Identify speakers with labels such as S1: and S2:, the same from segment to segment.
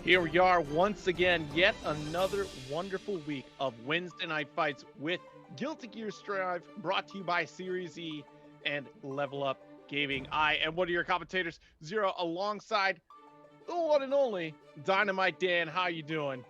S1: Here we are once again, yet another wonderful week of Wednesday Night Fights with Guilty Gear Strive, brought to you by Series E and Level Up Gaming. I am one of your commentators, Zero, alongside the one and only Dynamite Dan. How you doing?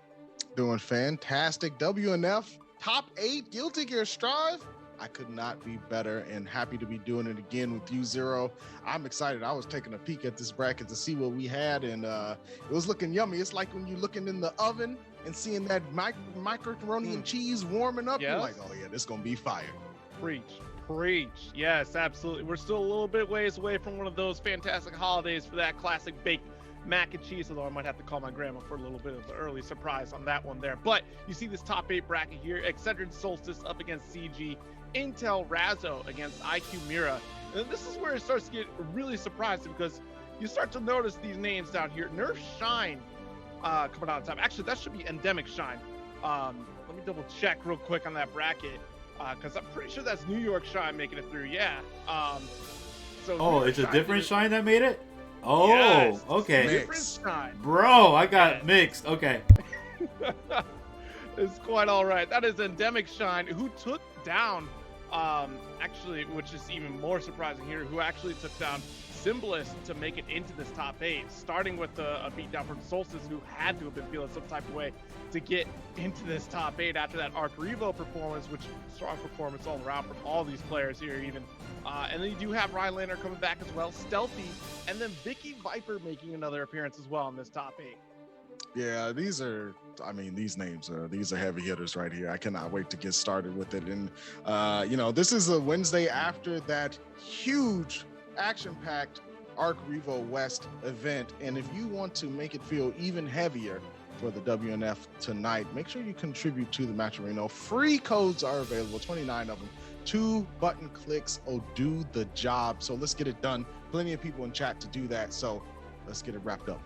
S2: Doing fantastic. WNF top 8 Guilty Gear Strive. I could not be better and happy to be doing it again with you, Zero. I'm excited. I was taking a peek at this bracket to see what we had, and it was looking yummy. It's like when you're looking in the oven and seeing that macaroni and cheese warming up.
S1: Yes.
S2: You're like, oh yeah, this is going to be fire.
S1: Preach. Yes, absolutely. We're still a little bit ways away from one of those fantastic holidays for that classic baked mac and cheese, although I might have to call my grandma for a little bit of an early surprise on that one there. But you see this top 8 bracket here: Excedrin Solstice up against CG, Intel Razzo against IQ Mira. And this is where it starts to get really surprising, because you start to notice these names down here. Nerf Shine coming out on top. Actually, that should be Endemic Shine. Let me double check real quick on that bracket, because I'm pretty sure that's New York Shine making it through. Yeah.
S3: It's a different Shine that made it? Oh,
S1: yes,
S3: okay.
S1: Different Shine.
S3: Bro, I got mixed. Okay.
S1: It's quite all right. That is Endemic Shine, who took down, actually, which is even more surprising here, who actually took down Symbolist to make it into this top 8, starting with a beatdown from Solstice, who had to have been feeling some type of way to get into this top 8 after that Arc Revo performance, which strong performance all around from all these players here even. And then you do have Rylander coming back as well, Stealthy, and then Vicky Viper making another appearance as well in this top 8.
S2: Yeah, these names these are heavy hitters right here. I cannot wait to get started with it. And this is a Wednesday after that huge action-packed Arc Revo West event, and if you want to make it feel even heavier for the WNF tonight, make sure you contribute to the Match Arena. Free codes are available, 29 of them. 2 button clicks will do the job. So let's get it done. Plenty of people in chat to do that, so let's get it wrapped up.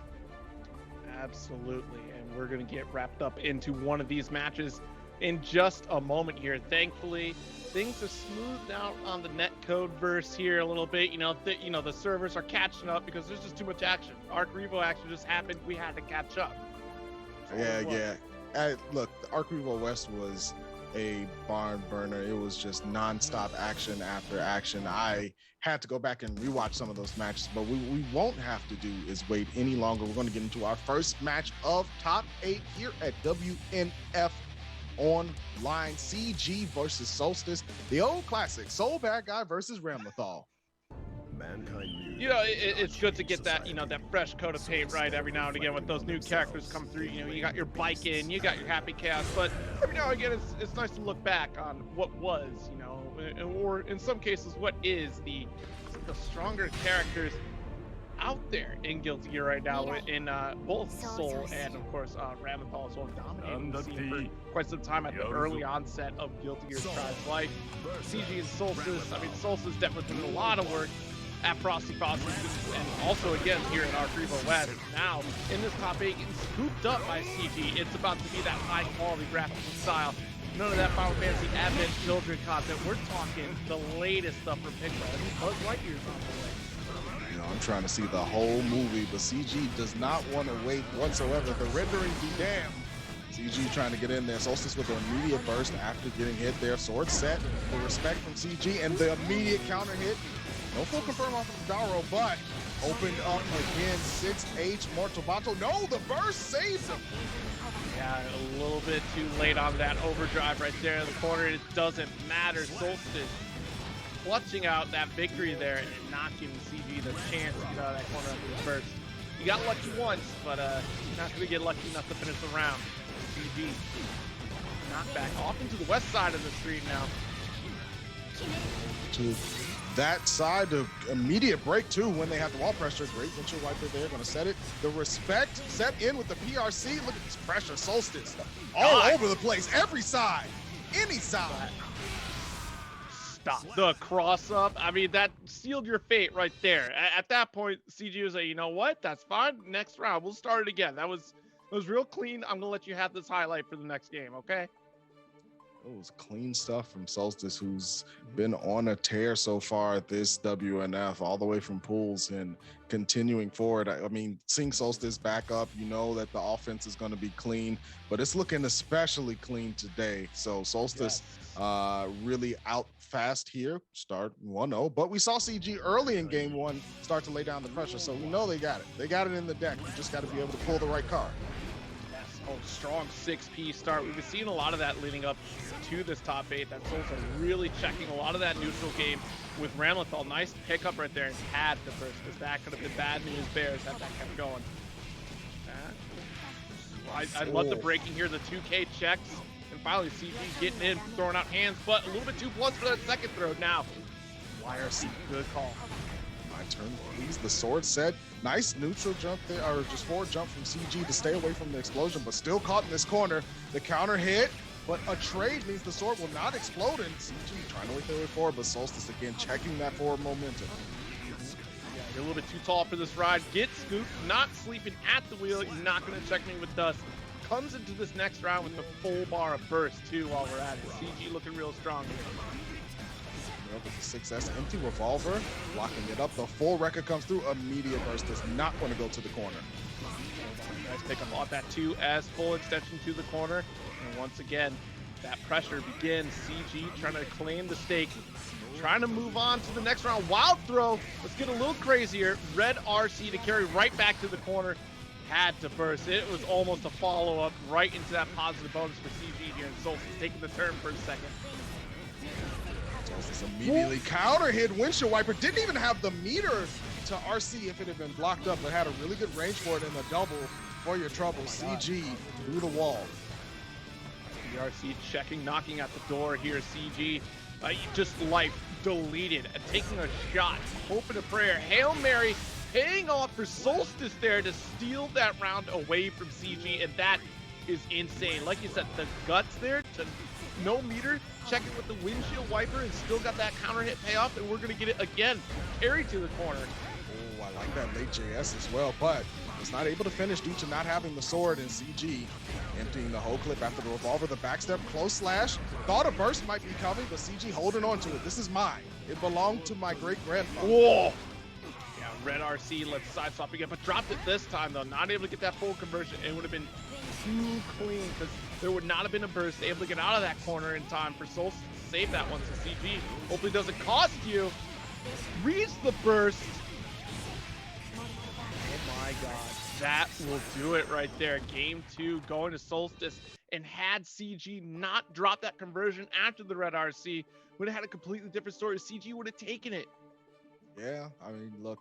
S1: Absolutely, and we're going to get wrapped up into one of these matches in just a moment here. Thankfully, things are smoothed out on the netcode verse here a little bit. The servers are catching up because there's just too much action. Arc Revo action just happened. We had to catch up.
S2: Yeah. Look, the Arc Revo West was a barn burner. It was just nonstop action after action. I had to go back and rewatch some of those matches, but we won't have to do is wait any longer. We're going to get into our first match of top 8 here at WNF Online. CG versus Solstice, the old classic Soul Bad Guy versus Ramlethal.
S1: It's good to get that, that fresh coat of paint right every now and again with those new characters come through. You got your bike in, you got your Happy Chaos, but every now and again it's nice to look back on what was, or in some cases what is the stronger characters out there in Guilty Gear right now, in both Soul and of course Ramlethal as well, dominating the scene for quite some time at the early onset of Guilty Gear Strive's life. CG and Solstice, Solstice definitely doing a lot of work at Frosty Foster, and also again here in Arc Revo West. Now in this top 8, getting scooped up by CG. It's about to be that high quality graphical style. None of that Final Fantasy Advent Children content. We're talking the latest stuff from Pixar. I mean, Buzz Lightyear's on the way.
S2: I'm trying to see the whole movie, but CG does not want to wait whatsoever. The rendering be damned. CG trying to get in there. Solstice with an immediate burst after getting hit there. Sword set, the respect from CG, and the immediate counter hit. No full confirm off of Daro, but opened up again. 6H Mortobato. No, the burst saves him.
S1: Yeah, a little bit too late on that overdrive right there in the corner. It doesn't matter. Solstice clutching out that victory there and not giving CG the chance to get out of that corner after the burst. You got lucky once, but you're not going to get lucky enough to finish the round. CG knocked back off into the west side of the street now.
S2: To that side of immediate break too when they have the wall pressure. Great windshield wiper there, going to set it. The respect set in with the PRC. Look at this pressure. Solstice all over the place, every side, any side.
S1: Stop the cross up. That sealed your fate right there. At that point, CG was like, you know what? That's fine. Next round, we'll start it again. That was real clean. I'm gonna let you have this highlight for the next game, okay?
S2: It was clean stuff from Solstice, who's been on a tear so far at this WNF, all the way from pools and continuing forward. I mean, seeing Solstice back up, you know that the offense is going to be clean, but it's looking especially clean today. So Solstice really out fast here, start 1-0, but we saw CG early in game one start to lay down the pressure. So we know they got it. They got it in the deck. You just got to be able to pull the right card.
S1: Oh, strong 6P start. We've been seeing a lot of that leading up to this top 8. That Souls are really checking a lot of that neutral game with Ramlethal. Nice pickup right there and had the first, because that could have been bad news. Bears had that kept going. I love the breaking here, the 2K checks, and finally CG getting in, throwing out hands, but a little bit too blunt for that second throw. Now, YRC, good call.
S2: My turn, please. The sword set. Nice neutral jump there, or just forward jump from CG to stay away from the explosion, but still caught in this corner. The counter hit, but a trade means the sword will not explode, and CG trying to work their way forward, but Solstice again checking that forward momentum.
S1: Yeah, you're a little bit too tall for this ride. Get scooped, not sleeping at the wheel. You're not going to check me with dust. Comes into this next round with the full bar of burst, too, while we're at it. CG looking real strong.
S2: With the 6S empty revolver, locking it up. The full record comes through. Immediate burst does not want to go to the corner.
S1: Nice pick up off that 2S full extension to the corner. And once again, that pressure begins. CG trying to claim the stake. Trying to move on to the next round. Wild throw. Let's get a little crazier. Red RC to carry right back to the corner. Had to burst. It was almost a follow-up right into that positive bonus for CG here. And Solstice taking the turn for a second.
S2: Solstice immediately counter hit windshield wiper. Didn't even have the meter to RC if it had been blocked up, but had a really good range for it in the double for your trouble. CG through the wall.
S1: The RC checking, knocking at the door here. CG just life deleted, taking a shot, hoping a prayer. Hail Mary paying off for Solstice there to steal that round away from CG, and that is insane. Like you said, the guts there to no meter, checking with the windshield wiper, and still got that counter hit payoff, and we're going to get it again. Carried to the corner.
S2: Oh, I like that late JS as well, but was not able to finish due to not having the sword, and CG emptying the whole clip after the revolver, the backstep, close slash. Thought a burst might be coming, but CG holding on to it. This is mine. It belonged to my great-grandfather.
S1: Whoa! Yeah, Red RC lets side swap again, but dropped it this time, though. Not able to get that full conversion. It would have been too clean, because there would not have been a burst able to get out of that corner in time for Solstice to save that one. So CG hopefully doesn't cost you. Reads the burst. Oh my god. That will do it right there. Game 2 going to Solstice. And had CG not dropped that conversion after the Red RC, would have had a completely different story. CG would have taken it.
S2: Yeah, I mean, look,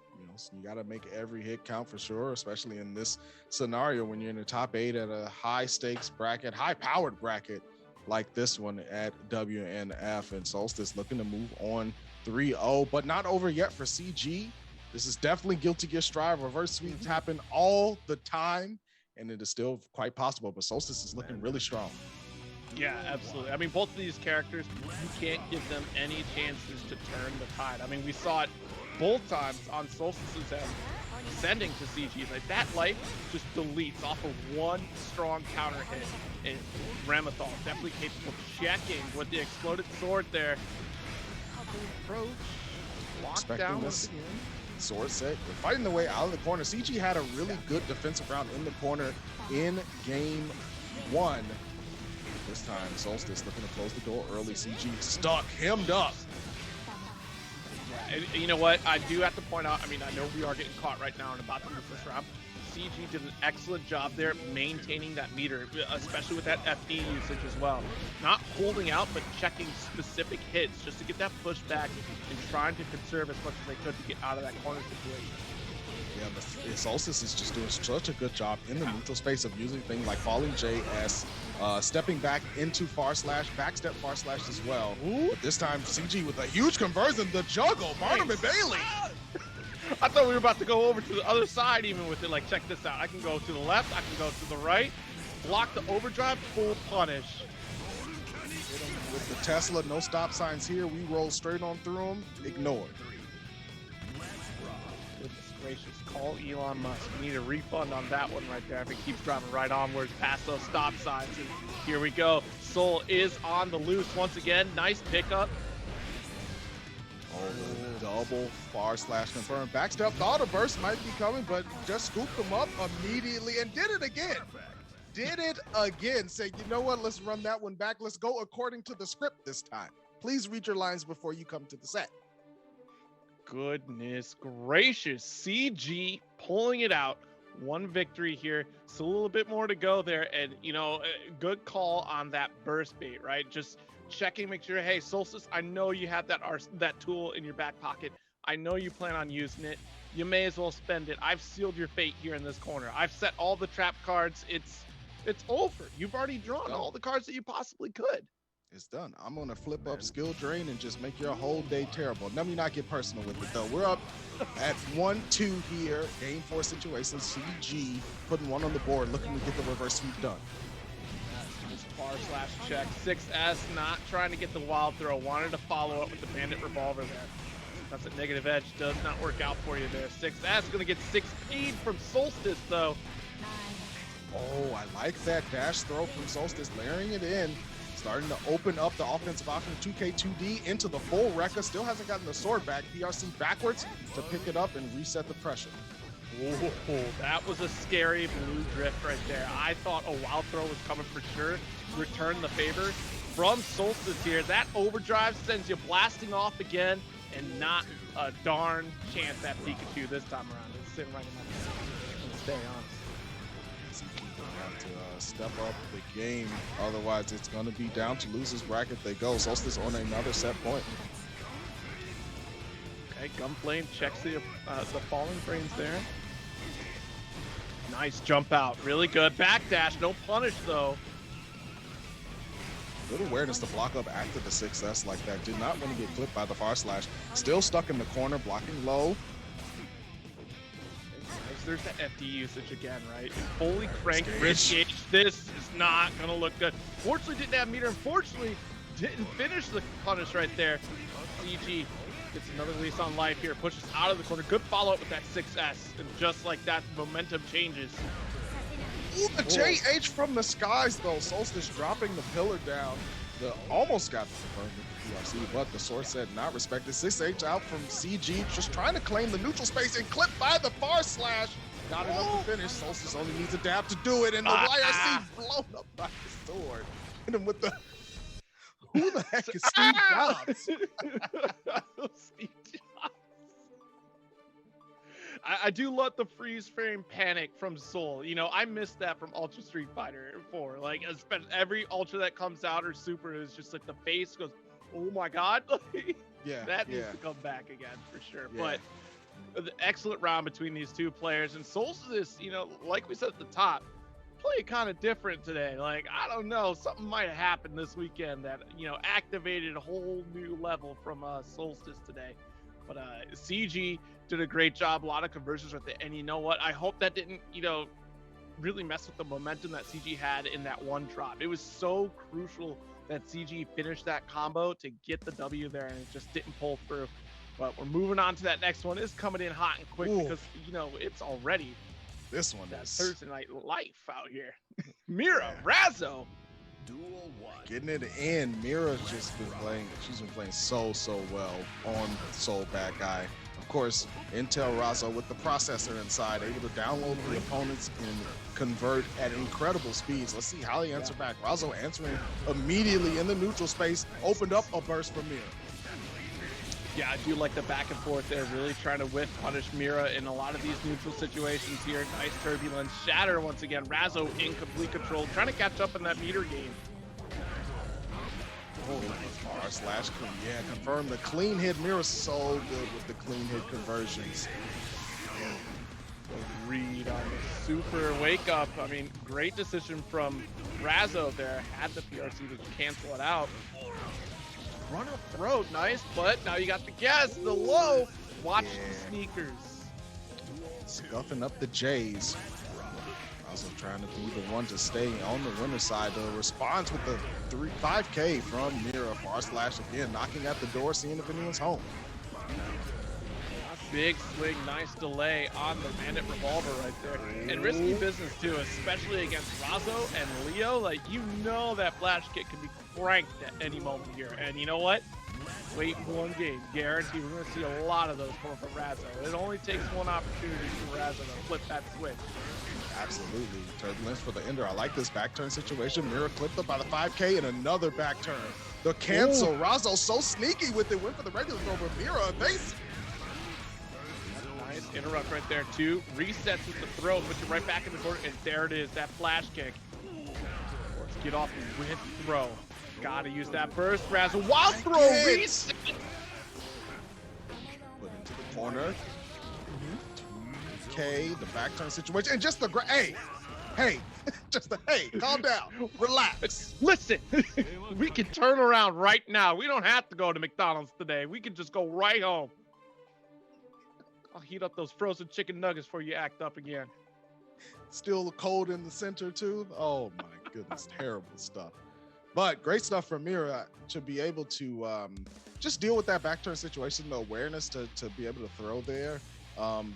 S2: you got to make every hit count for sure, especially in this scenario when you're in the top 8 at a high stakes bracket, high powered bracket like this one at WNF. And Solstice looking to move on 3-0, but not over yet for CG. This is definitely Guilty Gear Strive. Reverse sweeps happen all the time, and it is still quite possible, but Solstice is looking really strong.
S1: Yeah, absolutely. I mean, both of these characters, you can't give them any chances to turn the tide. I mean, we saw it both times on Solstice's end, sending to CG. Like, that life just deletes off of one strong counter hit. And Ramlethal definitely capable of checking with the exploded sword there. Approach, locked down once again.
S2: Sword set. We're fighting the way out of the corner. CG had a really good defensive round in the corner in game 1. This time, Solstice looking to close the door early. CG stuck, hemmed up.
S1: And you know what? I do have to point out, I mean, I know we are getting caught right now and about to lose this round. CG did an excellent job there maintaining that meter, especially with that FD usage as well. Not holding out, but checking specific hits just to get that push back and trying to conserve as much as they could to get out of that corner situation.
S2: Yeah, the Solstice is just doing such a good job in the neutral space of using things like falling JS, stepping back into far slash, backstep far slash as well. But this time, CG with a huge conversion, the juggle, Barnum and Bailey.
S1: I thought we were about to go over to the other side even with it. Like, check this out. I can go to the left, I can go to the right, block the overdrive, full punish.
S2: With the Tesla, no stop signs here. We roll straight on through them, ignored.
S1: gracious. Call Elon Musk. We need a refund on that one right there if he keeps driving right onwards past those stop signs. And here we go. Soul is on the loose once again. Nice pickup.
S2: Oh, the double far slash confirmed. Backstep, thought a burst might be coming, but just scooped him up immediately and did it again. Did it again. Say, you know what? Let's run that one back. Let's go according to the script this time. Please read your lines before you come to the set.
S1: Goodness gracious. CG pulling it out. One victory here. Still a little bit more to go there. And, you know, good call on that burst bait, right? Just checking, make sure, hey, Solstice, I know you have that tool in your back pocket. I know you plan on using it. You may as well spend it. I've sealed your fate here in this corner. I've set all the trap cards. It's over. You've already drawn all the cards that you possibly could.
S2: It's done. I'm going to flip up skill drain and just make your whole day terrible. Let me not get personal with it, though. We're up at 1-2 here. Game 4 situation. CG putting one on the board, looking to get the reverse sweep done.
S1: Just far slash check. 6S not trying to get the wild throw. Wanted to follow up with the bandit revolver there. That's a negative edge. Does not work out for you there. 6S going to get 6 speed from Solstice, though.
S2: Oh, I like that dash throw from Solstice, layering it in. Starting to open up the offensive option. 2K2D into the full Rekka. Still hasn't gotten the sword back. PRC backwards to pick it up and reset the pressure.
S1: Oh, that was a scary blue drift right there. I thought a wild throw was coming for sure. Return the favor from Solstice here. That overdrive sends you blasting off again, and not a darn chance at Pikachu this time around. It's sitting right in my face. Stay on.
S2: To step up the game, otherwise it's going to be down to losers bracket they go. Solstice on another set point.
S1: Okay, Gunflame checks the falling frames there. Nice jump out, really good backdash, no punish though.
S2: Good awareness to block up after the 6S like that. Did not want to get clipped by the far slash. Still stuck in the corner, blocking low.
S1: There's the FD usage again, right? Fully cranked wrist gauge. This is not gonna look good. Fortunately, didn't have meter. Unfortunately, didn't finish the punish right there. CG gets another release on life here. Pushes out of the corner. Good follow up with that 6S, and just like that, momentum changes.
S2: Ooh, the JH from the skies though. Solstice dropping the pillar down. Almost got the confirmed with the PRC, but the source said not respected. 6H out from CG, just trying to claim the neutral space and clipped by the far slash. Not enough to finish. Solstice only needs a dab to do it, and the YRC blown up by the sword. Hit him with the. Who the heck is Steve Jobs?
S1: Steve Jobs. I do love the freeze frame panic from Soul. You know, I missed that from Ultra Street Fighter 4. Like, every Ultra that comes out or Super is just like the face goes, oh my God.
S2: Yeah,
S1: that needs to come back again for sure. Yeah. But the excellent round between these two players. And Solstice, you know, like we said at the top, play kind of different today. Like, I don't know, something might have happened this weekend that, you know, activated a whole new level from Solstice today. But CG did a great job, a lot of conversions with it. And you know what? I hope that didn't, you know, really mess with the momentum that CG had in that one drop. It was so crucial that CG finished that combo to get the W there, and it just didn't pull through. But we're moving on to that next one. It's coming in hot and quick because, you know, it's already
S2: this one
S1: that
S2: is
S1: Thursday night life out here. Mira, Razzo.
S4: Duel 1.
S2: Getting it in. Mira's just been playing. She's been playing so well on Soul Bad Guy. Of course, Intel Razzo with the processor inside, able to download the opponents and convert at incredible speeds. Let's see how they answer back. Razzo answering immediately in the neutral space, opened up a burst for Mira.
S1: Yeah, I do like the back and forth there, really trying to whiff punish Mira in a lot of these neutral situations here. Nice turbulence. Shatter once again. Razzo in complete control, trying to catch up in that meter game.
S2: Oh, far slash, yeah, confirm the clean hit. Mira's so good with the clean hit conversions.
S1: The read on the super wake up. I mean, great decision from Razzo there. Had the PRC to cancel it out. Run up throat, nice, but now you got the guess, the low. Watch the sneakers.
S2: Scuffing up the J's. Also trying to be the one to stay on the winner's side. The response with the 5K from Mira. Far slash again, knocking at the door, seeing if anyone's home.
S1: big swing, nice delay on the Bandit Revolver right there. And risky business too, especially against Razzo and Leo. Like, you know that flash kick can be cranked at any moment here. And you know what? Wait one game. Guarantee we're going to see a lot of those coming from Razzo. It only takes one opportunity for Razzo to flip that switch.
S2: Absolutely. Turbulence for the ender. I like this back turn situation. Mira clipped up by the 5K and another back turn. The cancel. Ooh. Razzo so sneaky with it. Went for the regular throw, but Mira evasive.
S1: Nice interrupt right there too. Resets with the throw, puts you right back in the corner, and there it is, that flash kick. Let's get off with throw. Gotta use that burst. Razzo, wild throw, reset.
S2: Put into the corner. 2K, the back turn situation, and just the hey, just the calm down, relax.
S1: Listen, we can turn around right now. We don't have to go to McDonald's today. We can just go right home. I'll heat up those frozen chicken nuggets before you act up again.
S2: Still cold in the center too. Oh my goodness, terrible stuff. But great stuff from Mira to be able to just deal with that back turn situation, the awareness to be able to throw there,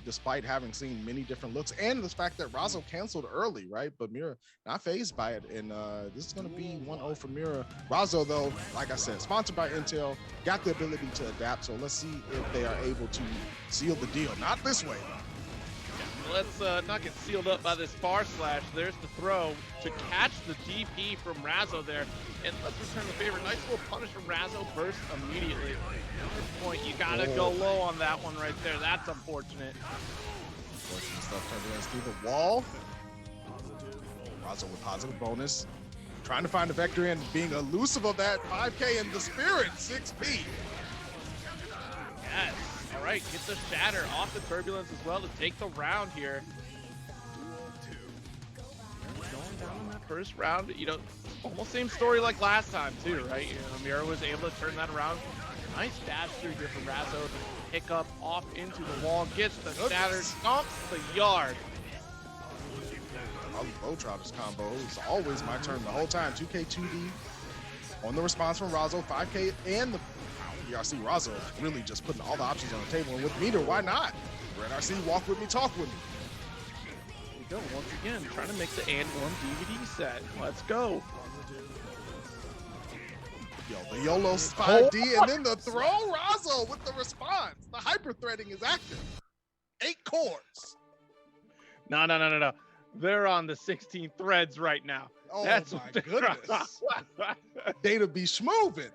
S2: despite having seen many different looks, and the fact that Razzo canceled early, right? But Mira not phased by it, and this is going to be 1-0 for Mira. Razzo, though, like I said, sponsored by Intel, got the ability to adapt, so let's see if they are able to seal the deal. Not this way.
S1: Let's not get sealed up by this far slash. There's the throw to catch the DP from Razzo there. And let's return the favor. Nice little punish from Razzo. Burst immediately. At this point, you gotta go low on that one right there. That's unfortunate.
S2: Unfortunate stuff Turbulence through the wall. Razzo with positive bonus. Trying to find a vector in, being elusive of that 5K in the spirit. 6P.
S1: Yes. All right, get the shatter off the Turbulence as well to take the round here. Going down in that first round, you know, almost same story like last time too, right? You know, Mira was able to turn that around. Nice dash through here for Razzo to pick up off into the wall, gets the shatter, stomps the yard.
S2: Low Travis combo is always my turn the whole time. 2K, 2D on the response from Razzo, 5K, and the RC Razzo really just putting all the options on the table. And with Mira, why not? Red RC, walk with me, talk with me.
S1: Here we go, once again, trying to make the and one DVD set. Let's go.
S2: Yo, the YOLO 5D, and then the throw, Razzo with the response. The hyper threading is active. 8 cores.
S1: No. They're on the 16 threads right now.
S2: Oh, that's my goodness. Data be schmoving.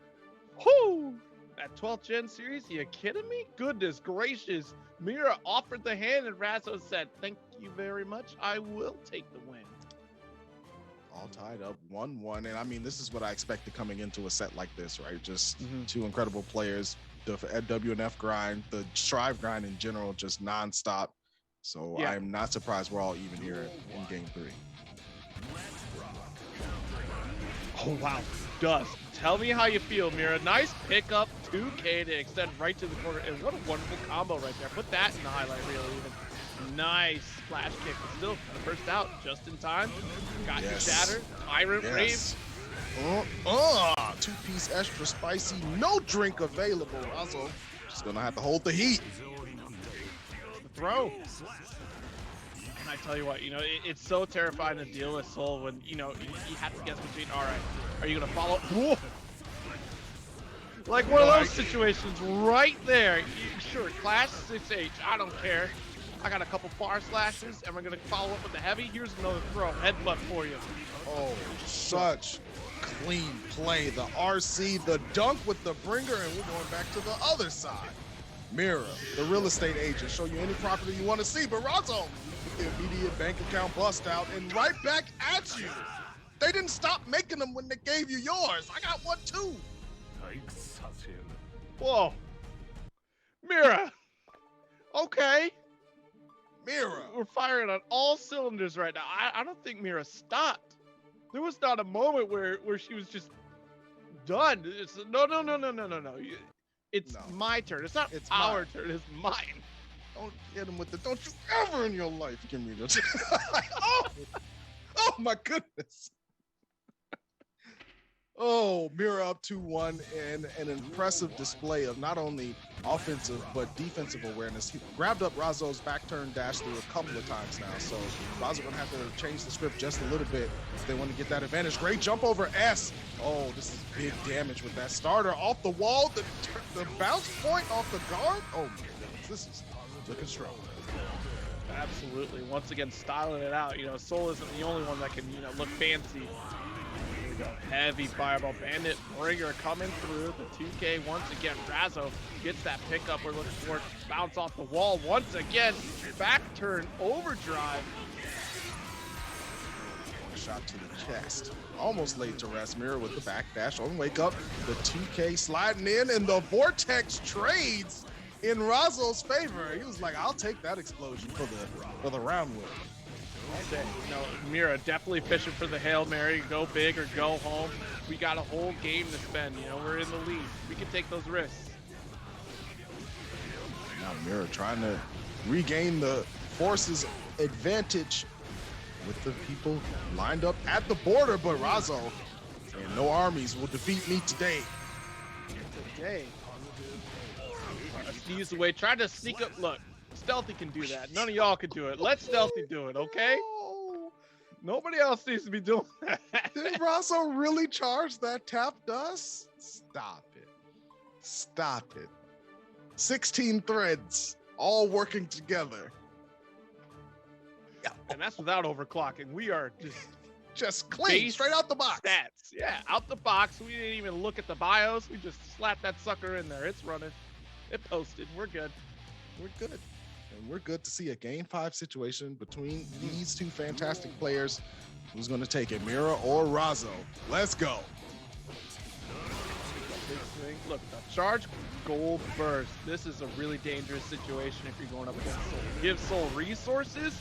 S1: Whoo! That 12th gen series, you kidding me? Goodness gracious. Mira offered the hand and Razzo said, thank you very much. I will take the win.
S2: All tied up 1-1. And I mean, this is what I expected coming into a set like this, right? Just two incredible players. The WNF grind, the Strive grind in general, just nonstop. So yeah. I'm not surprised we're all even here in game 3.
S1: Oh, wow. Dust. Tell me how you feel, Mira. Nice pickup, 2K to extend right to the corner. And what a wonderful combo right there. Put that in the highlight reel even. Nice flash kick, but still first out just in time. Got your shatter, Tyrant Rave.
S2: Two-piece extra spicy, no drink available. Also, just gonna have to hold the heat.
S1: The throw. And I tell you what, you know, it's so terrifying to deal with Soul when, you know, you have to guess between, all right, are you gonna follow? Whoa. Like one of those situations right there. Sure, Clash 6H, I don't care. I got a couple far slashes, and we're gonna follow up with the heavy. Here's another throw, headbutt for you.
S2: Oh, such clean play. The RC, the dunk with the bringer, and we're going back to the other side. Mira, the real estate agent, show you any property you want to see, but Razzo with the immediate bank account bust out and right back at you. They didn't stop making them when they gave you yours. I got one too.
S1: Whoa. Mira. Okay.
S2: Mira.
S1: We're firing on all cylinders right now. I don't think Mira stopped. There was not a moment where she was just done. It's no. It's my turn. It's not our turn. It's mine.
S2: Don't hit him with the don't you ever in your life give me this. oh my goodness. Oh, Mira up 2-1 and an impressive display of not only offensive but defensive awareness. He grabbed up Razzo's back turn dash through a couple of times now, so Razzo gonna have to change the script just a little bit if they want to get that advantage. Great jump over S. Oh, this is big damage with that starter off the wall. The bounce point off the guard. Oh my goodness, this is looking strong.
S1: Absolutely. Once again, styling it out. Soul isn't the only one that can, look fancy. Here we go. Heavy fireball. Bandit Bringer coming through. The 2K once again. Razzo gets that pickup. We're looking for it. Bounce off the wall once again. Back turn overdrive.
S2: Shot to the chest. Almost laid to rest. Mira with the backdash on wake up. The 2K sliding in, and the Vortex trades in Razzo's favor. He was like, I'll take that explosion for the round win.
S1: Mira definitely fishing for the Hail Mary. Go big or go home. We got a whole game to spend. We're in the lead. We can take those risks.
S2: Now Mira trying to regain the force's advantage with the people lined up at the border, but Razzo saying no armies will defeat me today.
S1: Sneeze away, trying to sneak up. Look, Stealthy can do that. None of y'all can do it. Let Stealthy do it, okay? Nobody else needs to be doing that.
S2: Did Razzo really charge that tap dust? Stop it. Stop it. 16 threads, all working together.
S1: And that's without overclocking. We are
S2: just clean, straight out the box.
S1: Stats. Yeah, out the box. We didn't even look at the BIOS. We just slapped that sucker in there. It's running. It posted. We're good.
S2: We're good. And we're good to see a game 5 situation between these two fantastic players. Who's going to take it, Mira or Razzo? Let's go.
S1: Look, the charge gold burst. This is a really dangerous situation if you're going up against Soul. Give Soul resources.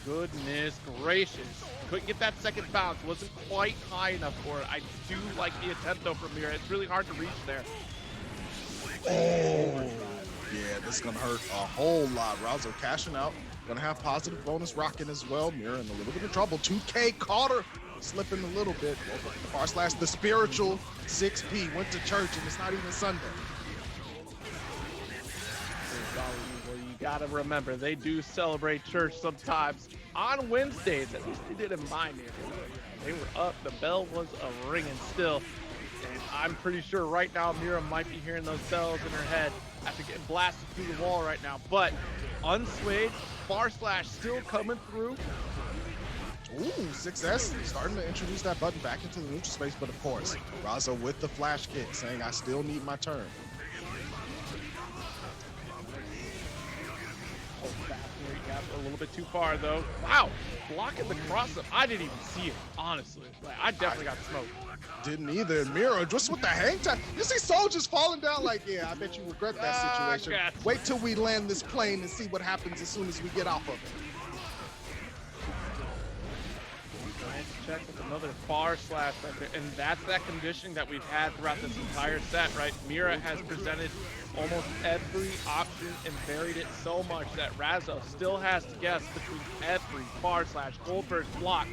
S1: Goodness gracious. Couldn't get that second bounce. Wasn't quite high enough for it. I do like the attempt though from Mira. It's really hard to reach there.
S2: Oh, yeah, this is going to hurt a whole lot. Razzo cashing out. Going to have positive bonus rocking as well. Mira in a little bit of trouble. 2K caught her. Slipping a little bit. / the spiritual 6P went to church and it's not even Sunday.
S1: Well, you gotta remember, they do celebrate church sometimes on Wednesdays. At least they did in my neighborhood. They were up. The bell was a ringing still. And I'm pretty sure right now Mira might be hearing those bells in her head after getting blasted through the wall right now. But unswayed, / still coming through.
S2: Ooh, success. Starting to introduce that button back into the neutral space, but of course, Razzo with the flash kick saying, I still need my turn.
S1: A little bit too far though. Wow, blocking the cross up. I didn't even see it, honestly. Like, I definitely got smoked.
S2: Didn't either. Mira just with the hang time. You see soldiers falling down like, yeah, I bet you regret that situation. Wait till we land this plane and see what happens as soon as we get off of it.
S1: Check with another / and that's that conditioning that we've had throughout this entire set, right? Mira has presented almost every option and varied it so much that Razzo still has to guess between every / Goldberg block.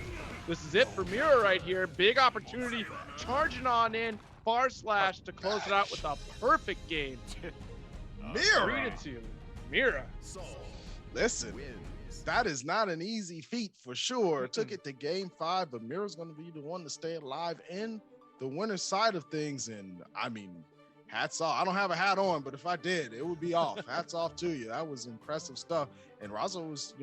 S1: This is it for Mira right here. Big opportunity, charging on in / to close it out with a perfect game.
S2: Mira!
S1: Read it to you. Mira.
S2: Listen. That is not an easy feat for sure. Took it to game 5, but Mira's going to be the one to stay alive in the winner's side of things. And I mean, hats off. I don't have a hat on, but if I did, it would be off. Hats off to you. That was impressive stuff. And Razzo was,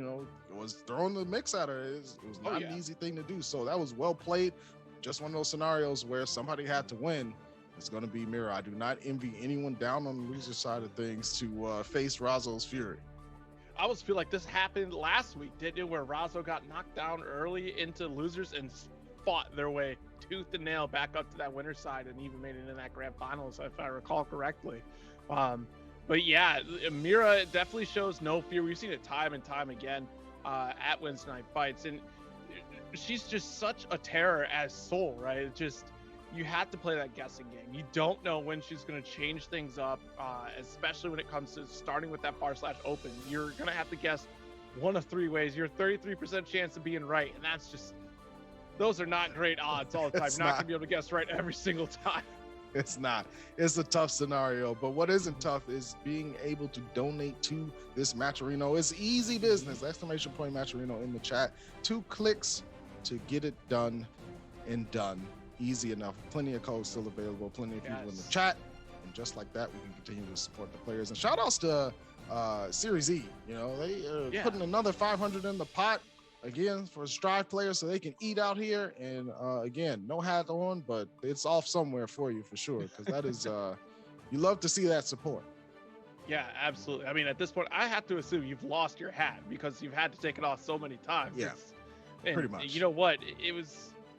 S2: was throwing the mix at her. It was not an easy thing to do. So that was well played. Just one of those scenarios where somebody had to win. It's going to be Mira. I do not envy anyone down on the loser side of things to face Razzo's fury.
S1: I always feel like this happened last week, didn't it? Where Razzo got knocked down early into losers and fought their way tooth and nail back up to that winner's side and even made it in that grand finals, if I recall correctly. But yeah, Mira definitely shows no fear. We've seen it time and time again at Weds Night Fights. And she's just such a terror as Soul, right? It's just, you have to play that guessing game. You don't know when she's going to change things up, especially when it comes to starting with that / open. You're going to have to guess one of 3 ways. You're 33% chance of being right, and that's just those are not great odds all the time.
S2: It's
S1: Not
S2: not.
S1: gonna be able to guess right every single time.
S2: It's not. It's a tough scenario, but what isn't tough is being able to donate to this Matcherino. It's easy business. Exclamation point Matcherino in the chat. 2 clicks to get it done and done. Easy enough. Plenty of codes still available. Plenty of people in the chat. And just like that, we can continue to support the players. And shout outs to Series E. You know, they putting another 500 in the pot again for Strive players so they can eat out here. And again, no hat on, but it's off somewhere for you for sure, because that is you love to see that support.
S1: Yeah, absolutely. I mean, at this point, I have to assume you've lost your hat because you've had to take it off so many times.
S2: Yeah,
S1: and
S2: pretty much.
S1: You know what?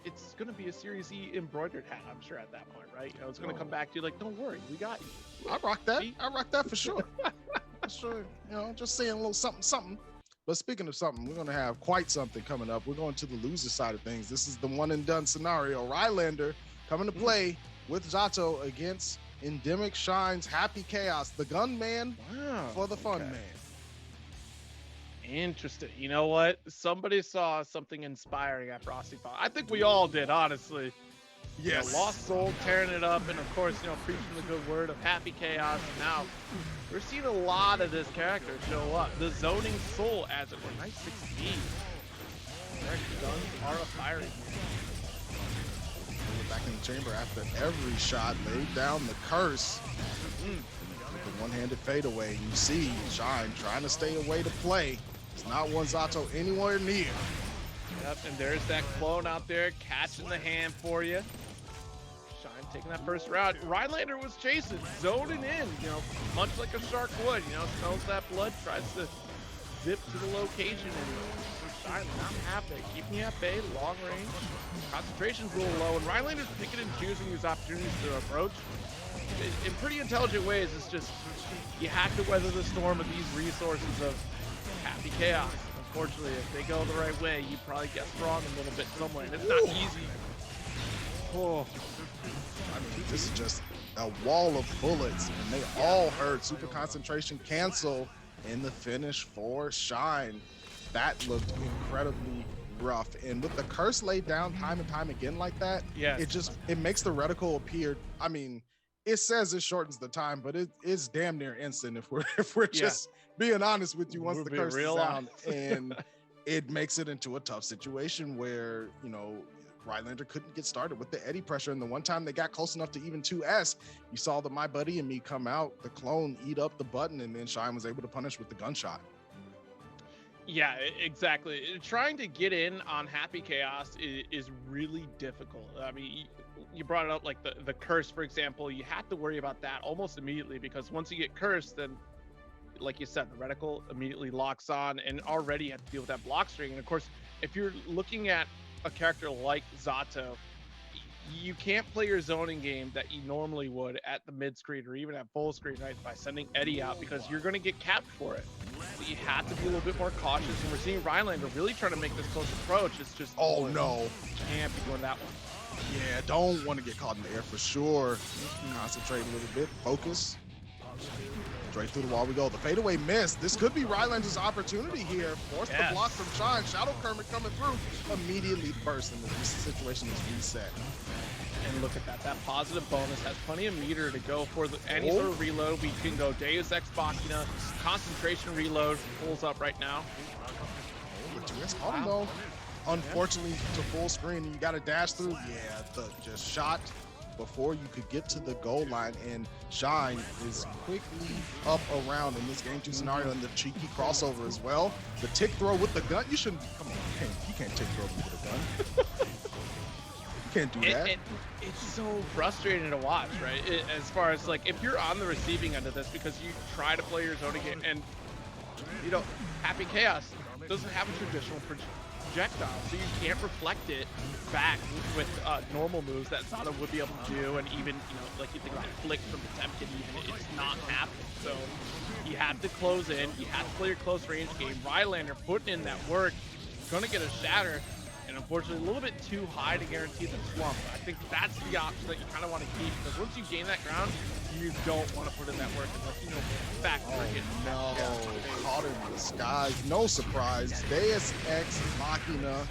S1: It's going to be a Series E embroidered hat, I'm sure, at that point, right? You know, it's going to come back to you like, don't worry, we got you.
S2: I rock that. I rock that for sure. For sure. You know, just saying a little something. But speaking of something, we're going to have quite something coming up. We're going to the loser side of things. This is the one and done scenario. Rylander coming to play with Razzo against Endemic Shine's Happy Chaos, the gunman for the fun man.
S1: Interesting. You know what? Somebody saw something inspiring after Aussie fought. I think we all did, honestly.
S2: Yes.
S1: You know, Lost Soul tearing it up, and of course, you know, preaching the good word of Happy Chaos. And now we're seeing a lot of this character show up. The Zoning Soul, as it were. Nice 16. Guns are a firing.
S2: Back in the chamber after every shot, laid down the curse. With the one-handed fadeaway, you see Shine trying to stay away to play. It's not one Zato anywhere near.
S1: Yep, and there's that clone out there catching the hand for you. Shine taking that first round. Rylander was chasing, zoning in, you know, much like a shark would. You know, smells that blood, tries to zip to the location, and Shine not happening. Keeping you at bay, long range. Concentration's a little low, and Rylander's picking and choosing these opportunities to approach in pretty intelligent ways. It's just, you have to weather the storm of these resources of Happy Chaos. Unfortunately, if they go the right way, you probably get wrong a little bit somewhere, and it's not easy. Oh,
S2: I mean, this is just a wall of bullets, and they all heard super concentration cancel in the finish for Shine. That looked incredibly rough, and with the curse laid down time and time again like that, it makes the reticle appear. I mean, it says it shortens the time, but it is damn near instant if we're just being honest with you. Once the curse is down, and it makes it into a tough situation where, you know, Rylander couldn't get started with the Eddie pressure, and the one time they got close enough to even 2S, you saw the My Buddy and Me come out, the clone eat up the button, and then Shine was able to punish with the gunshot.
S1: Yeah, exactly. Trying to get in on Happy Chaos is really difficult. I mean, you brought it up, like the curse, for example. You have to worry about that almost immediately, because once you get cursed, then, like you said, the reticle immediately locks on, and already you have to deal with that block string. And of course, if you're looking at a character like Zato, you can't play your zoning game that you normally would at the mid screen or even at full screen, right, by sending Eddie out, because you're going to get capped for it. So you have to be a little bit more cautious, and we're seeing Rylander really trying to make this close approach. It's just,
S2: oh no,
S1: can't be doing that one.
S2: Yeah, don't want to get caught in the air for sure. Concentrate a little bit, focus. Straight through the wall we go. The fadeaway miss. This could be Rylander's opportunity here. Force the block from Shine. Shadow Kermit coming through. Immediately burst, and the situation is reset.
S1: And look at that. That positive bonus has plenty of meter to go for any sort of reload. We can go Deus Ex Machina. Concentration reload pulls up right now.
S2: Though. Unfortunately, to full screen, you got to dash through. Yeah, just shot before you could get to the goal line, and Shine is quickly up around in this game 2 scenario, and the cheeky crossover as well. The tick throw with the gun. You shouldn't. Come on, you can't tick throw with a gun. You can't do that.
S1: It's so frustrating to watch, right? As far as, like, if you're on the receiving end of this, because you try to play your zoning game, and, you know, Happy Chaos doesn't have a traditional projectile, so you can't reflect it back with normal moves that Zato would be able to do, and even, you know, like you think about Flick from Potemkin, even, it's not happening. So you have to close in, you have to play your close range game. Rylander putting in that work, gonna get a shatter, and unfortunately a little bit too high to guarantee the slump. I think that's the option that you kind of want to keep, because once you gain that ground, you don't want to put in that work unless, you know, back it.
S2: No, caught in the skies, no surprise. Deus Ex Machina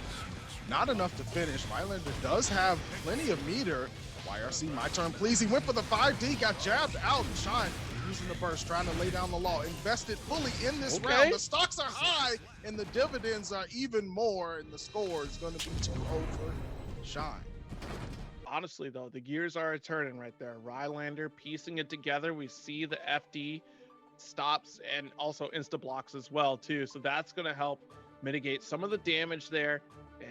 S2: not enough to finish. Rylander does have plenty of meter. YRC, my turn, please. He went for the 5D, got jabbed out. Shine using the burst, trying to lay down the law. Invested fully in this round. The stocks are high, and the dividends are even more, and the score is going to be 2-0 for Shine.
S1: Honestly, though, the gears are turning right there. Rylander piecing it together. We see the FD stops and also insta blocks as well, too. So that's going to help mitigate some of the damage there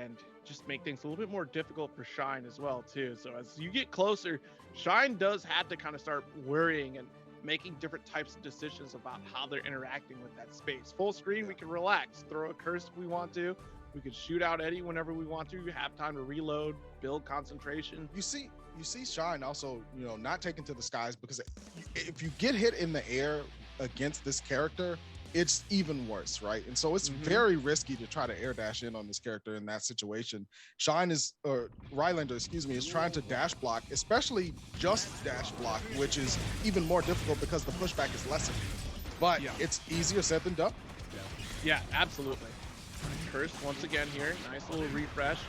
S1: and just make things a little bit more difficult for Shine as well, too. So as you get closer, Shine does have to kind of start worrying and making different types of decisions about how they're interacting with that space. Full screen, we can relax, throw a curse if we want to. We could shoot out Eddie whenever we want to. You have time to reload, build concentration.
S2: You see Shine also, not taken to the skies, because if you get hit in the air against this character, it's even worse, right? And so it's very risky to try to air dash in on this character in that situation. Rylander, is trying to dash block, especially just dash block, which is even more difficult because the pushback is lesser. But it's easier said than done.
S1: Yeah, absolutely. Curse once again here. Nice little refresh.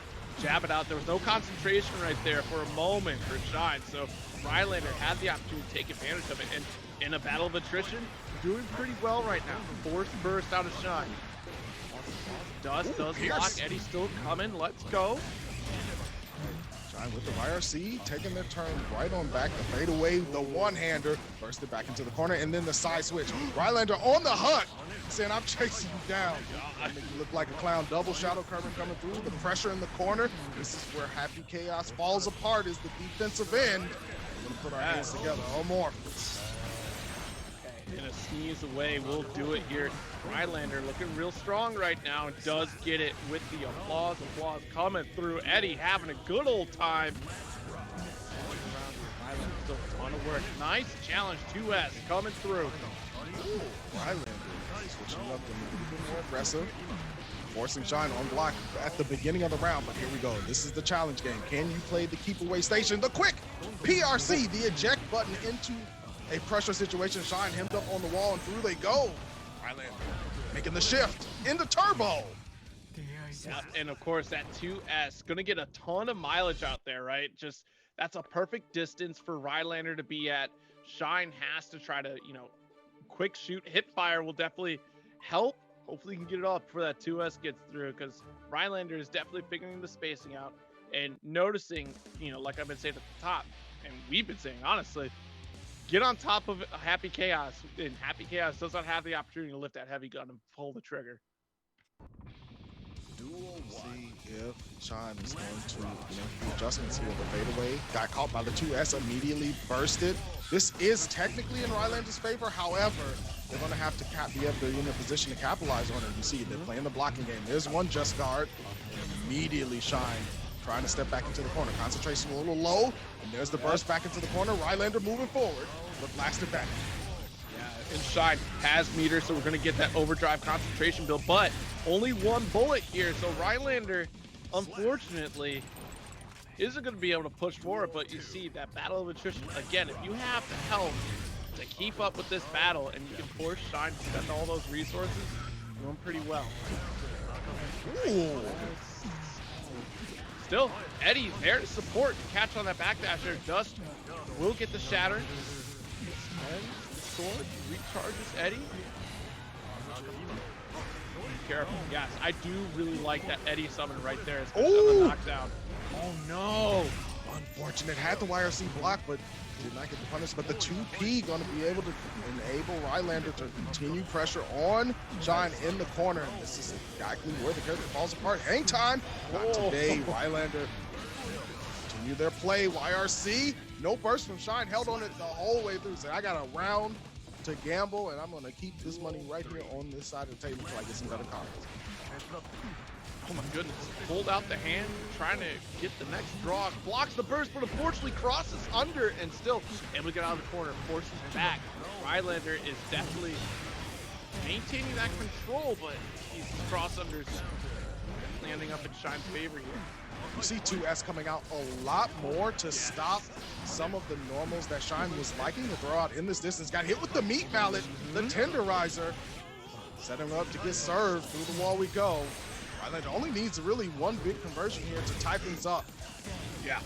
S1: Jab it out. There was no concentration right there for a moment for Shine. So Rylander had the opportunity to take advantage of it. And in a battle of attrition, doing pretty well right now. Forced burst out of Shine. Dust does block. Eddie's still coming. Let's go.
S2: Shine with the YRC, taking their turn right on back. The fadeaway, the one-hander, bursted back into the corner, and then the side switch. Rylander on the hunt, saying, I'm chasing you down. You look like a clown. Double shadow curving coming through. The pressure in the corner. This is where Happy Chaos falls apart, is the defensive end. We're going to put our hands together. Amorphous.
S1: In a sneeze away, we'll do it here. Rylander looking real strong right now, does get it with the applause. Applause coming through. Eddie having a good old time. Rylander still a ton of work. Nice challenge, 2S coming through.
S2: Rylander switching up and a bit more aggressive, forcing Shine on block at the beginning of the round. But here we go. This is the challenge game. Can you play the keep away station? The quick PRC, the eject button into a pressure situation. Shine hemmed up on the wall, and through they go. Rylander making the shift into turbo.
S1: Yep, and of course that 2S gonna get a ton of mileage out there, right? Just that's a perfect distance for Rylander to be at. Shine has to try to, quick shoot. Hip fire will definitely help. Hopefully you can get it off before that 2S gets through, because Rylander is definitely figuring the spacing out and noticing, like I've been saying at the top, and we've been saying, honestly, get on top of Happy Chaos, and Happy Chaos does not have the opportunity to lift that heavy gun and pull the trigger.
S2: See if Shine is going to make the adjustments here. The fadeaway got caught by the 2S, immediately bursted. This is technically in Rylander's favor. However, they're going to have to be able to be in a position to capitalize on it. You see, they're playing the blocking game. There's one just guard. Immediately Shine trying to step back into the corner. Concentration a little low, and there's the burst back into the corner. Rylander moving forward, but blasted back.
S1: And Shine has meter, so we're going to get that overdrive concentration build, but only one bullet here. So Rylander, unfortunately, isn't going to be able to push forward, but you see that battle of attrition. Again, if you have the health to keep up with this battle and you can force Shine to spend all those resources, you're doing pretty well.
S2: Ooh.
S1: Still, Eddie there to support, to catch on that backdasher. Dust will get the shatter. And the sword recharges Eddie. Be careful. Yes, I do really like that Eddie summon right there. It's a knockdown. Oh no!
S2: Unfortunate. Had the YRC block, but did not get the punish. But the 2P going to be able to enable Rylander to continue pressure on Shine in the corner. And this is exactly where the character falls apart. Hang time. Not today. Rylander continue their play. YRC, no burst from Shine. Held on it the whole way through. Said, I got a round to gamble, and I'm going to keep this money right here on this side of the table until I get some better cards.
S1: Oh my goodness, pulled out the hand, trying to get the next draw, blocks the burst, but unfortunately crosses under and still able to get out of the corner, forces back. Rylander is definitely maintaining that control, but these cross unders landing up in Shine's favor here.
S2: You see 2S coming out a lot more to stop some of the normals that Shine was liking to throw out in this distance. Got hit with the meat mallet, the tenderizer, setting him up to get served. Through the wall we go. Rylander only needs really one big conversion here to tie things up.
S1: Yeah,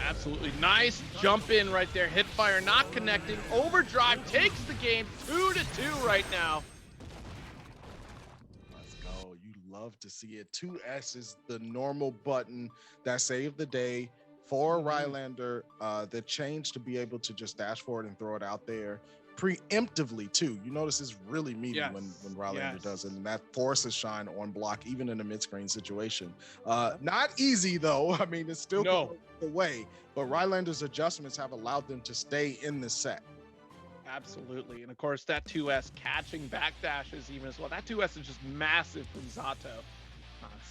S1: absolutely. Nice jump in right there. Hipfire not connecting. Overdrive takes the game 2-2 right now.
S2: Let's go. You love to see it. 2S is the normal button that saved the day for Rylander. The change to be able to just dash forward and throw it out there preemptively too. You notice it's really meaty when Rylander does it, and that forces Shine on block even in a mid-screen situation. Not easy though. I mean, it's still the way, but Rylander's adjustments have allowed them to stay in the set.
S1: Absolutely. And of course that 2S catching backdashes even as well. That 2S is just massive from Zato.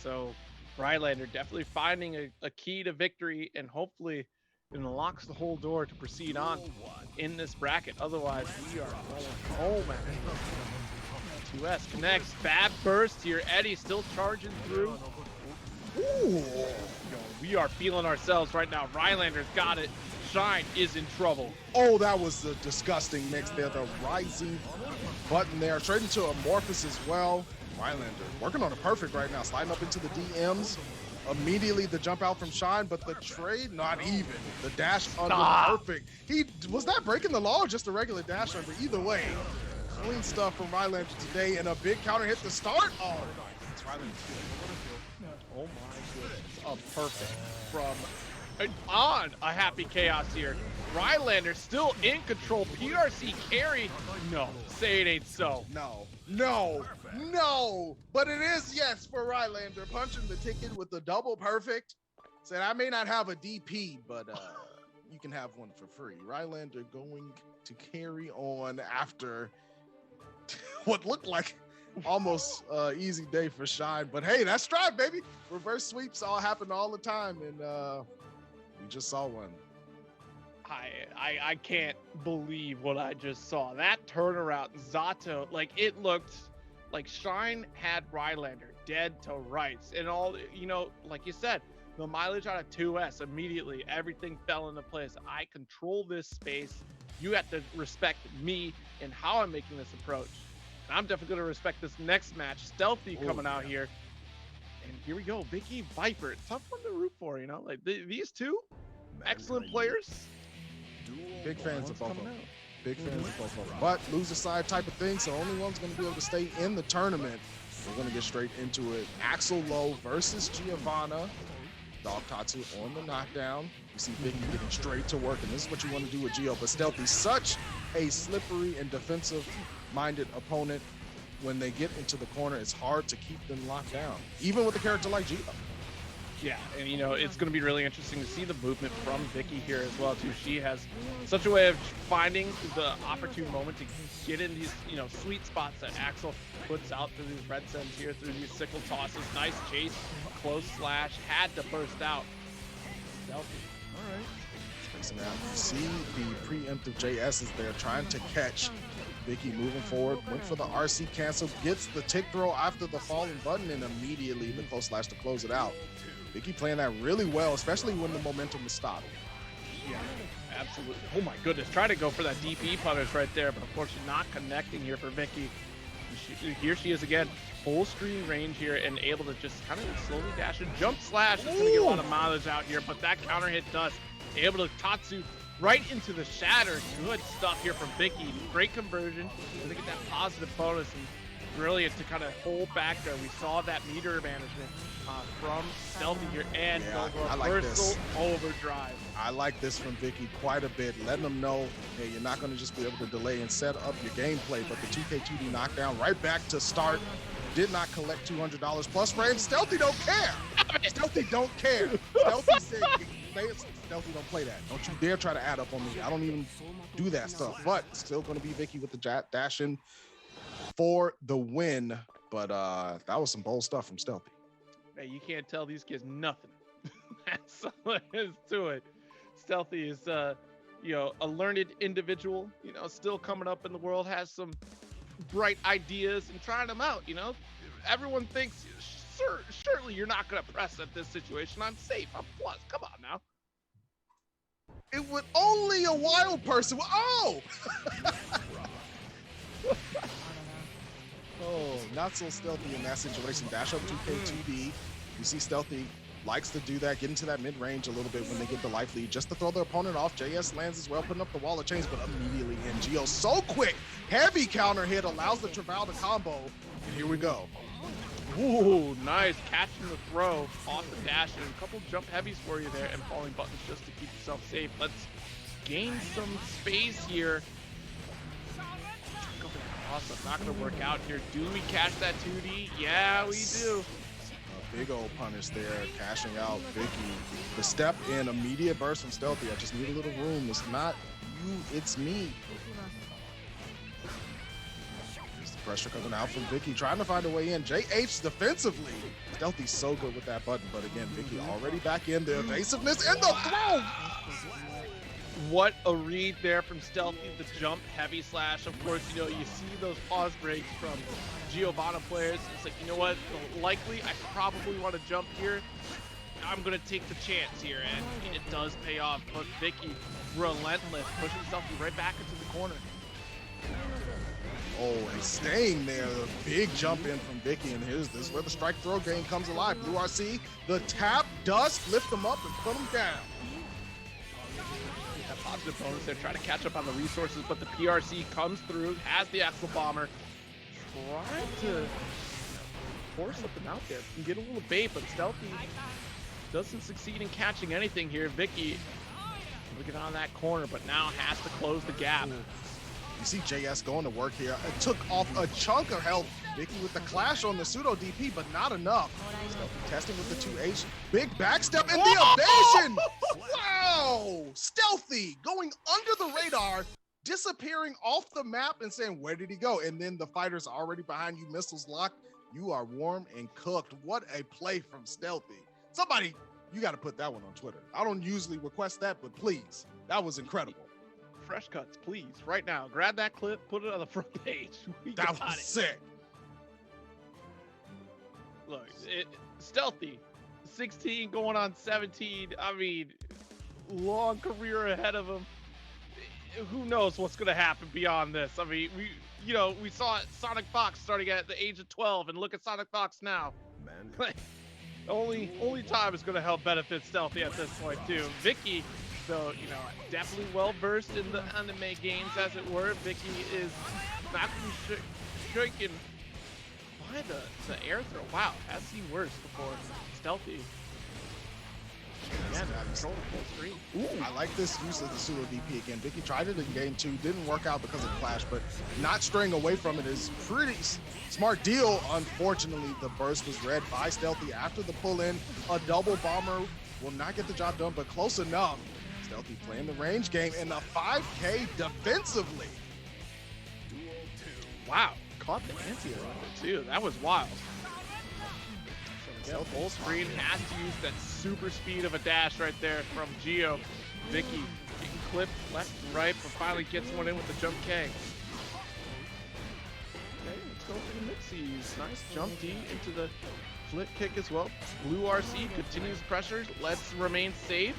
S1: So Rylander definitely finding a key to victory, and hopefully it unlocks the whole door to proceed on in this bracket. Otherwise, we are going home, man. 2S connects. Bad burst here. Eddie still charging through. Ooh. Yo, we are feeling ourselves right now. Rylander's got it. Shine is in trouble.
S2: Oh, that was a disgusting mix there. The rising button there. Straight into Amorphous as well. Rylander working on a perfect right now. Sliding up into the DMs. Immediately the jump out from Shine, but the trade not even. The dash under perfect. Was that breaking the law or just a regular dash under? Either way, clean stuff from Rylander today, and a big counter hit to start. Oh, nice.
S1: Oh my goodness. A perfect from on a Happy Chaos here. Rylander still in control. PRC carry. No, say it ain't so.
S2: No, but it is yes for Rylander, punching the ticket with the double perfect. Said I may not have a DP, but you can have one for free. Rylander going to carry on after what looked like almost easy day for Shine, but hey, that's Strive, baby. Reverse sweeps all happen all the time, and we just saw one.
S1: I can't believe what I just saw. That turnaround, Zato, like it looked like Shine had Rylander dead to rights, and all, you know, like you said, the mileage out of 2S, immediately everything fell into place. I control this space. You have to respect me and how I'm making this approach. And I'm definitely going to respect this next match. Stealthy coming out here. And here we go. Vicky, Viper. Tough one to root for, you know? Like these two excellent players.
S2: Big fans of both of them. Big fans of both of them. But loser side type of thing, so only one's going to be able to stay in the tournament. We're going to get straight into it. Axel Low versus Giovanna. Dog Tatsu on the knockdown. You see Vicky getting straight to work, and this is what you want to do with Gio. But Stealthy, such a slippery and defensive-minded opponent. When they get into the corner, it's hard to keep them locked down, even with a character like Gio.
S1: Yeah, and you know, it's going to be really interesting to see the movement from Vicky here as well, too. She has such a way of finding the opportune moment to get in these, you know, sweet spots that Axel puts out through these red sends here, through these sickle tosses. Nice chase, close slash, had to burst out. Stealthy. All right.
S2: Spacing out. You see the preemptive JSs there trying to catch Vicky moving forward. Went for the RC cancel, gets the tick throw after the falling button, and immediately the close slash to close it out. Vicky playing that really well, especially when the momentum is stopped.
S1: Yeah, absolutely. Oh my goodness, try to go for that DP punish right there, but unfortunately not connecting here for Vicky. Here she is again, full screen range here, and able to just kind of slowly dash and jump slash. It's gonna get a lot of mileage out here, but that counter hit does. Able to Tatsu right into the shatter. Good stuff here from Vicky. Great conversion. Gonna get that positive bonus, and brilliant to kind of hold back there. We saw that meter management from Stealthy here, and
S2: I like
S1: reversal overdrive.
S2: I like this from Vicky quite a bit, letting them know, hey, you're not going to just be able to delay and set up your gameplay, but the 2K2D knockdown right back to start. Did not collect $200 plus frames. Stealthy don't care. Stealthy don't care. Stealthy said, Stealthy don't play that. Don't you dare try to add up on me. I don't even do that stuff, but still going to be Vicky with the dash in for the win. But that was some bold stuff from Stealthy.
S1: Hey, you can't tell these kids nothing. That's all there is to it. Stealthy is, you know, a learned individual, you know, still coming up in the world, has some bright ideas and trying them out, you know. Everyone thinks, surely you're not going to press at this situation. I'm safe. I'm plus. Come on now.
S2: It would only a wild person. Oh! Oh, not so stealthy in that situation. Dash up 2K 2D. You see Stealthy likes to do that, get into that mid-range a little bit when they get the life lead, just to throw their opponent off. JS lands as well, putting up the wall of chains, but immediately in. Geo so quick. Heavy counter hit allows the Travail to combo. And here we go.
S1: Ooh, nice. Catching the throw off the dash, and a couple jump heavies for you there, and falling buttons just to keep yourself safe. Let's gain some space here. Awesome. Not going to work out here. Do we catch that 2D? Yeah, we do.
S2: A big old punish there, cashing out Vicky. The step in, immediate burst from Stealthy. I just need a little room. It's not you, it's me. There's the pressure coming out from Vicky, trying to find a way in. JH defensively. Stealthy's so good with that button, but again, Vicky already back in. The evasiveness and the throw.
S1: What a read there from Stealthy, the jump heavy slash. Of course, you know, you see those pause breaks from Giovanna players. It's like, you know what, likely I probably want to jump here. I'm going to take the chance here, and it does pay off. But Vicky, relentless, pushing Stealthy right back into the corner.
S2: Oh, and staying there, the big jump in from Vicky, and this is where the strike throw game comes alive. Blue RC, the tap does lift them up and put them down.
S1: Positive bonus there, trying to catch up on the resources, but the PRC comes through, has the Axle Bomber, trying to force something out there. Can get a little bait, but Stealthy doesn't succeed in catching anything here. Vicky looking on that corner, but now has to close the gap.
S2: You see JS going to work here. It took off a chunk of health. Vicky with the clash on the pseudo DP, but not enough. Stealthy testing with the 2H. Big backstep and the evasion! Wow! Stealthy going under the radar, disappearing off the map and saying, where did he go? And then the fighters are already behind you, missiles locked. You are warm and cooked. What a play from Stealthy. Somebody, you got to put that one on Twitter. I don't usually request that, but please, that was incredible.
S1: Fresh cuts, please, right now. Grab that clip, put it on the front page.
S2: That was sick.
S1: Look, Stealthy, 16 going on 17. I mean, long career ahead of him. Who knows what's going to happen beyond this? I mean, we saw Sonic Fox starting at the age of 12, and look at Sonic Fox now. Man, only time is going to help benefit Stealthy at this point too. Vicky, though, you know, definitely well versed in the anime games, as it were. Vicky is not going to be shaken by the air throw. Wow, has seen worse before. Stealthy. Yeah, control the full screen.
S2: Ooh, I like this use of the pseudo DP again. Vicky tried it in game 2, didn't work out because of Clash, but not straying away from it is pretty smart deal. Unfortunately, the burst was read by Stealthy after the pull in. A double bomber will not get the job done, but close enough. Stealthy playing the range game in the 5K defensively.
S1: Wow, caught the anti-air too. That was wild. Yeah, full screen, has to use that super speed of a dash right there from Geo. Vicky getting clipped left and right, but finally gets one in with the jump K. Okay, let's go for the mixies. Nice jump D into the flip kick as well. Blue RC continues pressure. Let's remain safe.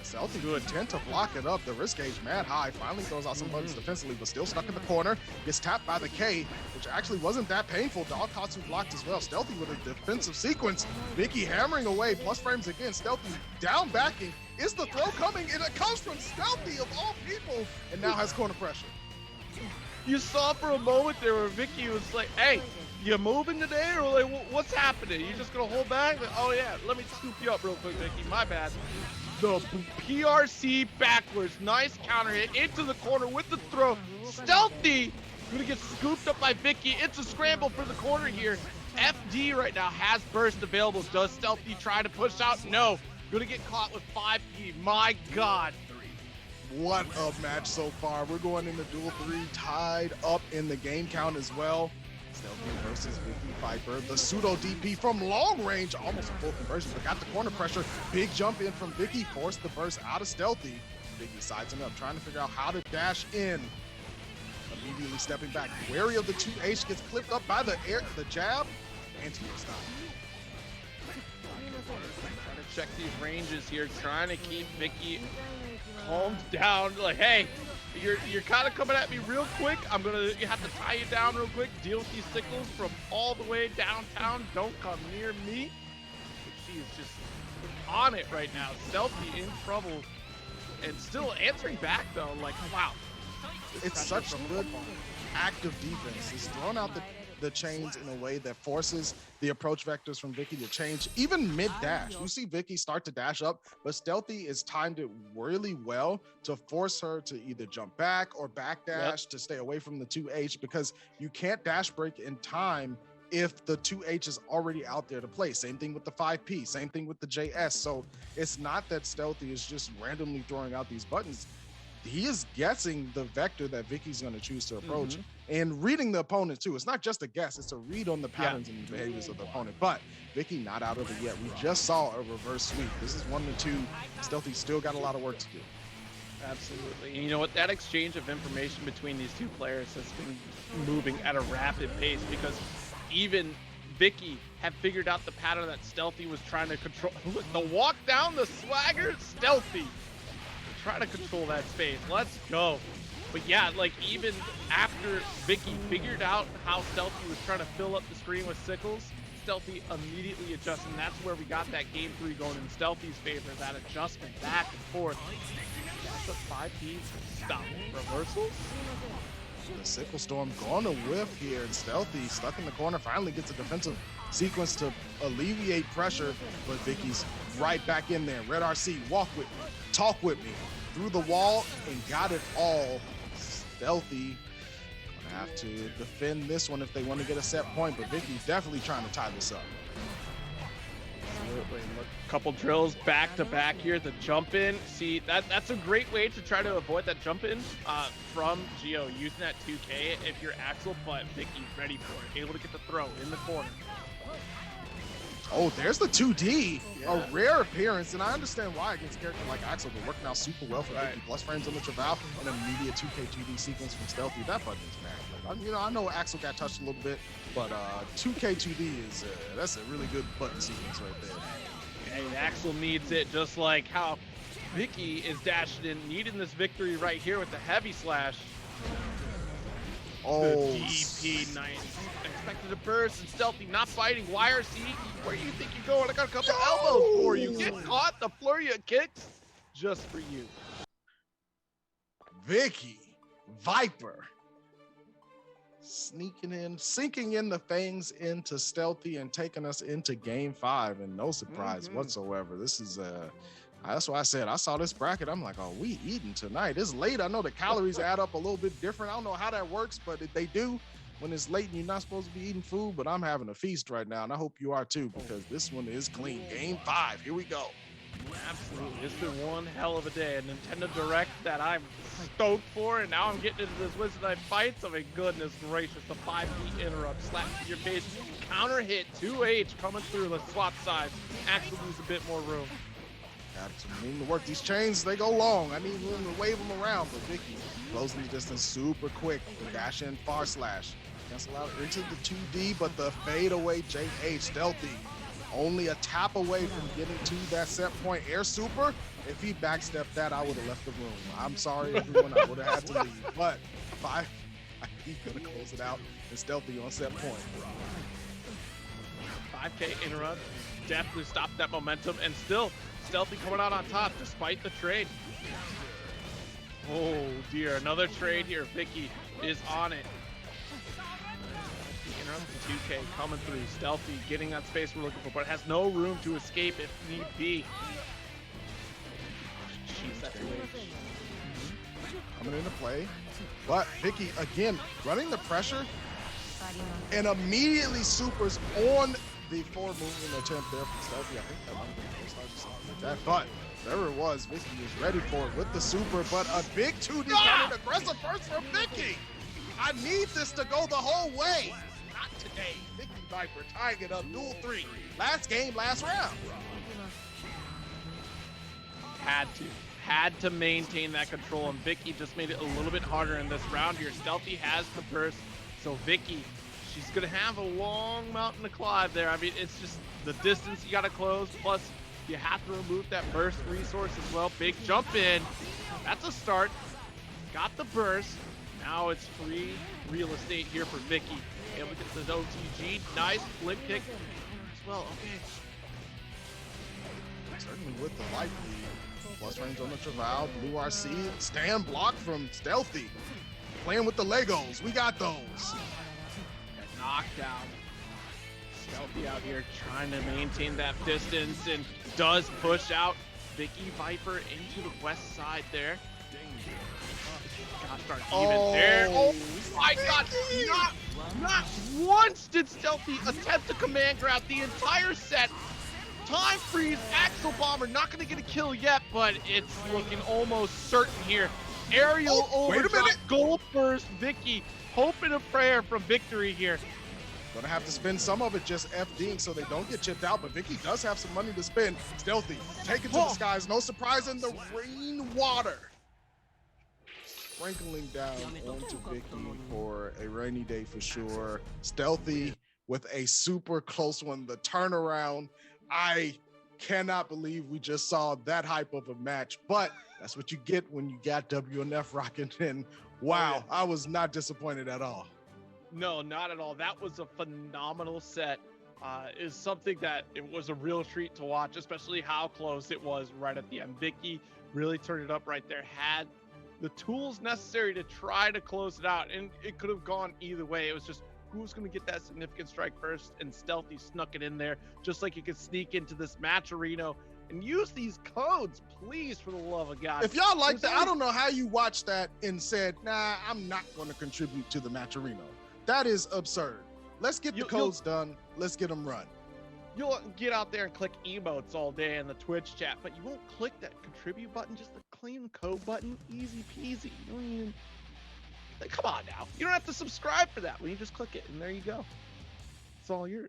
S2: Stealthy good intent to block it up. The risk gauge mad high. Finally throws out some buttons defensively, but still stuck in the corner. Gets tapped by the K, which actually wasn't that painful. Dogkatsu blocked as well. Stealthy with a defensive sequence. Vicky hammering away. Plus frames again. Stealthy down backing. Is the throw coming? And it comes from Stealthy of all people. And now has corner pressure.
S1: You saw for a moment there where Vicky was like, hey, you moving today? Or like, what's happening? You just gonna hold back? Like, oh yeah, let me scoop you up real quick, Vicky. My bad. The PRC backwards, nice counter hit into the corner with the throw. Stealthy gonna get scooped up by Vicky. It's a scramble for the corner here. FD right now has burst available. Does Stealthy try to push out? No. Gonna get caught with 5P. My God.
S2: What a match so far. We're going into duel 3, tied up in the game count as well. Stealthy versus Vicky Viper. The pseudo DP from long range, almost a full conversion, but got the corner pressure. Big jump in from Vicky, forced the burst out of Stealthy. Vicky sizing up, trying to figure out how to dash in. Immediately stepping back, wary of the 2H, gets clipped up by the jab. Anti-air style.
S1: Trying to check these ranges here, trying to keep Vicky calmed down. Like, hey, you're kind of coming at me real quick. You have to tie you down real quick. Deal with these sickles from all the way downtown. Don't come near me. She is just on it right now. Stealthy in trouble, and still answering back though. Like, wow.
S2: It's such good active defense. It's thrown out the chains in a way that forces the approach vectors from Vicky to change, even mid-dash. You see Vicky start to dash up, but Stealthy is timed it really well to force her to either jump back or backdash to stay away from the 2H, because you can't dash break in time if the 2H is already out there to play. Same thing with the 5P, same thing with the JS. So it's not that Stealthy is just randomly throwing out these buttons. He is guessing the vector that Vicky's going to choose to approach and reading the opponent too. It's not just a guess, it's a read on the patterns and behaviors of the opponent. But Vicky not out of it yet. We just saw a reverse sweep. This is 1-2. Stealthy still got a lot of work to do.
S1: Absolutely. And you know what? That exchange of information between these two players has been moving at a rapid pace, because even Vicky had figured out the pattern that Stealthy was trying to control. Look, the walk down, the swagger, Stealthy. Try to control that space. Let's go. But yeah, like even after Vicky figured out how Stealthy was trying to fill up the screen with sickles, Stealthy immediately adjusted, and that's where we got that game 3 going in Stealthy's favor, that adjustment back and forth. That's a 5P stop. Reversals?
S2: The Sickle Storm gonna whiff here, and Stealthy stuck in the corner, finally gets a defensive sequence to alleviate pressure, but Vicky's right back in there. Red RC, walk with me, talk with me, through the wall, and got it all. Stealthy gonna have to defend this one if they want to get a set point, but Vicky definitely trying to tie this up.
S1: Absolutely. Look, couple drills back to back here. The jump in. See, that's a great way to try to avoid that jump in from Geo using that 2K if you're Axel, but Vicky's ready for it. Able to get the throw in the corner.
S2: Oh, there's the 2D, a rare appearance, and I understand why against a character like Axel, but working out super well for Vicky. Plus frames on the Travail, and an immediate 2K 2D sequence from Stealthy. That button is mad. Like, you know, I know Axel got touched a little bit, but 2K 2D is that's a really good button sequence right there.
S1: Hey, Axel needs it, just like how Vicky is dashing in, needing this victory right here with the heavy slash.
S2: Oh,
S1: the DP, nice. Expected to burst, and Stealthy not fighting. YRC, where do you think you're going? I got a couple elbows for you. Get caught, the flurry of kicks, just for you.
S2: Vicky, Viper, sneaking in, sinking in the fangs into Stealthy and taking us into game 5, and no surprise whatsoever. This is that's why I said I saw this bracket. I'm like, oh, we eating tonight. It's late. I know the calories add up a little bit different. I don't know how that works, but they do when it's late and you're not supposed to be eating food. But I'm having a feast right now, and I hope you are too, because this one is clean. Game 5. Here we go.
S1: Absolutely. It's been one hell of a day. A Nintendo Direct that I'm stoked for, and now I'm getting into this Weds Night Fights. I mean, goodness gracious, the 5P interrupt, slap to your face, counter hit, 2H coming through. Let's swap sides. Axel needs a bit more room.
S2: Got to need to work these chains. They go long. I need room to wave them around, but Vicky closing the distance super quick. The dash in far slash. Cancel out into the 2D, but the fade away JH Stealthy. Only a tap away from getting to that set point. Air super. If he backstepped that, I would have left the room. I'm sorry, everyone. I would have had to leave. But 5, he's gonna close it out. And Stealthy on set point.
S1: 5K interrupt. Definitely stopped that momentum, and still Stealthy coming out on top despite the trade. Oh dear, another trade here. Vicky is on it. Interrupt to 2K coming through. Stealthy getting that space we're looking for, but has no room to escape if need be. Jeez, that's
S2: coming into play. But Vicky again running the pressure and immediately supers on the forward movement attempt there from Stealthy. I think that might be something like that. But whatever it was, Vicky was ready for it with the super, but a big 2D coming, aggressive burst from Vicky. I need this to go the whole way. Not today. Vicky Viper tying it up, duel 3. Last game, last round.
S1: Had to maintain that control, and Vicky just made it a little bit harder in this round here. Stealthy has the burst, so Vicky, she's gonna have a long mountain to climb there. I mean, it's just the distance you gotta close, plus you have to remove that burst resource as well. Big jump in, that's a start. got the burst. Now it's free real estate here for Vicky. Able to get the OTG. Nice flip kick as well. Okay.
S2: Certainly with the light lead. Plus range on the Travail, Blue RC, stand block from Stealthy. Playing with the Legos, we got those.
S1: That knockdown. Stealthy out here trying to maintain that distance and does push out Vicky Viper into the west side there. Gotta start even there. Oh my god! Not once did Stealthy attempt to command grab the entire set. Time freeze, Axle Bomber, not gonna get a kill yet, but it's looking almost certain here. Aerial overdrop, gold burst, Vicky, hope and a prayer from victory here.
S2: Gonna have to spend some of it just FDing so they don't get chipped out, but Vicky does have some money to spend. Stealthy, take it to the skies, no surprise in the rain water. Sprinkling down onto Vicky for a rainy day for sure. Stealthy with a super close one, the turnaround. I cannot believe we just saw that hype of a match, but that's what you get when you got WNF rocking in. Wow, I was not disappointed at all.
S1: No, not at all. That was a phenomenal set. Is something that it was a real treat to watch, especially how close it was right at the end. Vicky really turned it up right there, had the tools necessary to try to close it out, and it could have gone either way. It was just who's going to get that significant strike first, and Stealthy snuck it in there, just like you could sneak into this match arena and use these codes, please, for the love of God.
S2: If y'all like that, I don't know how you watched that and said, nah, I'm not going to contribute to the match arena. That is absurd. Let's get the codes done. Let's get them run.
S1: You'll get out there and click emotes all day in the Twitch chat, but you won't click that contribute button, just the clean code button, easy peasy. You don't even, like, come on now. You don't have to subscribe for that. When you just click it, and there you go. It's all yours.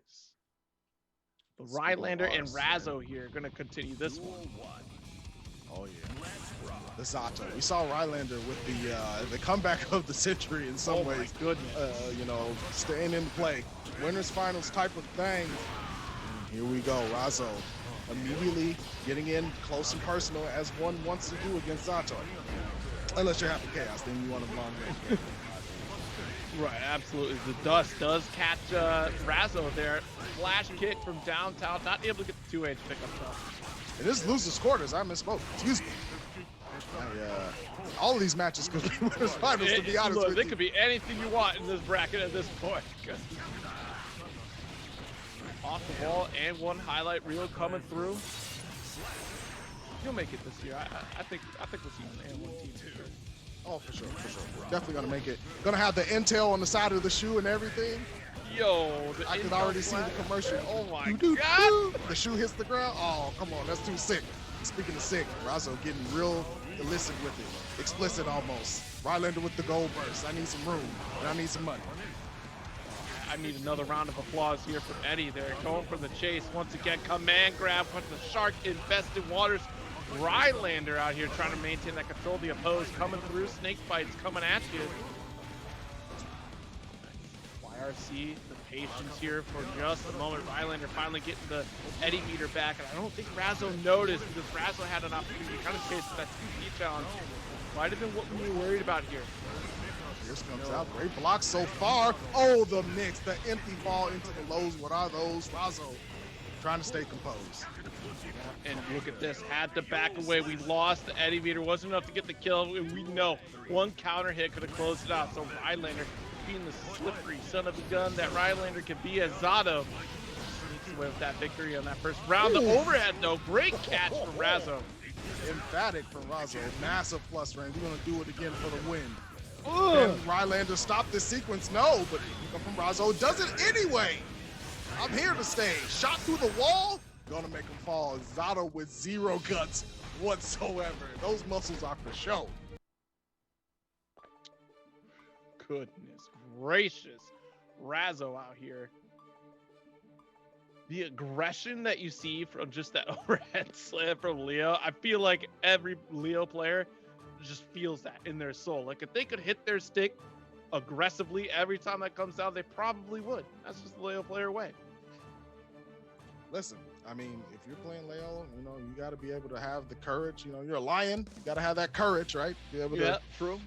S1: The Rylander and Razzo here are going to continue this one.
S2: Oh, yeah. The Zato. We saw Rylander with the comeback of the century in some ways.
S1: My goodness.
S2: You know, staying in play. Winners finals type of thing. Here we go. Razzo immediately getting in close and personal as one wants to do against Zato. Unless you're having chaos, then you want to long range.
S1: Right, absolutely. The dust does catch Razzo there. Flash kick from downtown. Not able to get the 2H pickup though.
S2: It is losers quarters. I misspoke. Excuse me. All of these matches could be winners finals, to be honest with you.
S1: There could be anything you want in this bracket at this point. Off the wall and one highlight reel coming through. You'll make it this year. I think we'll see you in one team too.
S2: Oh, for sure. Definitely gonna make it. Gonna have the intel on the side of the shoe and everything.
S1: Yo,
S2: I can already see the commercial.
S1: Oh my god!
S2: The shoe hits the ground. Oh, come on, that's too sick. Speaking of sick, Razzo getting real illicit with it. Explicit almost. Rylander with the gold burst. I need some room, and I need some money.
S1: I need another round of applause here from Eddie there. Going for the chase once again. Command grab, put the shark infested waters. Rylander out here trying to maintain that control of the opposed. Coming through, snake bites coming at you. YRC, the patience here for just a moment. Rylander finally getting the Eddie meter back, and I don't think Razzo noticed because Razzo had an opportunity to kind of chase that 2B challenge. Might have been what we were worried about here.
S2: Pierce comes out, great block so far. Oh, the mix, the empty fall into the lows. What are those? Razzo trying to stay composed.
S1: And look at this, had to back away. We lost the Eddie meter, wasn't enough to get the kill. We know one counter hit could have closed it out. So Rylander being the slippery son of a gun that Rylander can be as Zato sneaks away with that victory on that first round. The overhead though, great catch from Razzo.
S2: Emphatic from Razzo, massive plus range. We're gonna do it again for the win. Can Rylander stop this sequence? No, but from Razzo does it anyway. I'm here to stay. Shot through the wall, gonna make him fall. Zato with zero guts whatsoever. Those muscles are for show.
S1: Goodness gracious. Razzo out here. The aggression that you see from just that overhead slam from Leo, I feel like every Leo player just feels that in their soul. Like if they could hit their stick aggressively every time that comes down, they probably would. That's just the Leo player way.
S2: Listen, I mean, if you're playing Leo, you know, you got to be able to have the courage. You know, you're a lion. You got to have that courage, right? Be able to
S1: true.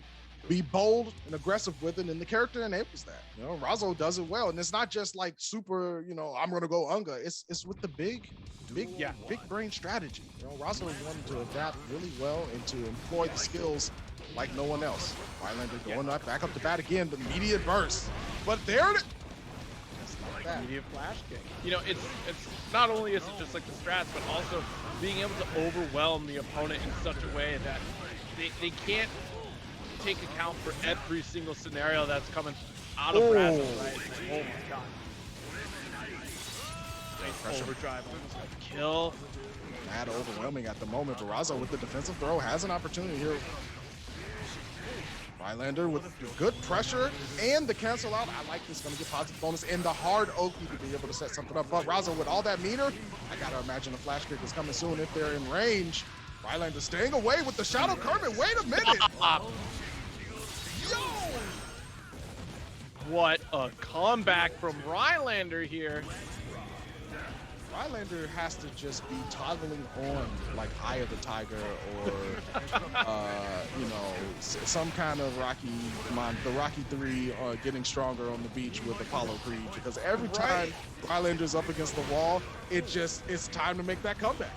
S2: be bold and aggressive with it, and the character enables that. You know, Razzo does it well, and it's not just like super, you know, I'm gonna go Unga. It's with the big brain strategy. You know, Razzo wanted to adapt really well and to employ the skills like no one else. Rylander going up, back up the bat again, the immediate burst. But there it is.
S1: Immediate flash kick. You know, it's not only is it just like the strats, but also being able to overwhelm the opponent in such a way that they can't take account for every single scenario that's coming out of Razzo, right? Oh my god. Nice overdrive, almost like kill.
S2: Mad overwhelming at the moment, but Razzo with the defensive throw has an opportunity here. Rylander with good pressure and the cancel out. I like this, gonna get positive bonus and the hard Oki to be able to set something up. But Razzo with all that meter, I gotta imagine a flash kick is coming soon if they're in range. Rylander staying away with the Shadow Kermit. Wait a minute. Yo!
S1: What a comeback from Rylander here.
S2: Rylander has to just be toggling on like Eye of the Tiger or, you know, some kind of the Rocky 3 getting stronger on the beach with Apollo Creed, because every time Rylander's up against the wall, it's time to make that comeback.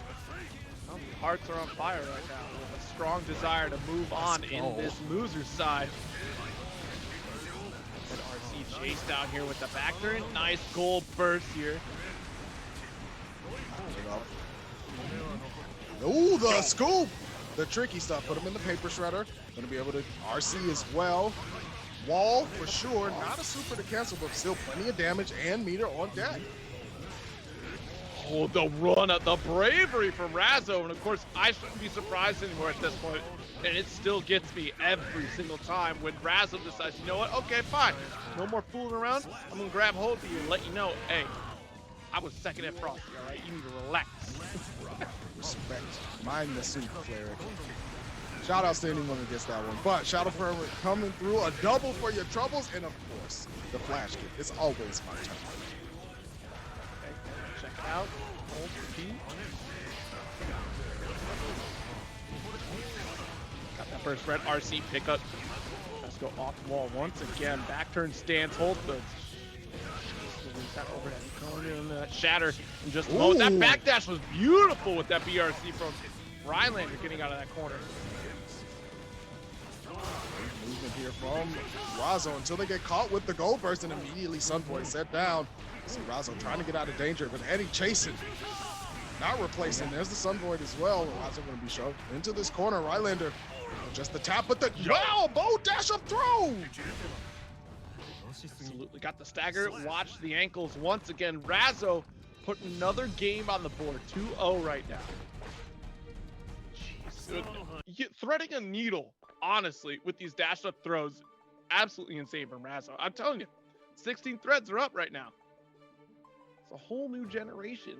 S1: Well, hearts are on fire right now with a strong desire to move on in this loser's side. And RC chased out here with the back turn. Nice gold burst here.
S2: Ooh, the scoop! The tricky stuff. Put him in the paper shredder. Gonna be able to RC as well. Wall for sure. Not a super to cancel, but still plenty of damage and meter on deck.
S1: Oh, the run at the bravery from Razzo. And of course, I shouldn't be surprised anymore at this point. And it still gets me every single time when Razzo decides, you know what? Okay, fine. No more fooling around. I'm gonna grab hold of you and let you know, hey, I was second at Frosty, all right? You need to relax.
S2: Respect. Mind the super cleric. Shout outs to anyone who gets that one. But Shadow Firm coming through, a double for your troubles, and of course, the flash kick. It's always my turn.
S1: Okay, check it out. Hold the key. Got that first red RC pickup. Let's go off the wall once again. Back turn stance, hold the that overhead corner and that shatter and just load. That backdash was beautiful with that BRC from Rylander getting out of that corner.
S2: Movement here from Razzo until they get caught with the gold burst and immediately Sunboy set down. See Razzo trying to get out of danger, but Eddie chasing. Not replacing. There's the Sunvoid as well. Razzo going to be shoved into this corner. Rylander just the tap, but the bow dash up throw.
S1: Absolutely got the stagger. Watch the ankles once again. Razzo put another game on the board. 2-0 right now. Jeez. Threading a needle, honestly, with these dash up throws, absolutely insane from Razzo. I'm telling you, 16 threads are up right now. It's a whole new generation.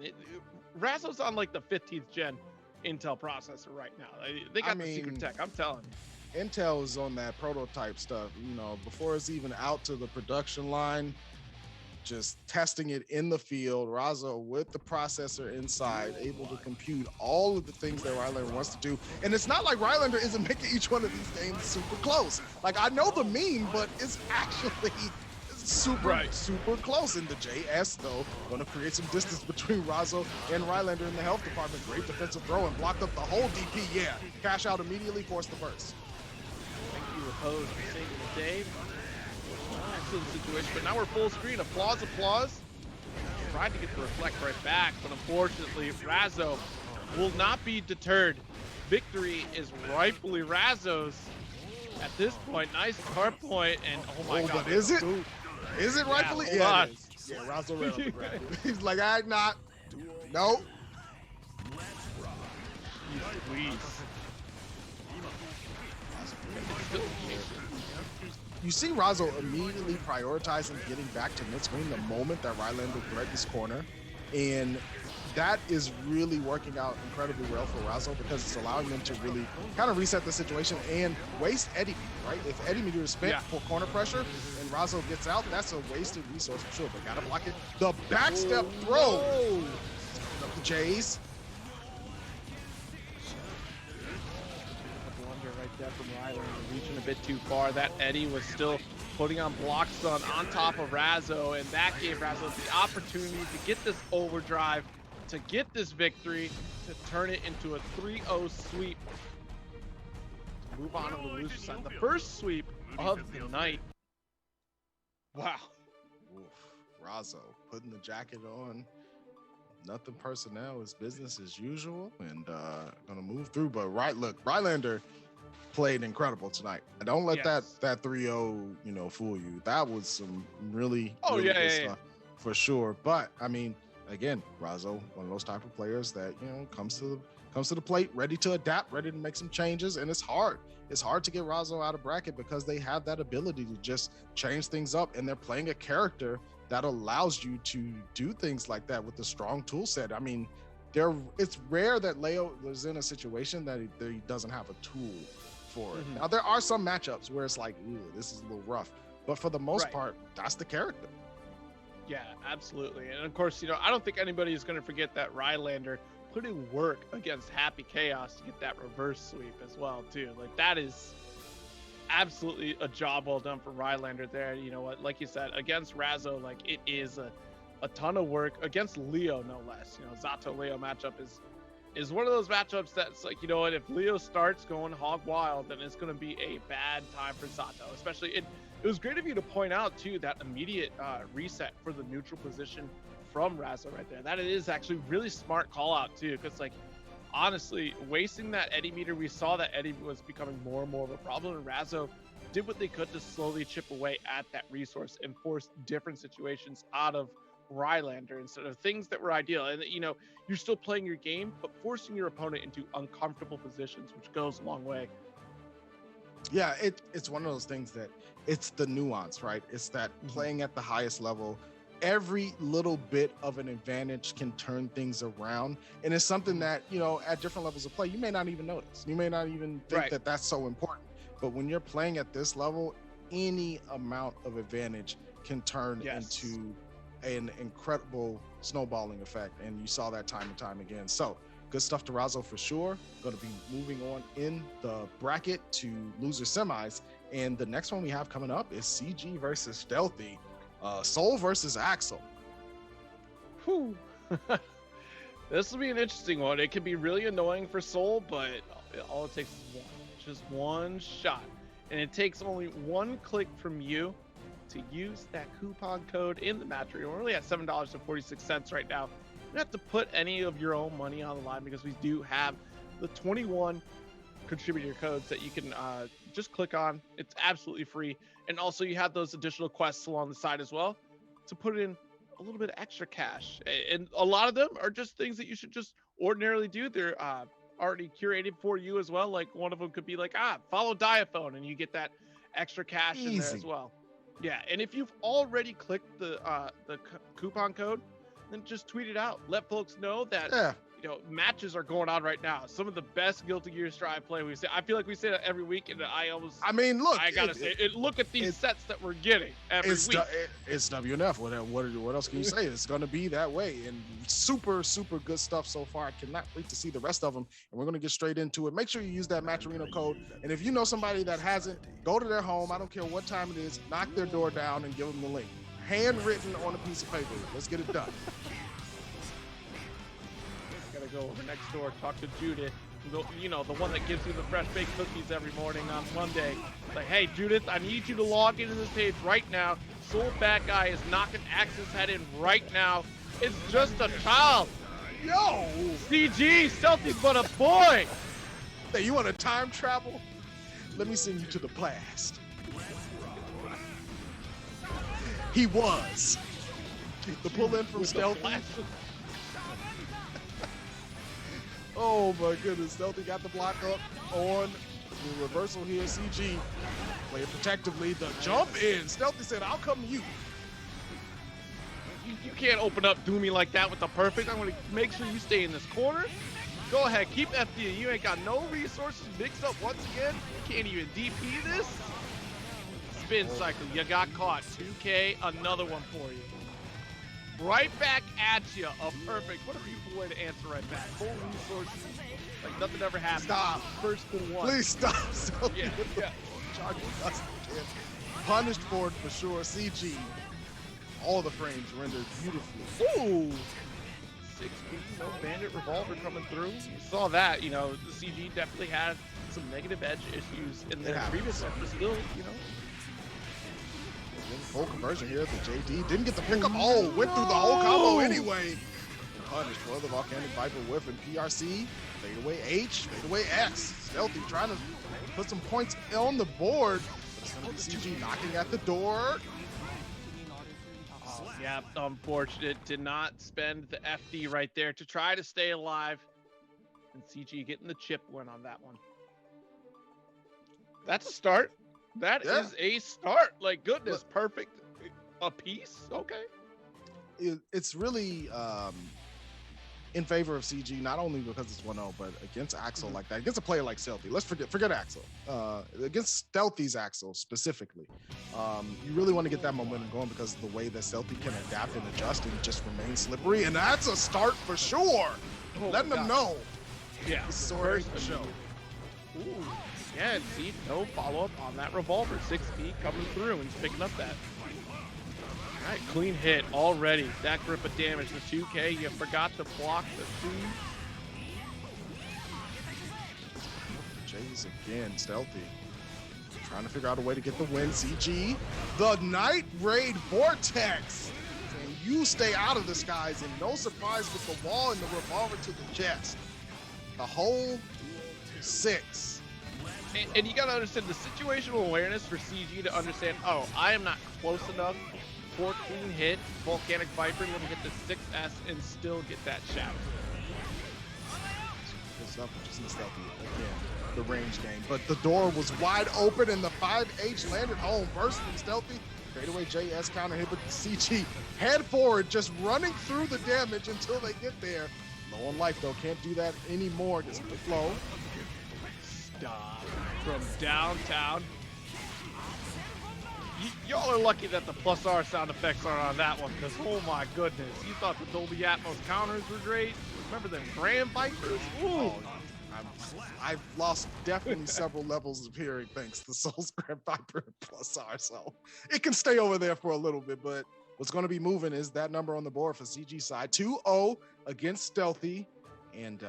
S1: Razzo's on like the 15th gen Intel processor right now. They got the secret tech, I'm telling you.
S2: Intel is on that prototype stuff, you know, before it's even out to the production line, just testing it in the field. Razzo with the processor inside, able to compute all of the things that Rylander wants to do. And it's not like Rylander isn't making each one of these games super close. Like, I know the meme, but it's actually super close. In the JS, though, going to create some distance between Razzo and Rylander in the health department. Great defensive throw and blocked up the whole DP. Yeah, cash out immediately, force the burst.
S1: Opposed for saving the day. Excellent situation, but now we're full screen. Applause. Tried to get the reflect right back, but unfortunately, Razzo will not be deterred. Victory is rightfully Razzo's at this point. Nice card point, and oh my god.
S2: But is it? Is it rightfully? Yeah, it is. Yeah, Razzo ran up the grab. He's like, I'm not. No.
S1: Please.
S2: You see Razzo immediately prioritizing getting back to mid-screen the moment that Rylander threatens corner, and that is really working out incredibly well for Razzo because it's allowing them to really kind of reset the situation and waste Eddie meter, right? If Eddie meter is spent for corner pressure and Razzo gets out, that's a wasted resource for sure, but gotta block it. The backstep throw! Up the Jays.
S1: Blunder right there from Rylander, reaching a bit too far. That Eddie was still putting on blocks on top of Razzo, and that gave Razzo the opportunity to get this overdrive, to get this victory, to turn it into a 3-0 sweep. To move on to the loser side. The first sweep of the night. Wow.
S2: Oof. Razzo putting the jacket on. Nothing personnel, is business as usual, and gonna move through. But look, Rylander played incredible tonight. Don't let that 3-0 fool you. That was some really good stuff for sure. But I mean, again, Razzo, one of those type of players that comes to the plate ready to adapt, ready to make some changes, and it's hard. It's hard to get Razzo out of bracket because they have that ability to just change things up, and they're playing a character that allows you to do things like that with a strong tool set. I mean, it's rare that Leo was in a situation that he doesn't have a tool for it. Now, there are some matchups where it's like, ooh, this is a little rough, but for the most part, that's the character.
S1: Yeah, absolutely. And of course, I don't think anybody is going to forget that Rylander put in work against Happy Chaos to get that reverse sweep as well, too. Like, that is absolutely a job well done for Rylander there. You know what, like you said, against Razzo, like, it is a ton of work against Leo, no less. Zato Leo matchup is one of those matchups that's like, what, if Leo starts going hog wild, then it's going to be a bad time for Zato. Especially, it was great of you to point out too that immediate reset for the neutral position from Razzo right there. That is actually really smart call out too, because like, honestly, wasting that Eddie meter, we saw that Eddie was becoming more and more of a problem, and Razzo did what they could to slowly chip away at that resource and force different situations out of Rylander instead of things that were ideal. And you're still playing your game, but forcing your opponent into uncomfortable positions, which goes a long way.
S2: Yeah, it's one of those things that it's the nuance, right? It's that playing at the highest level, every little bit of an advantage can turn things around. And it's something that, at different levels of play, you may not even notice. You may not even think that that's so important. But when you're playing at this level, any amount of advantage can turn into an incredible snowballing effect. And you saw that time and time again. So good stuff to Razzo for sure. Going to be moving on in the bracket to loser semis. And the next one we have coming up is CG versus Stealthy. Soul versus Axel.
S1: Whew. This will be an interesting one. It can be really annoying for Soul, but all it takes is just one shot. And it takes only one click from you to use that coupon code in the match. We're only at $7.46 right now. You don't have to put any of your own money on the line because we do have the 21 contributor codes that you can just click on. It's absolutely free. And also you have those additional quests along the side as well to put in a little bit of extra cash. And a lot of them are just things that you should just ordinarily do. They're already curated for you as well. Like one of them could be like, follow Diaphone, and you get that extra cash in there as well. Yeah, and if you've already clicked the coupon code, then just tweet it out. Let folks know that matches are going on right now. Some of the best Guilty Gear Strive play we say. I feel like we say that every week, and I gotta say, look at these sets that we're getting every week.
S2: It's WNF. What else can you say? It's gonna be that way, and super good stuff so far. I cannot wait to see the rest of them, and we're gonna get straight into it. Make sure you use that Matcherino code, and if you know somebody that hasn't, go to their home. I don't care what time it is. Knock their door down and give them the link, handwritten on a piece of paper. Let's get it done.
S1: Go over next door, talk to Judith, the one that gives you the fresh baked cookies every morning on Monday. Like, hey Judith, I need you to log into this page right now. Soul Bad Guy is knocking Axe's head in right now. It's just a child.
S2: Yo,
S1: CG, Stealthy's but a boy.
S2: Hey, you want to time travel? Let me send you to the past. He was the pull in from Stealthy. Oh my goodness, Stealthy got the block up on the reversal here. CG playing protectively. The jump in. Stealthy said, I'll come to you.
S1: You can't open up Doomy like that with the perfect. I'm going to make sure you stay in this corner. Go ahead, keep FD. You ain't got no resources mixed up once again. You can't even DP this. Spin cycle, you got caught. 2K, another one for you. Right back at you, a perfect. What a beautiful way to answer right back. Full resources, Like nothing ever happened.
S2: Stop.
S1: First one.
S2: Please stop. Stealthy
S1: Yeah,
S2: with the
S1: yeah.
S2: charging dust again. Punished for it for sure. CG. All the frames rendered beautifully.
S1: Ooh. 6B, no bandit revolver coming through. You saw that, you know, the CG definitely had some negative edge issues in their previous one, but still, you know.
S2: Full conversion here. The JD didn't get the pickup. Oh, went through the whole combo anyway. Punished for the Volcanic Viper whiff and PRC. Fade away H, fade away X. Stealthy trying to put some points on the board. But it's gonna be CG knocking at the door.
S1: Yeah, unfortunate. Did not spend the FD right there to try to stay alive. And CG getting the chip win on that one. That's a start. That is a start. Like, goodness, perfect. A piece? Okay.
S2: It's really in favor of CG, not only because it's 1-0, but against Axel like that. Against a player like Stealthy. Let's forget Axel. Against Stealthy's Axel specifically, you really want to get that momentum going because of the way that Stealthy can adapt and adjust and just remain slippery. And that's a start for sure. Letting them know.
S1: Yeah.
S2: This is already the show.
S1: Ooh. Yeah, and see, no follow-up on that revolver. 6B coming through and picking up that. All right, clean hit already. That grip of damage. The 2K, you forgot to block the 2.
S2: Jays again, Stealthy. Trying to figure out a way to get the win. CG, the Night Raid Vortex. And you stay out of the skies, and no surprise with the wall and the revolver to the chest. The whole 6.
S1: And you gotta understand the situational awareness for CG to understand, oh, I am not close enough for clean hit. Volcanic Viper, let me get the 6S and still get that shadow.
S2: Good stuff, just in Stealthy again, the range game. But the door was wide open and the 5H landed home. Burst from Stealthy. Fadeaway JS counter hit with the CG. Head forward, just running through the damage until they get there. Low on life though, can't do that anymore. Gets the flow.
S1: Stop. From downtown. Y'all are lucky that the plus R sound effects aren't on that one, because oh my goodness, you thought the Dolby Atmos counters were great. Remember them Grand Vipers? Ooh.
S2: Oh, I've lost definitely several levels of hearing thanks to Soul's Grand Viper and plus R, so it can stay over there for a little bit, but what's going to be moving is that number on the board for CG side. 2-0 against Stealthy. And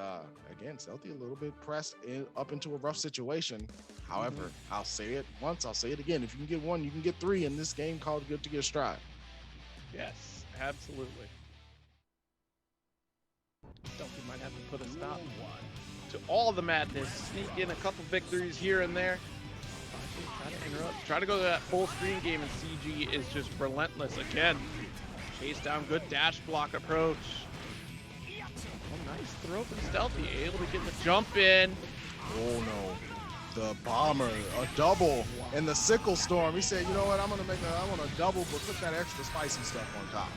S2: again, Stealthy a little bit pressed up into a rough situation. However, I'll say it once, I'll say it again. If you can get 1, you can get 3 in this game called Good to Get Stride.
S1: Yes, absolutely. Stealthy might have to put a stop to all the madness. Sneak in a couple victories here and there. Try to interrupt. Try to go to that full screen game, and CG is just relentless again. Chase down, good dash block approach. Nice throw from Stealthy, able to get the jump in.
S2: Oh no, the bomber, a double, and the sickle storm. He said, you know what, I want a double, but put that extra spicy stuff on top.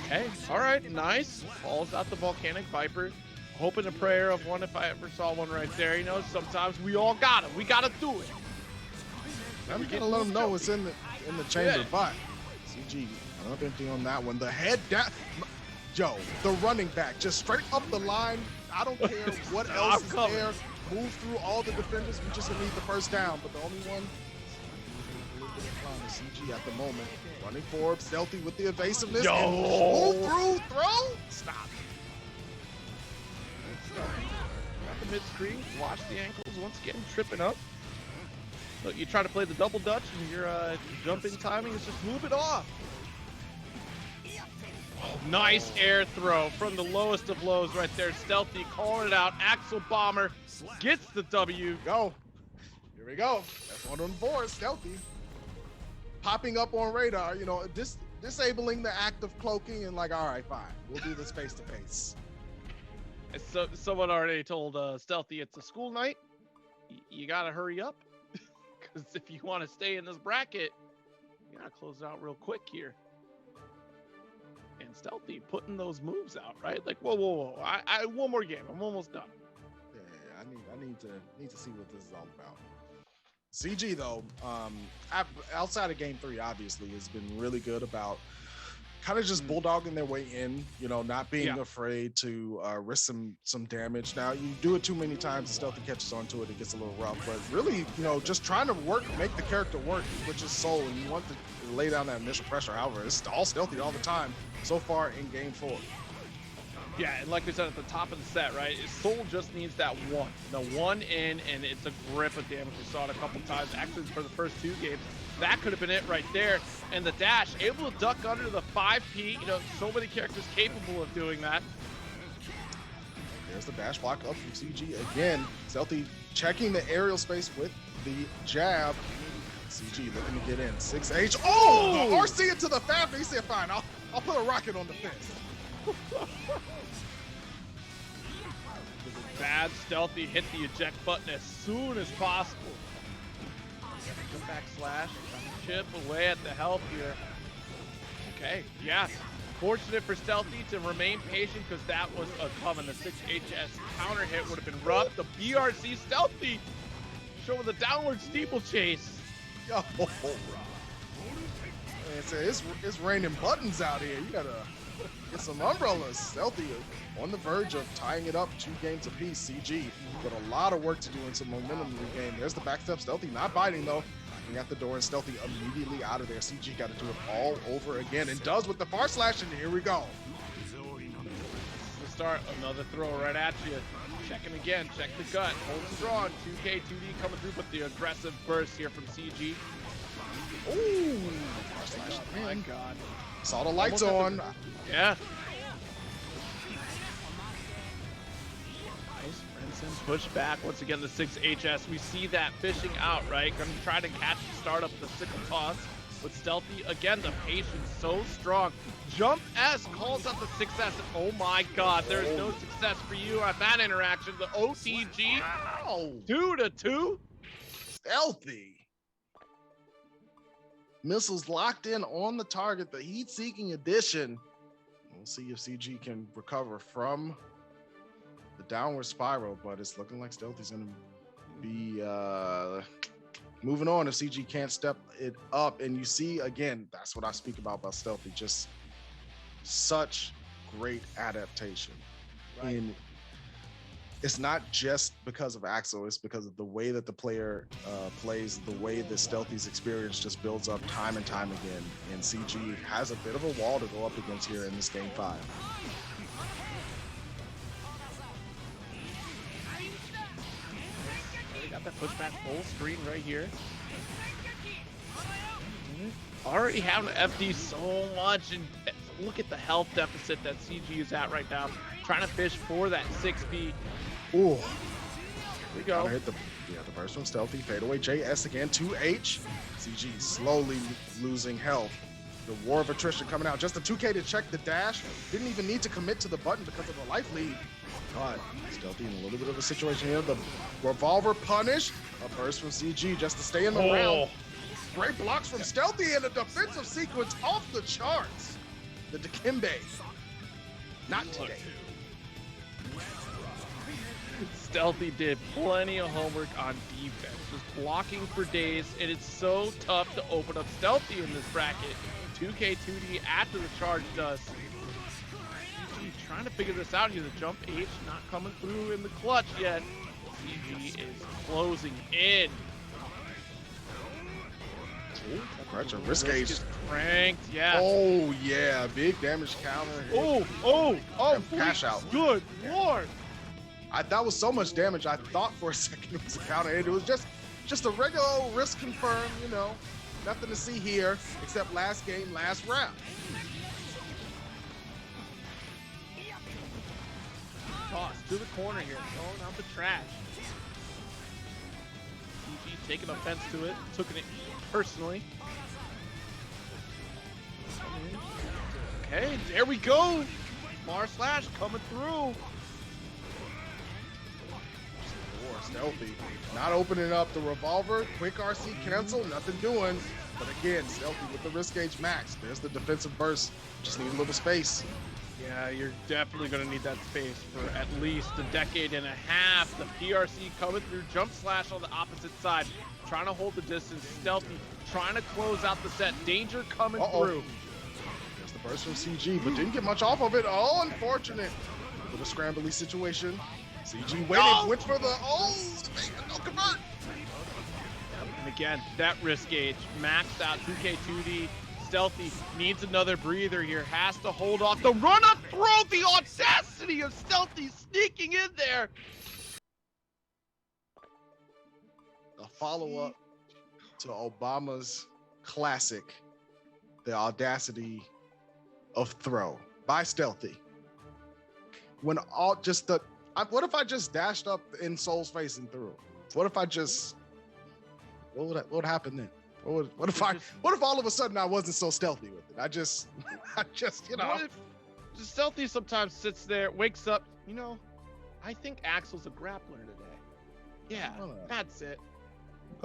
S1: Okay, all right, nice. Falls out the Volcanic Viper. Hoping a prayer of one if I ever saw one right there. You know, sometimes we all got it. We got to do it.
S2: I'm gonna let them know it's in the chamber, but CG up empty on that one. The head down. Joe, the running back, just straight up the line. I don't care what else is there. Move through all the defenders. We just need the first down. But the only one is CG at the moment. Running forward, Stealthy with the evasiveness. Move through, throw. Stop.
S1: Got the mid-screen. Watch the ankles once again, tripping up. Look, you try to play the double dutch and your jumping timing is just move it off. Oh, nice air throw from the lowest of lows right there. Stealthy calling it out. Axel Bomber gets the W.
S2: Go. Here we go. That's one on the board. Stealthy. Popping up on radar, you know, disabling the act of cloaking and like, all right, fine. We'll do this face to face.
S1: So someone already told Stealthy it's a school night. You got to hurry up. Because if you want to stay in this bracket, you got to close it out real quick here. And Stealthy putting those moves out, right? Like, whoa. I one more game. I'm almost done.
S2: Yeah, I need to see what this is all about. CG though, outside of game 3, obviously has been really good about kind of just bulldogging their way in, you know, not being afraid to risk some damage. Now, you do it too many times, the Stealthy catches onto it, it gets a little rough, but really, you know, just trying to make the character work, which is Soul, and you want to lay down that initial pressure. However, it's all Stealthy all the time so far in game 4.
S1: Yeah, and like we said at the top of the set, right, Soul just needs that one in, and it's a grip of damage. We saw it a couple times, actually for the first 2 games. That could have been it right there. And the dash, able to duck under the 5P, you know, so many characters capable of doing that.
S2: There's the dash block up from CG again. Stealthy checking the aerial space with the jab. CG looking to get in. 6H. Oh! RC into the family. He said, fine, I'll put a rocket on the fence.
S1: Bad Stealthy hit the eject button as soon as possible. Jump back slash, chip away at the health here. Okay, yeah. Fortunate for Stealthy to remain patient because that was a coming. The 6HS counter hit would have been rough. The BRC Stealthy showing the downward steeplechase.
S2: Yo, it's raining buttons out here. You gotta get some umbrellas. Stealthy on the verge of tying it up 2 games apiece. CG with a lot of work to do and some momentum in the game. There's the backstep. Stealthy not biting though. At the door, and Stealthy immediately out of there. CG got to do it all over again, and does with the far slash, and here we go.
S1: To start, another throw right at you. Checking again, check the gut, hold strong. 2K, 2D coming through, but the aggressive burst here from CG.
S2: Ooh, far slash.
S1: Oh my God.
S2: Saw the lights on.
S1: Yeah. Push back once again. The 6HS. We see that fishing out, right? Gonna try to catch the start up the sickle toss with Stealthy again. The patience so strong. Jump S calls out the 6S. Oh my God, there is no success for you on that interaction. The OTG.
S2: Wow.
S1: 2-2.
S2: Stealthy. Missiles locked in on the target. The heat-seeking addition. We'll see if CG can recover from the downward spiral, but it's looking like Stealthy's gonna be moving on if CG can't step it up. And you see, again, that's what I speak about Stealthy, just such great adaptation.
S1: Right.
S2: And it's not just because of Axel, it's because of the way that the player plays, the way that Stealthy's experience just builds up time and time again. And CG has a bit of a wall to go up against here in this game 5.
S1: Got that pushback full screen right here. Already having FD so much, and look at the health deficit that CG is at right now. Trying to fish for that 6B.
S2: Ooh.
S1: Here we go.
S2: Hit the burst from Stealthy. Fadeaway JS again. 2H. CG slowly losing health. The war of attrition coming out. Just a 2K to check the dash. Didn't even need to commit to the button because of the life lead. God, Stealthy in a little bit of a situation here. The revolver punish. A burst from CG just to stay in the round. Great blocks from Stealthy and a defensive sequence off the charts. The Dikembe. Not today.
S1: Stealthy did plenty of homework on defense. Just blocking for days. It is so tough to open up Stealthy in this bracket. 2K, 2D after the charge does. Trying to figure this out here. The jump H not coming through in the clutch yet. CG is closing in.
S2: Pressure, risk gauge
S1: cranked, yeah.
S2: Oh yeah, big damage counter.
S1: Oh,
S2: cash out.
S1: Good Lord.
S2: That was so much damage. I thought for a second it was a counter. It was just a regular old risk confirm. You know, nothing to see here except last game, last round.
S1: Toss to the corner here, throwing out the trash. CG taking offense to it, took it personally. Okay, there we go. Bar slash coming through.
S2: Stealthy, not opening up the revolver. Quick RC cancel, nothing doing. But again, Stealthy with the risk gauge max. There's the defensive burst. Just need a little space.
S1: Yeah, you're definitely going to need that space for at least a decade and a half. The PRC coming through, jump slash on the opposite side, trying to hold the distance. Stealthy trying to close out the set. Danger coming through.
S2: There's the burst from CG, but didn't get much off of it. Oh, unfortunate. With a scrambly situation. CG waited, went for the, no convert.
S1: And again, that risk gauge, maxed out 2K2D. Stealthy needs another breather here, has to hold off the run-up throw, the audacity of Stealthy sneaking in there.
S2: A follow-up to Obama's classic, the audacity of throw by Stealthy. When all just the, what if I just dashed up in Soul's face and threw? What if I just, what would happen then? What if all of a sudden I wasn't so stealthy with it? I just, you know.
S1: What if Stealthy sometimes sits there, wakes up, you know, I think Axel's a grappler today. Yeah, that's it.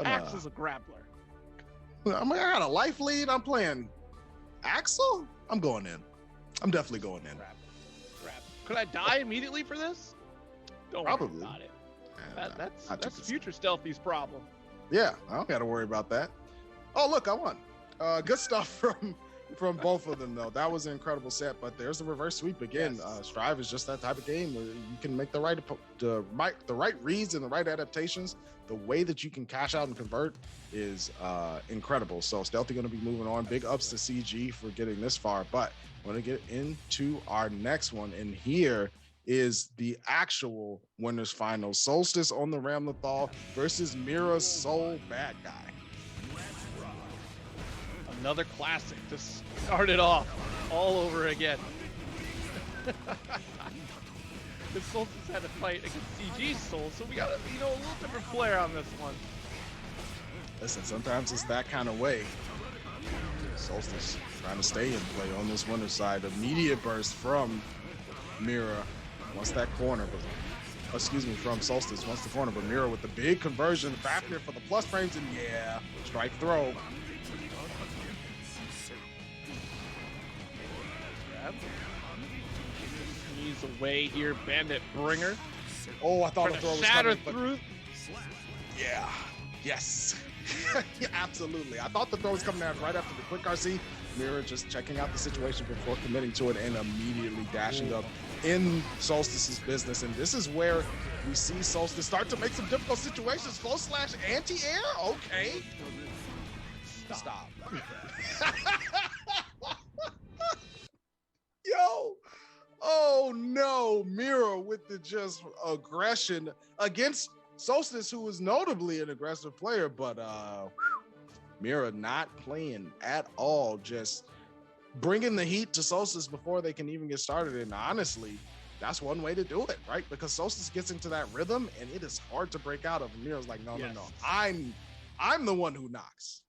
S1: Axel's a grappler.
S2: I got a life lead. I'm playing Axel. I'm going in. I'm definitely going in.
S1: Could I die immediately for this? Don't worry about it. That's future Stealthy's problem.
S2: Yeah, I don't got to worry about that. Oh, look, I won. Good stuff from both of them, though. That was an incredible set, but there's the reverse sweep again.
S1: Yes.
S2: Strive is just that type of game where you can make the right reads and the right adaptations. The way that you can cash out and convert is incredible. So Stealthy going to be moving on. Big ups to CG for getting this far, but we're going to get into our next one, and here is the actual winners final. Solstice on the Ramlethal versus Mira's Soul Bad Guy.
S1: Another classic to start it off all over again. The Solstice had to fight against CG's Soul, so we got a little different flair on this one.
S2: Listen, sometimes it's that kind of way. Solstice trying to stay in play on this winner's side. Immediate burst from Mira once that corner, from Solstice once the corner, but Mira with the big conversion, Fafnir for the plus frames, and yeah, strike throw.
S1: He's away here, Bandit Bringer.
S2: Oh, I thought the throw was
S1: shatter
S2: coming,
S1: through.
S2: Yeah, yes. Yeah, absolutely. I thought the throw was coming out right after the quick RC. Mira just checking out the situation before committing to it and immediately dashing up in Solstice's business. And this is where we see Solstice start to make some difficult situations. Flow slash anti-air? Okay. Stop. Yo. Oh no. Mira with the just aggression against Solstice, who is notably an aggressive player, but Mira not playing at all, just bringing the heat to Solstice before they can even get started. And honestly, that's one way to do it, right? Because Solstice gets into that rhythm and it is hard to break out of. And Mira's like, no, I'm the one who knocks.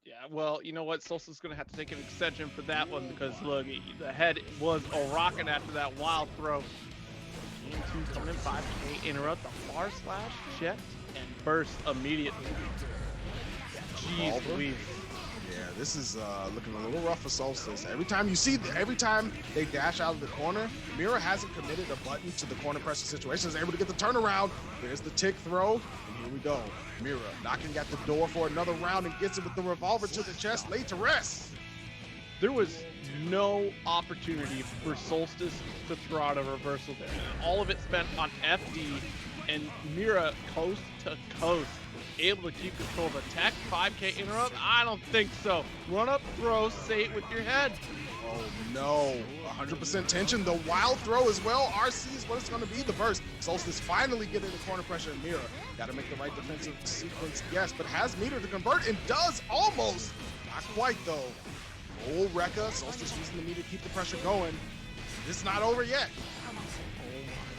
S1: Yeah, well, you know what? Solstice is going to have to take an extension for that one because, look, the head was a rocket after that wild throw. Game 2 coming in 5K, interrupt the far slash, checked, and burst immediately. Jeez Louise.
S2: Yeah, this is looking a little rough for Solstice. Every time they dash out of the corner, Mira hasn't committed a button to the corner pressure situation. Is able to get the turnaround. There's the tick throw, and here we go. Mira knocking at the door for another round and gets it with the revolver to the chest, laid to rest.
S1: There was no opportunity for Solstice to throw out a reversal there. All of it spent on FD, and Mira coast to coast, able to keep control of attack. 5K interrupt? I don't think so. Run up, throw, say it with your head.
S2: Oh no, 100% tension. The wild throw as well. RC is what it's going to be. The burst. Solstice finally getting the corner pressure. And Mira got to make the right defensive sequence, yes, but has meter to convert and does almost. Not quite though. Old Rekka. Solstice using the meter to keep the pressure going. It's not over yet.
S1: Oh my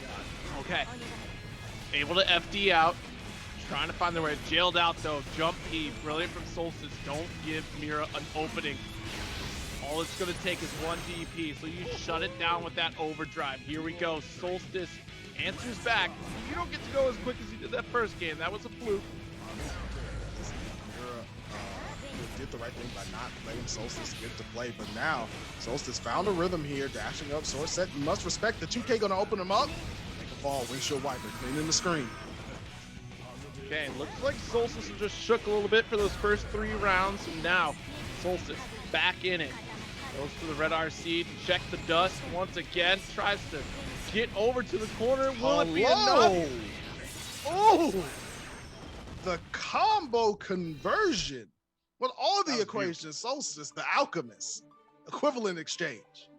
S1: god. Okay. Able to FD out. Trying to find their way. Jailed out though. Jump P. Brilliant from Solstice. Don't give Mira an opening. All it's going to take is one DP, so you shut it down with that overdrive. Here we go. Solstice answers back. You don't get to go as quick as you did that first game. That was a fluke.
S2: Mira did the right thing by not letting Solstice get to play, but now Solstice found a rhythm here, dashing up, sword set. You must respect the 2K going to open him up. Make a fall, windshield wiper, cleaning the screen.
S1: Okay, looks like Solstice just shook a little bit for those first 3 rounds. And now Solstice back in it. Goes for the red RC to check the dust once again. Tries to get over to the corner. Will it be enough?
S2: Oh! The combo conversion. With all the equations, Solstice, the alchemist. Equivalent exchange.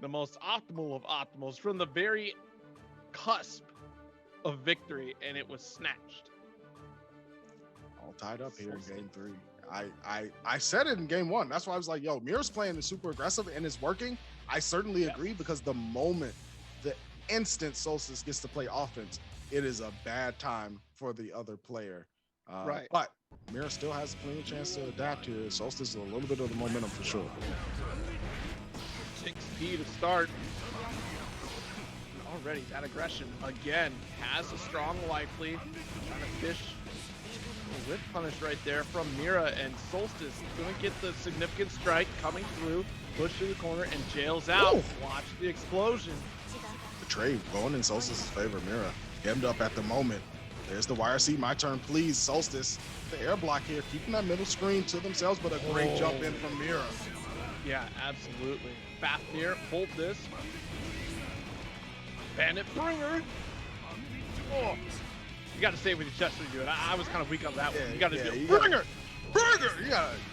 S1: The most optimal of optimals from the very cusp of victory, and it was snatched.
S2: All tied up here in game 3. I said it in game 1. That's why I was like, yo, Mira's playing is super aggressive and it's working. I certainly agree, because the instant Solstice gets to play offense, it is a bad time for the other player.
S1: Right.
S2: But Mira still has plenty of chance to adapt here. Solstice is a little bit of the momentum for sure.
S1: 6P to start. Already that aggression again has a strong life lead. Trying to fish a whip punish right there from Mira, and Solstice going to get the significant strike coming through, push to the corner, and jails out. Ooh. Watch the explosion.
S2: The trade going in Solstice's favor. Mira hemmed up at the moment. There's the YRC. My turn, please. Solstice, the air block here, keeping that middle screen to themselves, but a great jump in from Mira.
S1: Yeah, absolutely. Fafnir, hold this. Bandit Bringer. Oh, you got to say it with your chest when you do it. I was kind of weak on that one. You got to do Bringer. Bringer.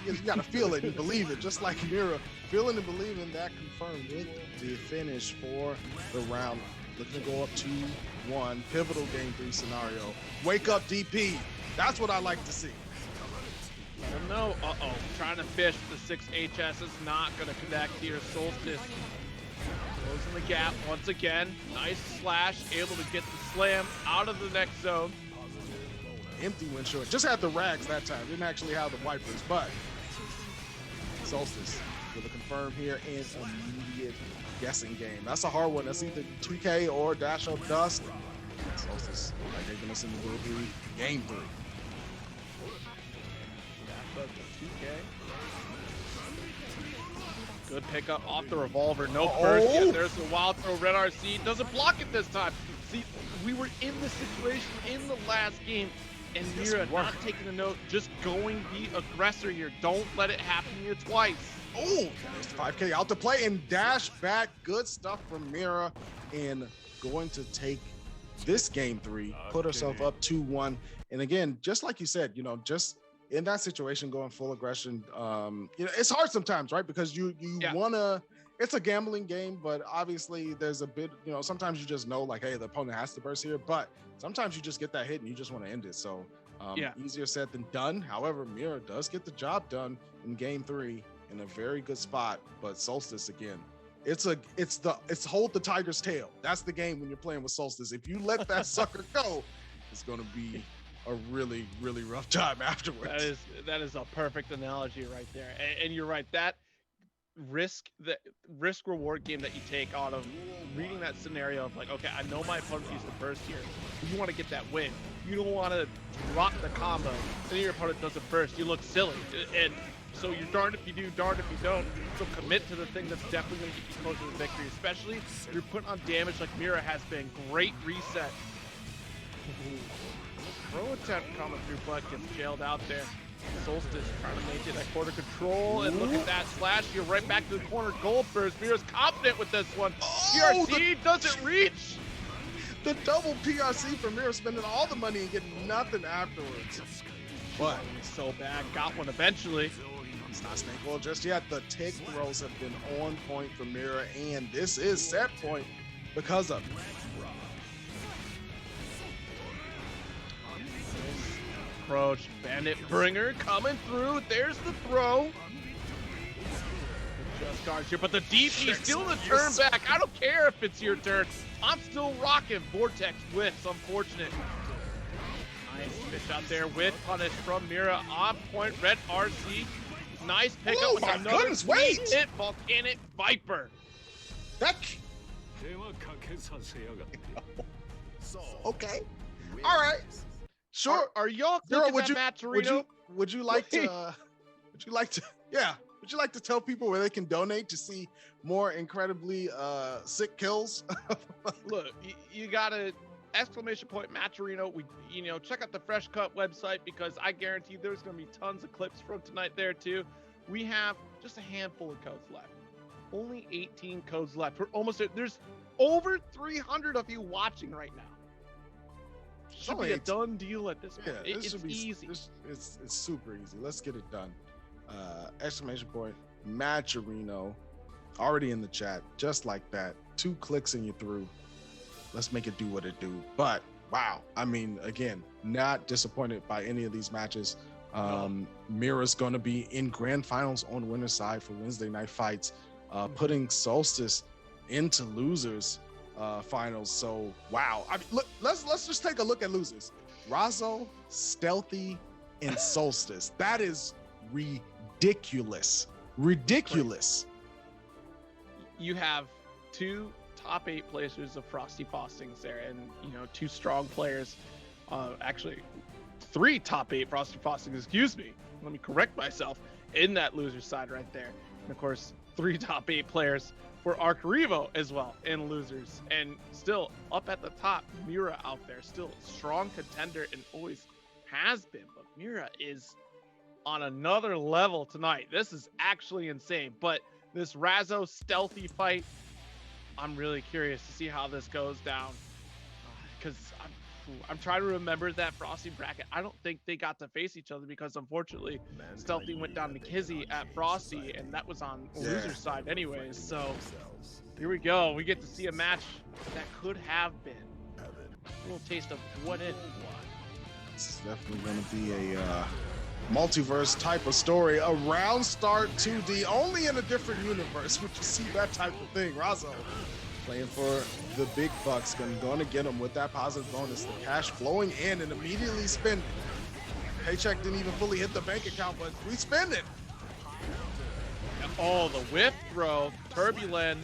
S2: You gotta feel it and believe it, just like Mira. Feeling and believing, that confirmed with the finish for the round. Looking to go up 2-1. Pivotal game 3 scenario. Wake up, DP. That's what I like to see.
S1: No, trying to fish. The 6 HS is not going to connect here. Solstice closing the gap once again. Nice slash, able to get the slam out of the next zone.
S2: Empty went short. Just had the rags that time. Didn't actually have the wipers, but Solstice with a confirm here in immediate guessing game. That's a hard one. That's either 2K or Dash of Dust. Solstice taking us into game 3.
S1: Good pickup off the revolver. No burst yet. There's the wild throw. Red RC doesn't block it this time. See, we were in this situation in the last game, and Mira not taking a note, just going the aggressor here. Don't let it happen to you twice.
S2: Oh, there's 5K out to play and dash back. Good stuff from Mira, and going to take this game 3, put herself up 2-1. And again, just like you said, just in that situation, going full aggression, it's hard sometimes, right? Because you wanna, it's a gambling game, but obviously there's a bit, sometimes you just know like, hey, the opponent has to burst here, but sometimes you just get that hit and you just want to end it. So easier said than done. However, Mira does get the job done in game 3 in a very good spot, but Solstice again, it's hold the tiger's tail. That's the game when you're playing with Solstice. If you let that sucker go, it's going to be a really, really rough time afterwards.
S1: That is a perfect analogy right there. And you're right, that risk reward game that you take out of reading that scenario of like, okay, I know my opponent used the burst here. You want to get that win. You don't want to drop the combo. Then your opponent doesn't burst. You look silly. And so you're darned if you do, darned if you don't. So commit to the thing that's definitely going to get you closer to victory, especially if you're putting on damage like Mira has been. Great reset. Throw attempt coming through, but gets jailed out there. Solstice trying to maintain that quarter control, and look at that slash. You're right back to the corner. Gold burst. Mira's confident with this one. PRC doesn't reach.
S2: The double PRC for Mira, spending all the money and getting nothing afterwards. But
S1: so bad. Got one eventually.
S2: It's not snake oil just yet. The tick throws have been on point for Mira, and this is set point because of it.
S1: Approach. Bandit Bringer coming through. There's the throw. Just guards here, but the DP still the turn back. I don't care if it's your turn. I'm still rocking. Vortex whiffs. Unfortunate. Nice fish out there with punish from Mira. On point. Red RC. Nice pickup with another hit. Volcanic Viper.
S2: Okay. All right. Sure.
S1: Are y'all thinking that Matt Torino?
S2: Would you like to tell people where they can donate to see more incredibly sick kills?
S1: Look, you gotta !Matt Torino. Check out the Fresh Cut website because I guarantee there's gonna be tons of clips from tonight there too. We have just a handful of codes left. Only 18 codes left. We're almost there's over 300 of you watching right now. Should be a done deal at this point.
S2: Yeah,
S1: It's easy.
S2: It's super easy. Let's get it done. Exclamation point, Matcherino, already in the chat, just like that. 2 clicks and you're through. Let's make it do what it do. But wow, I mean, again, not disappointed by any of these matches. Mira's going to be in grand finals on winner's side for Wednesday Night Fights, putting Solstice into losers finals. So wow, I mean, look, let's just take a look at losers. Razzo, Stealthy, and Solstice. That is ridiculous.
S1: You have 2 top 8 placers of Frosty Fostings there, and 2 strong players. Actually, 3 top 8 Frosty Fostings. Excuse me. Let me correct myself. In that loser side right there, and of course 3 top 8 players for Arcarivo as well in losers, and still up at the top, Mira out there, still a strong contender and always has been. But Mira is on another level tonight. This is actually insane. But this Razzo Stealthy fight, I'm really curious to see how this goes down, because I'm trying to remember that Frosty bracket. I don't think they got to face each other because unfortunately Stealthy went down to Kizzy at Frosty, and that was on loser's side anyways. So here we go. We get to see a match that could have been a little taste of what it was.
S2: It's definitely going to be a multiverse type of story. A round start 2D, only in a different universe, would you see that type of thing. Razzo playing for the big bucks, going to get them with that positive bonus. The cash flowing in and immediately spending. Paycheck didn't even fully hit the bank account, but we spend it.
S1: Oh, the whip throw, turbulent.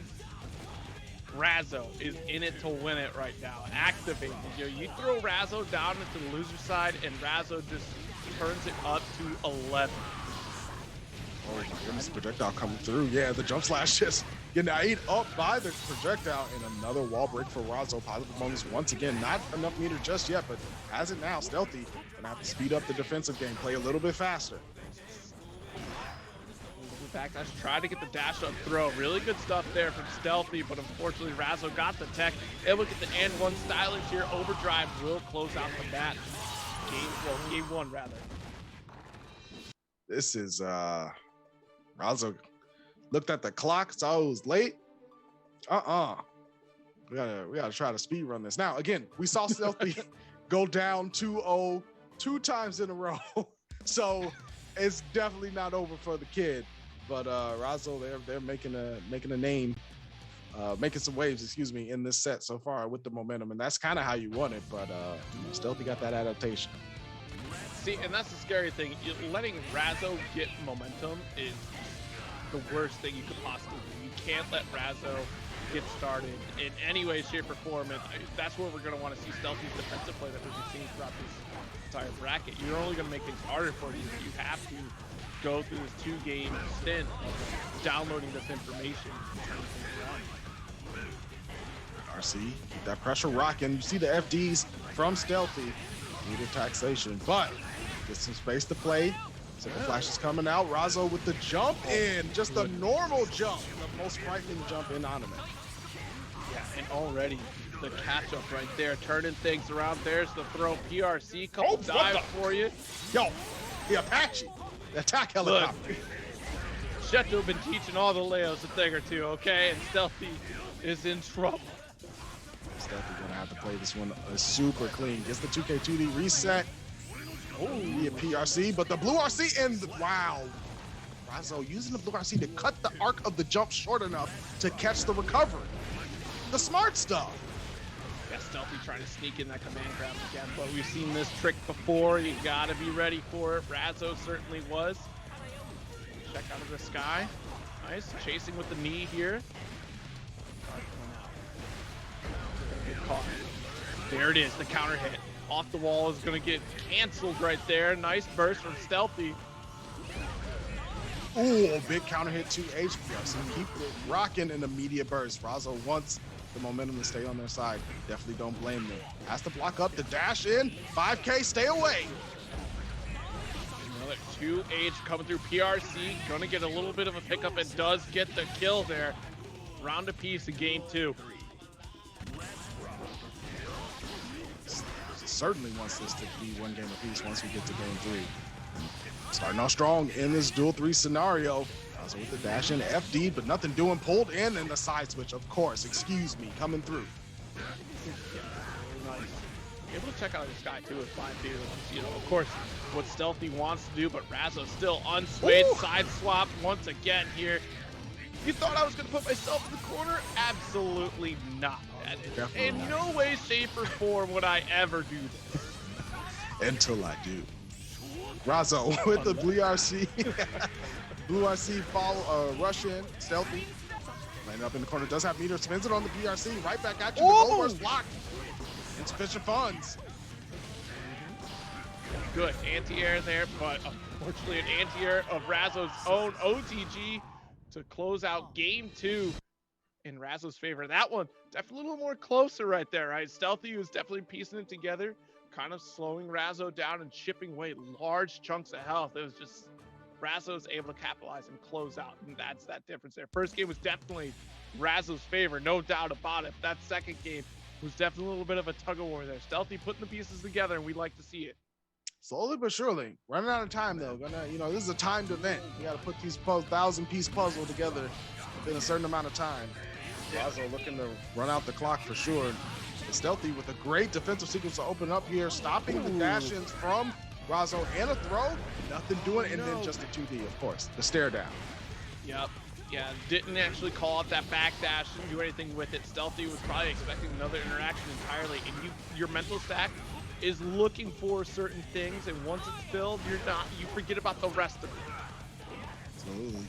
S1: Razzo is in it to win it right now. Activated. You throw Razzo down into the loser side, and Razzo just turns it up to 11.
S2: Oh my goodness, projectile coming through. Yeah, the jump slash just getting ate up by the projectile, and another wall break for Razzo. Positive bonus once again. Not enough meter just yet, but has it now. Stealthy gonna have to speed up the defensive game, play a little bit faster.
S1: Back dash, try to get the dash up throw. Really good stuff there from Stealthy, but unfortunately Razzo got the tech. Able to get the and one stylish here. Overdrive will close out the match. Game 1 rather.
S2: This is Razzo looked at the clock, saw it was late. We gotta try to speed run this. Now again, we saw Stealthy go down 2-0 2 times in a row. So it's definitely not over for the kid. But Razzo, they're making a name, making some waves, excuse me, in this set so far with the momentum, and that's kind of how you want it. But Stealthy got that adaptation.
S1: See, and that's the scary thing. Letting Razzo get momentum is the worst thing you could possibly do. You can't let Razzo get started in any way, shape, or form, and that's where we're going to want to see Stealthy's defensive play that we've been seeing throughout this entire bracket. You're only going to make things harder for you. You have to go through this 2-game stint of downloading this information and turning things around.
S2: RC, keep that pressure rocking. You see the FDs from Stealthy. Needed taxation, but get some space to play. Simple flash is coming out. Razzo with the jump in, just a normal jump, the most frightening jump in anime.
S1: Yeah, and already the catch up right there, turning things around. There's the throw. PRC, couple dives for you.
S2: Yo, the Apache, the attack helicopter.
S1: Sheto been teaching all the Leos a thing or two, okay? And Stealthy is in trouble.
S2: Stealthy gonna have to play this one super clean. Gets the 2K2D reset. Oh, yeah, PRC, but the blue RC and wow. Razzo using the blue RC to cut the arc of the jump short enough to catch the recovery. The smart stuff.
S1: Yeah, Stealthy trying to sneak in that command grab again, but we've seen this trick before. You gotta be ready for it. Razzo certainly was. Check out of the sky. Nice, chasing with the knee here. There it is, the counter hit. Off the wall is gonna get canceled right there. Nice burst from Stealthy.
S2: Ooh, big counter hit to HPRC. Keep it rocking in the immediate burst. Razzo wants the momentum to stay on their side. Definitely don't blame them. Has to block up the dash in. 5K, stay away.
S1: Another 2H coming through PRC, gonna get a little bit of a pickup and does get the kill there. Round apiece in game 2.
S2: Certainly wants this to be one game apiece once we get to game 3. Starting off strong in this duel 3 scenario. Also with the dash in FD, but nothing doing, pulled in, and the side switch, of course, excuse me, coming through.
S1: Nice. Able to check out this guy too is fine too. You know, of course, what Stealthy wants to do, but Razzo still unswayed.
S2: Ooh.
S1: Side swap once again here. You thought I was going to put myself in the corner? Absolutely not.
S2: Definitely
S1: In
S2: not.
S1: no way, shape, or form would I ever do this.
S2: Until I do. Razzo with the Blue RC. Blue RC follow, rush in, Stealthy. Landing up in the corner, does have meter, spins it on the BRC, right back at you. The goal burst blocked. Insufficient funds.
S1: Good anti-air there, but unfortunately an anti-air of Razzo's own OTG to close out game 2 in Razzo's favor. That one definitely a little more closer right there, right? Stealthy was definitely piecing it together, kind of slowing Razzo down and chipping away large chunks of health. It was just Razzo's able to capitalize and close out, and that's that difference there. First game was definitely Razzo's favor, no doubt about it. That second game was definitely a little bit of a tug of war there. Stealthy putting the pieces together, and we'd like to see it.
S2: Slowly but surely, running out of time though. This is a timed event. You got to put these 1,000-piece puzzle together within a certain amount of time. Razzo looking to run out the clock for sure. And Stealthy with a great defensive sequence to open up here, stopping the dash-ins from Razzo and a throw. Nothing doing, and then just a 2D, of course, the stare down.
S1: Yep. Yeah, didn't actually call out that backdash, didn't do anything with it. Stealthy was probably expecting another interaction entirely, and your mental stack is looking for certain things, and once it's filled, you forget about the rest of it.
S2: Absolutely.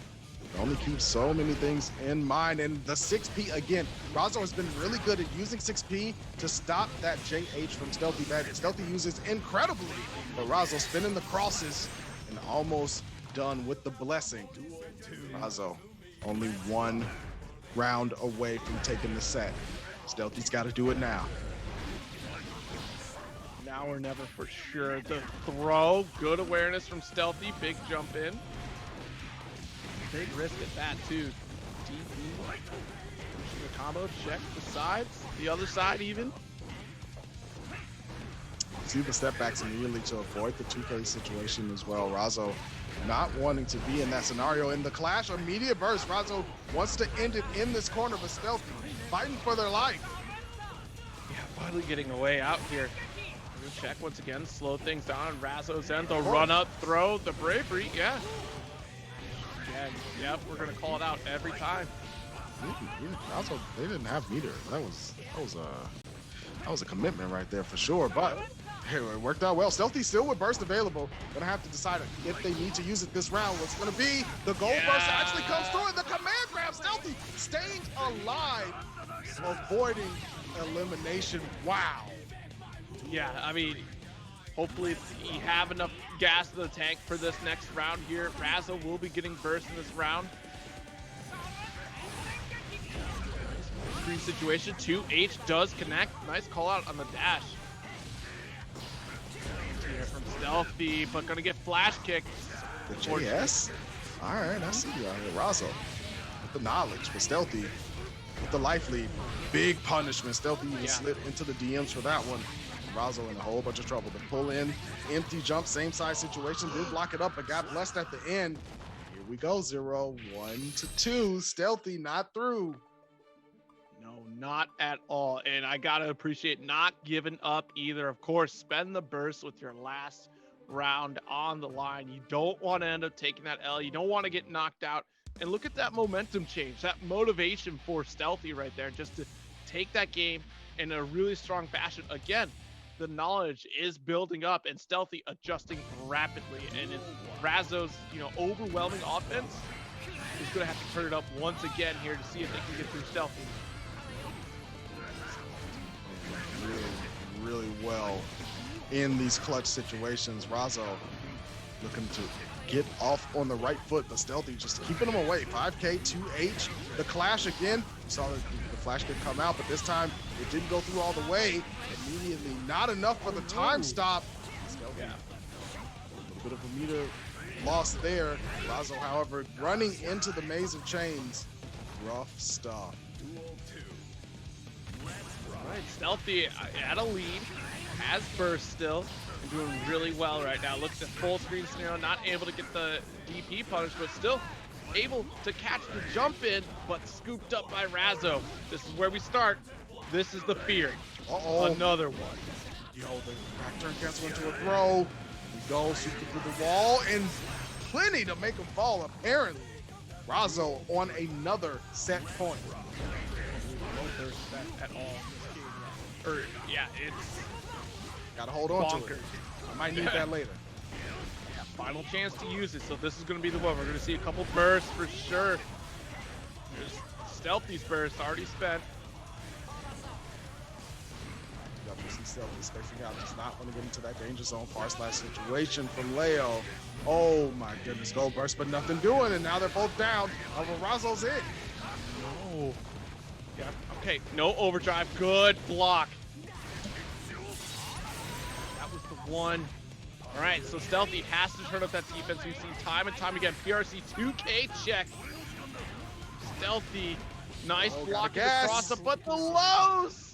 S2: Only keep so many things in mind, and the 6P again. Razzo has been really good at using 6P to stop that JH from Stealthy. That Stealthy uses incredibly, but Razzo spinning the crosses and almost done with the blessing. Razzo only one round away from taking the set. Stealthy's got to do it now.
S1: Now or never for sure. The throw, good awareness from Stealthy, big jump in. Big risk at that too. DP, pushing the combo, check the sides, the other side even.
S2: See the step backs immediately to avoid the 2K situation as well. Razzo not wanting to be in that scenario. In the clash, immediate burst. Razzo wants to end it in this corner, but Stealthy fighting for their life.
S1: Yeah, finally getting a way out here. Check once again, slow things down on Razzo's end. The run up, throw, the bravery, yeah. Again, yep, we're gonna call it out every time.
S2: Razzo, they didn't have meter. That was a commitment right there for sure. But hey, it worked out well. Stealthy still with burst available. Gonna have to decide if they need to use it this round. What's gonna be? The gold burst actually comes through, and the command grab. Stealthy staying alive, avoiding elimination. Wow.
S1: Yeah, I mean, hopefully you have enough gas in the tank for this next round here. Razzo will be getting burst in this round. Screen situation, 2H does connect. Nice call out on the dash. Here from Stealthy, but gonna get flash kicked.
S2: The JS? All right, I see you out here. Razzo with the knowledge, but Stealthy with the life lead. Big punishment. Stealthy even slid into the DMs for that one. Razzo in a whole bunch of trouble. The pull in, empty jump, same size situation. Did block it up, but got blessed at the end. Here we go, 0-1 to 2. Stealthy not through.
S1: No, not at all. And I gotta appreciate not giving up either. Of course, spend the burst with your last round on the line. You don't want to end up taking that L. You don't want to get knocked out. And look at that momentum change, that motivation for Stealthy right there, just to take that game in a really strong fashion. Again, the knowledge is building up, and Stealthy adjusting rapidly. And it's Razzo's, overwhelming offense is going to have to turn it up once again here to see if they can get through Stealthy.
S2: Really, really well in these clutch situations. Razzo looking to get off on the right foot, but Stealthy just keeping them away. 5K, 2H, the clash again. We saw the flash kick come out, but this time it didn't go through all the way. Immediately, not enough for the time stop. Stealthy, a little bit of a meter lost there. Razzo, however, running into the maze of chains. Rough stuff.
S1: All right, Stealthy at a lead, has burst still, and doing really well right now. Looks at full screen scenario, not able to get the DP punish, but still able to catch the jump in, but scooped up by Razzo. This is where we start. This is the fear. Another one.
S2: Yo, the back turn cancel into a throw. We go super through the wall, and plenty to make him fall, apparently. Razzo on another set point.
S1: No thirst at all. Or, yeah, it's
S2: gotta hold on
S1: bonkers.
S2: to it. I might need that later.
S1: Yeah, final chance to use it, so this is going to be the one. We're going to see a couple bursts for sure. There's Stealthy's burst already spent.
S2: Stealthy spacing out, does not want to get into that danger zone / situation from Leo. Oh my goodness, gold burst, but nothing doing, and now they're both down. Razzo's in.
S1: No. Yeah, okay, no overdrive. Good block. That was the one. All right, so Stealthy has to turn up that defense. We've seen time and time again. PRC 2K check. Stealthy, nice block across it, but the lows.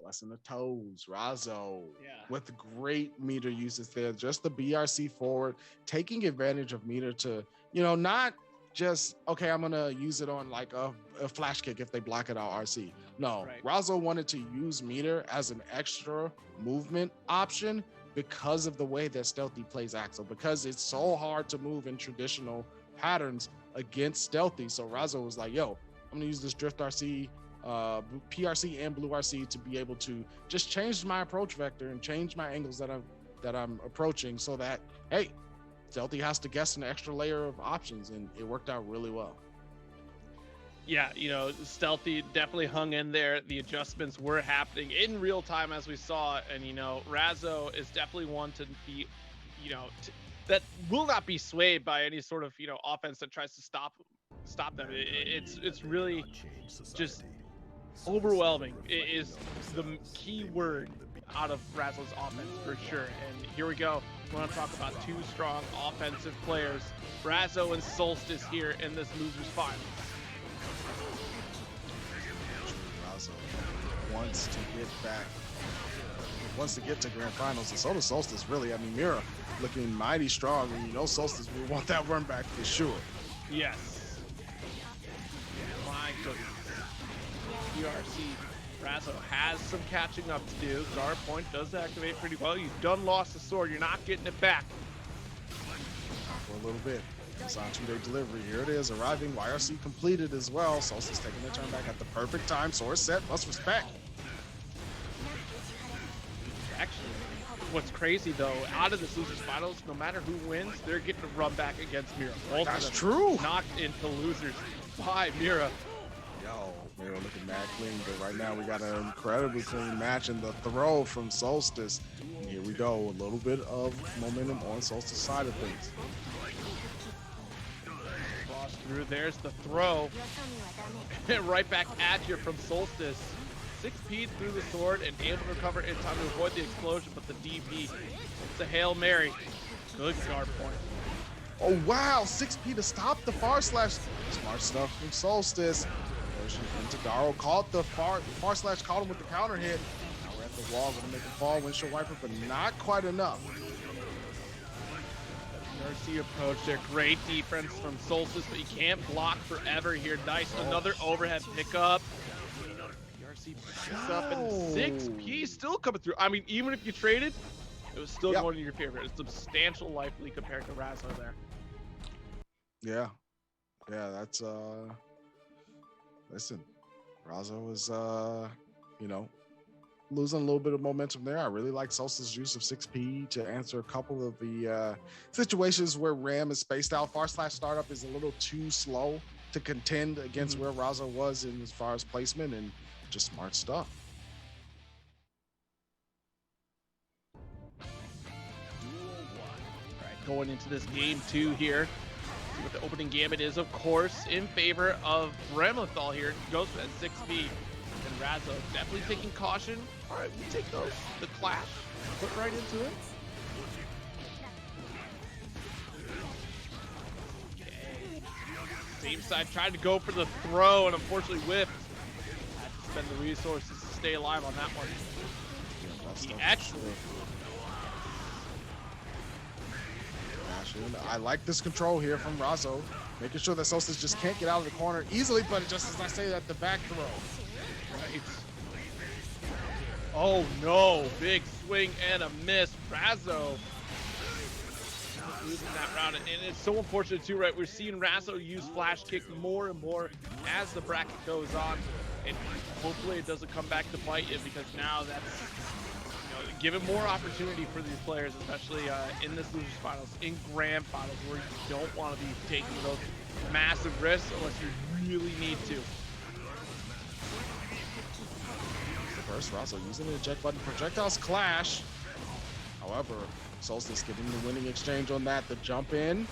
S2: Blessing the toes. Razzo with great meter uses there. Just the BRC forward, taking advantage of meter to, you know, not just, okay, I'm going to use it on like a flash kick if they block it out RC. No, Razzo wanted to use meter as an extra movement option because of the way that Stealthy plays Axel, because it's so hard to move in traditional patterns against Stealthy. So Razzo was like, yo, I'm going to use this drift RC, PRC and blue RC to be able to just change my approach vector and change my angles that I'm approaching, so that, hey, Stealthy has to guess an extra layer of options, and it worked out really well.
S1: Yeah, you know, Stealthy definitely hung in there. The adjustments were happening in real time as we saw, and you know, Razzo is definitely one to be, you know, that will not be swayed by any sort of, you know, offense that tries to stop them. It's really just overwhelming is the key word out of Razzo's offense for sure. And here we go. We want to talk about two strong offensive players, Razzo and Solstice, here in this losers finals.
S2: Razzo wants to get to grand finals, and so does Solstice. Really, I mean, Mira looking mighty strong, and you know Solstice will want that run back for sure.
S1: Yes. My goodness. PRC Razzo has some catching up to do. Guard point does activate pretty well. You've done lost the sword. You're not getting it back.
S2: For a little bit. It's on 2-day delivery. Here it is, arriving. YRC completed as well. Solstice taking the turn back at the perfect time. Sword set, must respect.
S1: Actually, what's crazy though, out of this losers finals, no matter who wins, they're getting to run back against Mira.
S2: That's true.
S1: Knocked into losers by Mira.
S2: Yo, Mira looking mad clean, but right now we got an incredibly clean match, and the throw from Solstice. And here we go, a little bit of momentum on Solstice's side of things.
S1: Cross through, there's the throw. Right back at you from Solstice. 6P through the sword and able to recover in time to avoid the explosion, but the DP, it's a Hail Mary. Good guard point.
S2: Oh wow, 6P to stop the far slash. Smart stuff from Solstice. Into Garo, caught the far slash, caught him with the counter hit. Now we're at the wall, gonna make him fall, windshield wiper, but not quite enough.
S1: RC approach there, great defense from Solstice, but you can't block forever here. Nice, another overhead pickup. PRC picks up, and 6P still coming through. I mean, even if you traded, it was still going in your favor. It's substantial life lead compared to Razzo there.
S2: Yeah, that's listen, Razzo is you know, losing a little bit of momentum there. I really like Solstice's use of 6P to answer a couple of the situations where Ram is spaced out. Far slash startup is a little too slow to contend against where Razzo was in as far as placement, and just smart stuff.
S1: All right, going into this game 2 here. What the opening gambit is, of course, in favor of Remlethal here. Goes at 6B, and Razzo definitely taking caution. All right, we take those. The clash, put right into it. Same side tried to go for the throw and unfortunately whiffed. Had to spend the resources to stay alive on that one. He actually.
S2: I like this control here from Razzo, making sure that Solstice just can't get out of the corner easily, but just as I say that, the back throw.
S1: Right. Oh no, big swing and a miss. Razzo losing that round, and it's so unfortunate too, right? We're seeing Razzo use flash kick more and more as the bracket goes on, and hopefully it doesn't come back to bite you, because now that's, you know, giving more opportunity for these players, especially in this losers finals, in grand finals, where you don't want to be taking those massive risks unless you really need to.
S2: First, Razzo using the eject button, projectiles clash. However, Solstice getting the winning exchange on that, the jump in.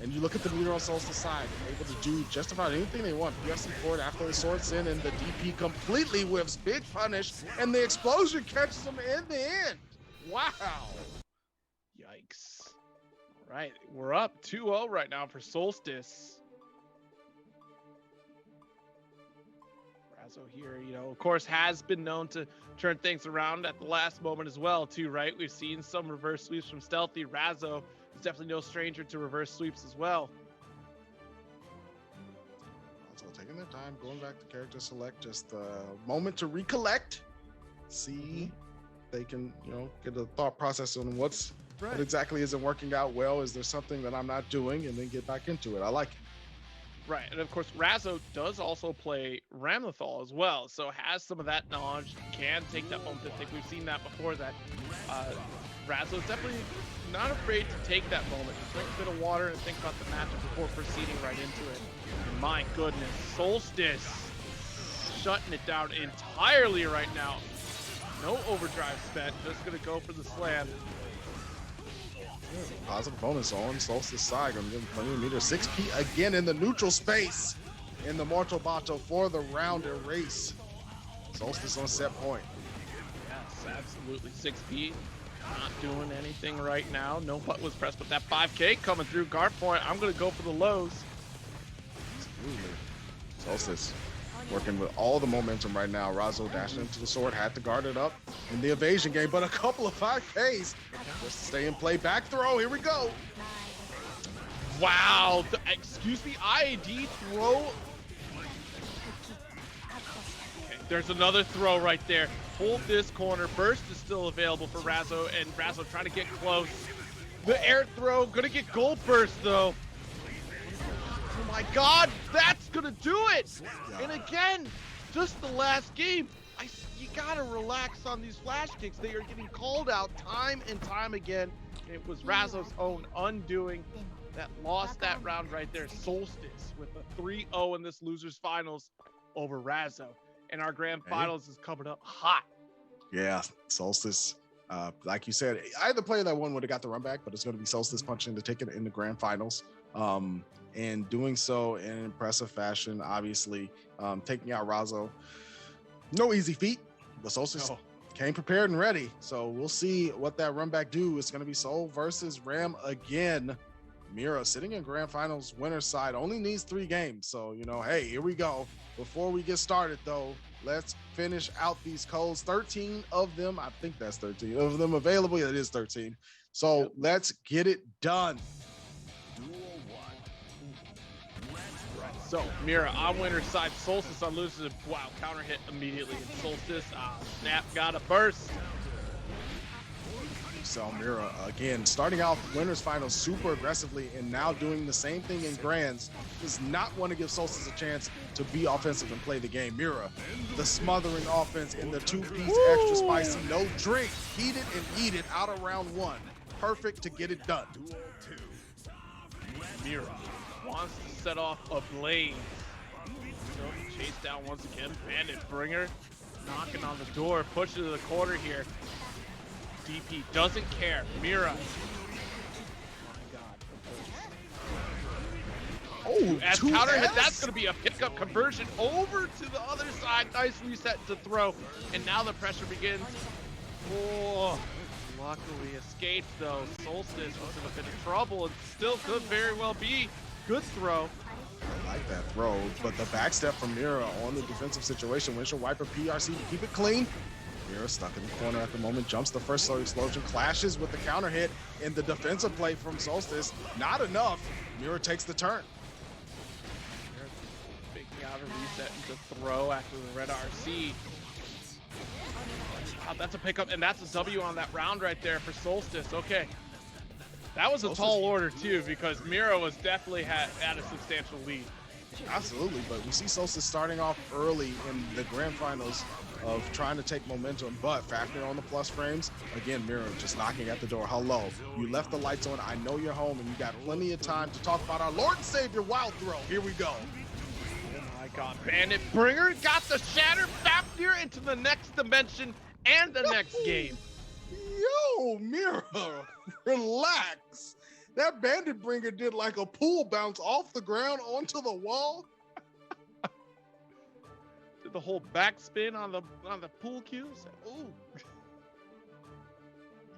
S2: And you look at the Mira on Solstice side, able to do just about anything they want. UFC forward after the swords in, and the DP completely whiffs, big punish, and the explosion catches him in the end. Wow.
S1: Yikes. All right, we're up 2-0 right now for Solstice. Razzo here, you know, of course, has been known to turn things around at the last moment as well, too, right? We've seen some reverse sweeps from Stealthy. Razzo is definitely no stranger to reverse sweeps as well.
S2: So taking their time, going back to character select, just a moment to recollect, see they can, you know, get a thought process on what exactly isn't working out well. Is there something that I'm not doing? And then get back into it. I like it.
S1: Right, and of course, Razzo does also play Ramlethal as well, so has some of that knowledge, can take that moment to think. We've seen that before, that Razzo's definitely not afraid to take that moment, drink a bit of water and think about the matchup before proceeding right into it. And my goodness, Solstice shutting it down entirely right now. No overdrive spent, just gonna go for the slam.
S2: Positive bonus on Solstice side. Gonna give him plenty of meters. 6P again in the neutral space in the Mortal Bato for the round erase. Solstice on set point.
S1: Yes, absolutely. 6P not doing anything right now. No button was pressed, but that 5K coming through guard point. I'm gonna go for the lows.
S2: Absolutely. Solstice working with all the momentum right now. Razzo dashing into the sword, had to guard it up in the evasion game, but a couple of 5Ks. Just stay in play. Back throw. Here we go.
S1: Wow. Excuse me. IAD throw. Okay, there's another throw right there. Hold this corner. Burst is still available for Razzo, and Razzo trying to get close. The air throw. Gonna get gold burst, though. Oh my God, that's gonna do it! And again, just the last game, you gotta relax on these flash kicks. They are getting called out time and time again. And it was Razzo's own undoing that lost that round right there. Solstice with a 3-0 in this losers finals over Razzo. And our grand finals is coming up hot.
S2: Yeah, Solstice. Like you said, either player that won would have got the run back, but it's going to be Solstice punching the ticket in the grand finals. And doing so in an impressive fashion, obviously, taking out Razzo. No easy feat, but Solstice came prepared and ready. So we'll see what that run back do. It's going to be Soul versus Ram again. Mira sitting in grand finals winner's side, only needs 3 games. So, you know, hey, here we go. Before we get started, though, let's finish out these codes. 13 of them, I think that's 13 of them available. Yeah, it is 13. So let's get it done.
S1: So, Mira on winner's side, Solstice on losers. Wow, counter hit immediately. And Solstice, snap, got a burst.
S2: So, Mira, again, starting out winners finals super aggressively and now doing the same thing in grands, does not want to give Solstice a chance to be offensive and play the game. Mira, the smothering offense in the 2-piece extra spicy, no drink, heat it and eat it out of round 1. Perfect to get it done.
S1: Mira wants to set off a blaze. Chase down once again. Bandit Bringer knocking on the door, push it to the corner here. DP doesn't care. Mira. Oh, as counter hit, that's going to be a pickup conversion over to the other side. Nice reset to throw. And now the pressure begins. Oh, luckily escaped though. Solstice was in a bit of trouble and still could very well be. Good throw.
S2: I like that throw, but the backstep from Mira on the defensive situation. Windshield wiper PRC to keep it clean. Mira stuck in the corner at the moment, jumps the first slow explosion, clashes with the counter hit in the defensive play from Solstice. Not enough. Mira takes the turn.
S1: Faking out a reset into throw after the red RC. That's a pickup, and that's a W on that round right there for Solstice. Okay. That was a tall order, too, because Mira was definitely had a substantial lead.
S2: Absolutely, but we see Solstice starting off early in the grand finals of trying to take momentum, but factor on the plus frames. Again, Mira just knocking at the door. Hello, you left the lights on. I know you're home, and you got plenty of time to talk about our Lord and Savior wild throw. Here we go.
S1: Oh my God, Bandit Bringer got the Shatter Fafnir into the next dimension and the next game.
S2: Yo, Mira, relax. That Bandit Bringer did like a pool bounce off the ground onto the wall.
S1: Did the whole backspin on the pool cues. Ooh.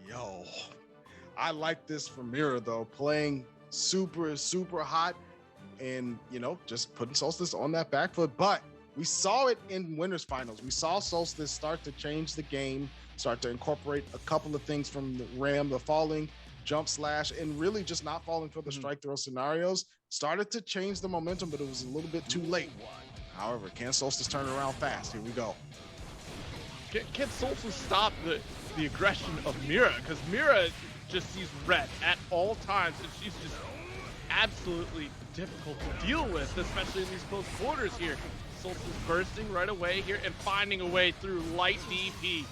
S2: Yo, I like this from Mira though, playing super hot, and you know, just putting Solstice on that back foot. But we saw it in winners finals. We saw Solstice start to change the game, start to incorporate a couple of things from the Ram, the falling, jump slash, and really just not falling for the strike throw scenarios. Started to change the momentum, but it was a little bit too late. However, can Solstice turn around fast? Here we go.
S1: Can Solstice stop the aggression of Mira? Because Mira just sees red at all times, and she's just absolutely difficult to deal with, especially in these close quarters here. Solstice bursting right away here and finding a way through light DP.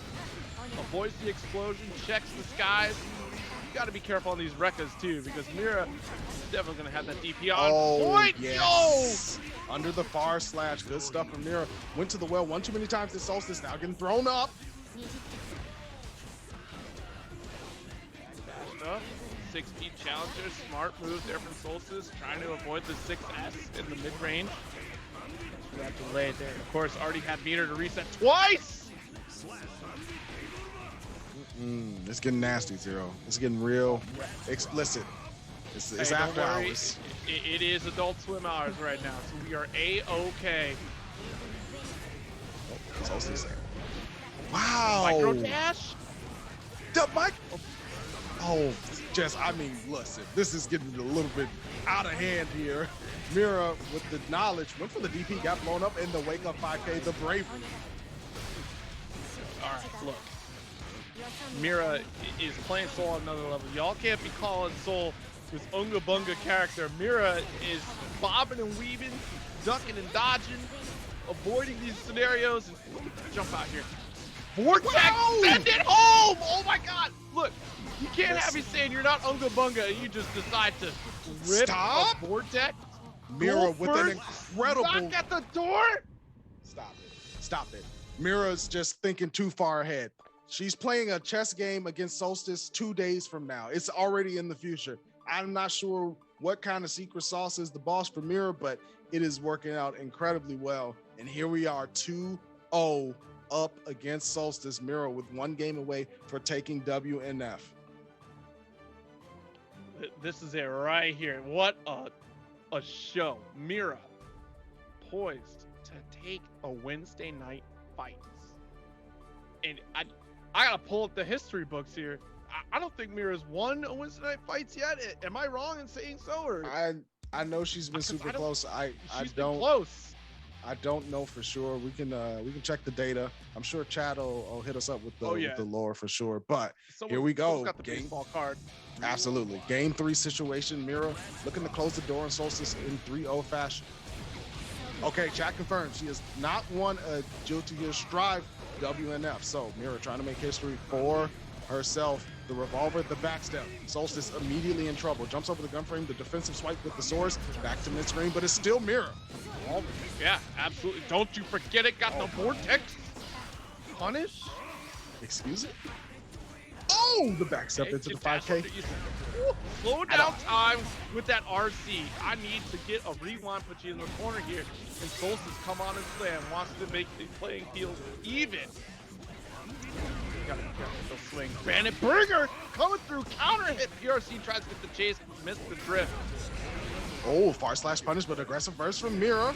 S1: Avoids the explosion, checks the skies. You got to be careful on these Rekkas too, because Mira is definitely going to have that DP on point.
S2: Yes. Yo! Under the far slash, good stuff from Mira. Went to the well one too many times to Solstice, now getting thrown up.
S1: Dashed up. 6-speed challenger, smart move there from Solstice, trying to avoid the 6S in the mid-range. That delay there. Of course, already had Mira to reset twice!
S2: It's getting nasty, Zero. It's getting real explicit. It's after hours.
S1: It is Adult Swim hours right now, so we are A-OK.
S2: Oh, Solstice. Wow.
S1: Micro dash?
S2: The mic. Oh, Jess, I mean, listen, this is getting a little bit out of hand here. Mira, with the knowledge, went for the DP, got blown up in the Wake Up 5K, the bravery.
S1: All right, look. Mira is playing Soul on another level. Y'all can't be calling Soul this Unga Bunga character. Mira is bobbing and weaving, ducking and dodging, avoiding these scenarios, and jump out here. Vortex, send it home! Oh my God! Look, you can't have me saying you're not Unga Bunga and you just decide to rip a Vortex.
S2: Mira with an incredible
S1: knock at the door.
S2: Stop it! Stop it! Mira's just thinking too far ahead. She's playing a chess game against Solstice 2 days from now. It's already in the future. I'm not sure what kind of secret sauce is the boss for Mira, but it is working out incredibly well. And here we are, 2-0 up against Solstice. Mira with 1 game away for taking WNF.
S1: This is it right here. What a show. Mira poised to take a Wednesday Night Fights. And I gotta pull up the history books here. I don't think Mira's won a Wednesday Night Fights yet. Am I wrong in saying so? Or
S2: I know she's been super close. I
S1: don't. Close.
S2: I don't know for sure. We can check the data. I'm sure Chad will hit us up with the lore for sure. But here we go.
S1: Got the baseball card.
S2: Absolutely. Game 3 situation. Mira looking to close the door on Solstice in 3-0 fashion. Okay, chat confirms she has not won a Guilty Gear Strive WNF. So Mira trying to make history for herself. The revolver, the backstep. Solstice immediately in trouble. Jumps over the gun frame, the defensive swipe with the swords. Back to mid-screen, but it's still Mira.
S1: Yeah, absolutely. Don't you forget it. Got the Vortex. Punish.
S2: Excuse it? Oh, the backstep into the 5K.
S1: Slow down time with that RC. I need to get a rewind, put you in the corner here. And Solstice come on and slam. Wants to make the playing field even. Gotta be careful with those swings. Bandit Burger coming through, counter hit. PRC tries to get the chase, missed the drift.
S2: Oh, far slash punish, but aggressive burst from Mira.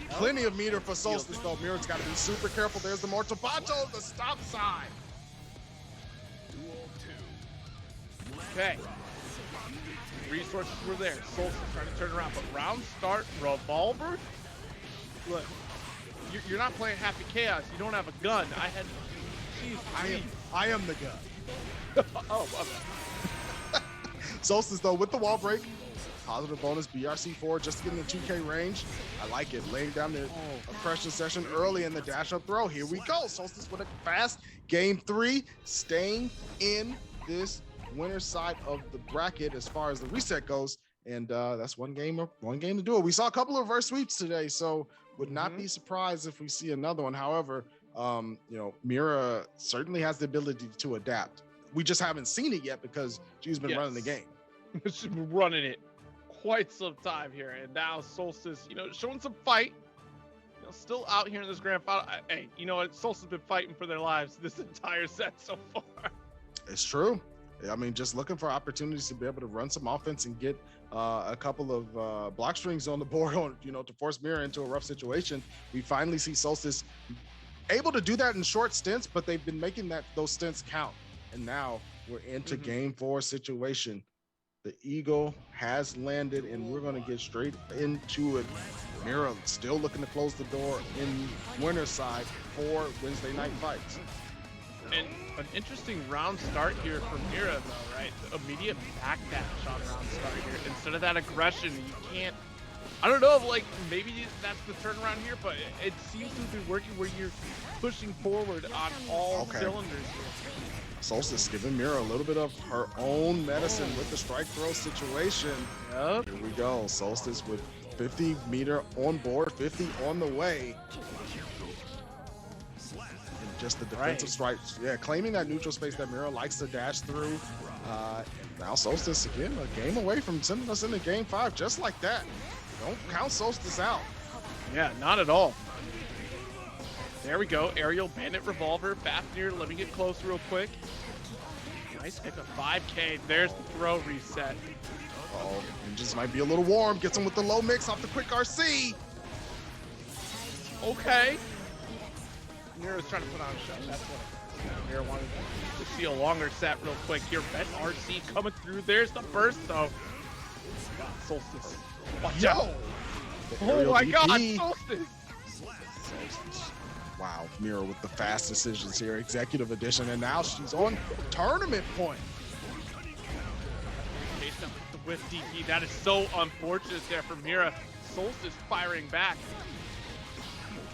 S2: Plenty of meter for Solstice, though. Mira's got to be super careful. There's the Mortal Bato, the stop sign.
S1: Okay. Resources were there. Solstice trying to turn around, but round start, Revolver. Look, you're not playing Happy Chaos. You don't have a gun. I had. Jeez,
S2: I am the gun.
S1: Oh.
S2: Solstice, though, with the wall break. Positive bonus, BRC4 just to get in the 2K range. I like it. Laying down the oppression session early in the dash up throw. Here we go. Solstice with a fast game 3, staying in this winner's side of the bracket as far as the reset goes. And that's one game to do it. We saw a couple of reverse sweeps today, so would not be surprised if we see another one. However, Mira certainly has the ability to adapt. We just haven't seen it yet because she's been running the game.
S1: She's been running it quite some time here, and now Solstice, showing some fight. Still out here in this grand final. Hey, you know what? Solstice has been fighting for their lives this entire set so far.
S2: It's true. I mean, just looking for opportunities to be able to run some offense and get a couple of block strings on the board, to force Mira into a rough situation. We finally see Solstice able to do that in short stints, but they've been making those stints count. And now we're into game 4 situation. The Eagle has landed, and we're going to get straight into it. Mira still looking to close the door in winner's side for Wednesday Night Fights.
S1: And an interesting round start here for Mira, though, right? The immediate backdash on round start here. Instead of that aggression, you can't... I don't know if, maybe that's the turnaround here, but it seems to be working where you're pushing forward on all cylinders here.
S2: Solstice giving Mira a little bit of her own medicine with the strike throw situation.
S1: Yep.
S2: Here we go. Solstice with 50 meter on board, 50 on the way. And just the defensive strikes. Yeah, claiming that neutral space that Mira likes to dash through. Now Solstice, again, a game away from sending us into game 5 just like that. Don't count Solstice out.
S1: Yeah, not at all. There we go. Aerial Bandit Revolver. Fafnir, let me get close real quick. Nice pick of 5K. There's the throw reset.
S2: Oh, it just might be a little warm. Gets him with the low mix off the quick RC.
S1: Okay. Mira's trying to put on a show. That's what Mira wanted to see a longer set real quick here. Red RC coming through. There's the burst, though. Wow, Solstice. Watch out. Oh my God, Solstice.
S2: Wow, Mira with the fast decisions here. Executive edition, and now she's on tournament point.
S1: The whiff DP, that is so unfortunate there for Mira. Solstice firing back.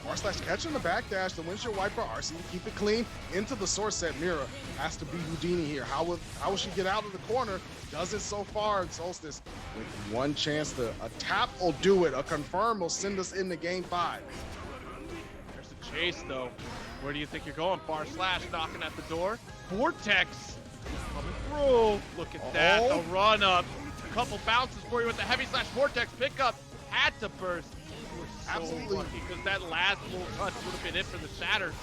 S2: R/slash catching the backdash, the windshield wiper, RC to keep it clean into the source set. Mira has to be Houdini here. How will she get out of the corner? Does it so far. Solstice with one chance to a tap will do it. A confirm will send us into game 5.
S1: Chase, though. Where do you think you're going? R/slash knocking at the door. Vortex coming through. Look at that. The run up. A couple bounces for you with the heavy slash Vortex pickup. Had to burst.
S2: Absolutely
S1: lucky because that last little touch would have been it for the shatter.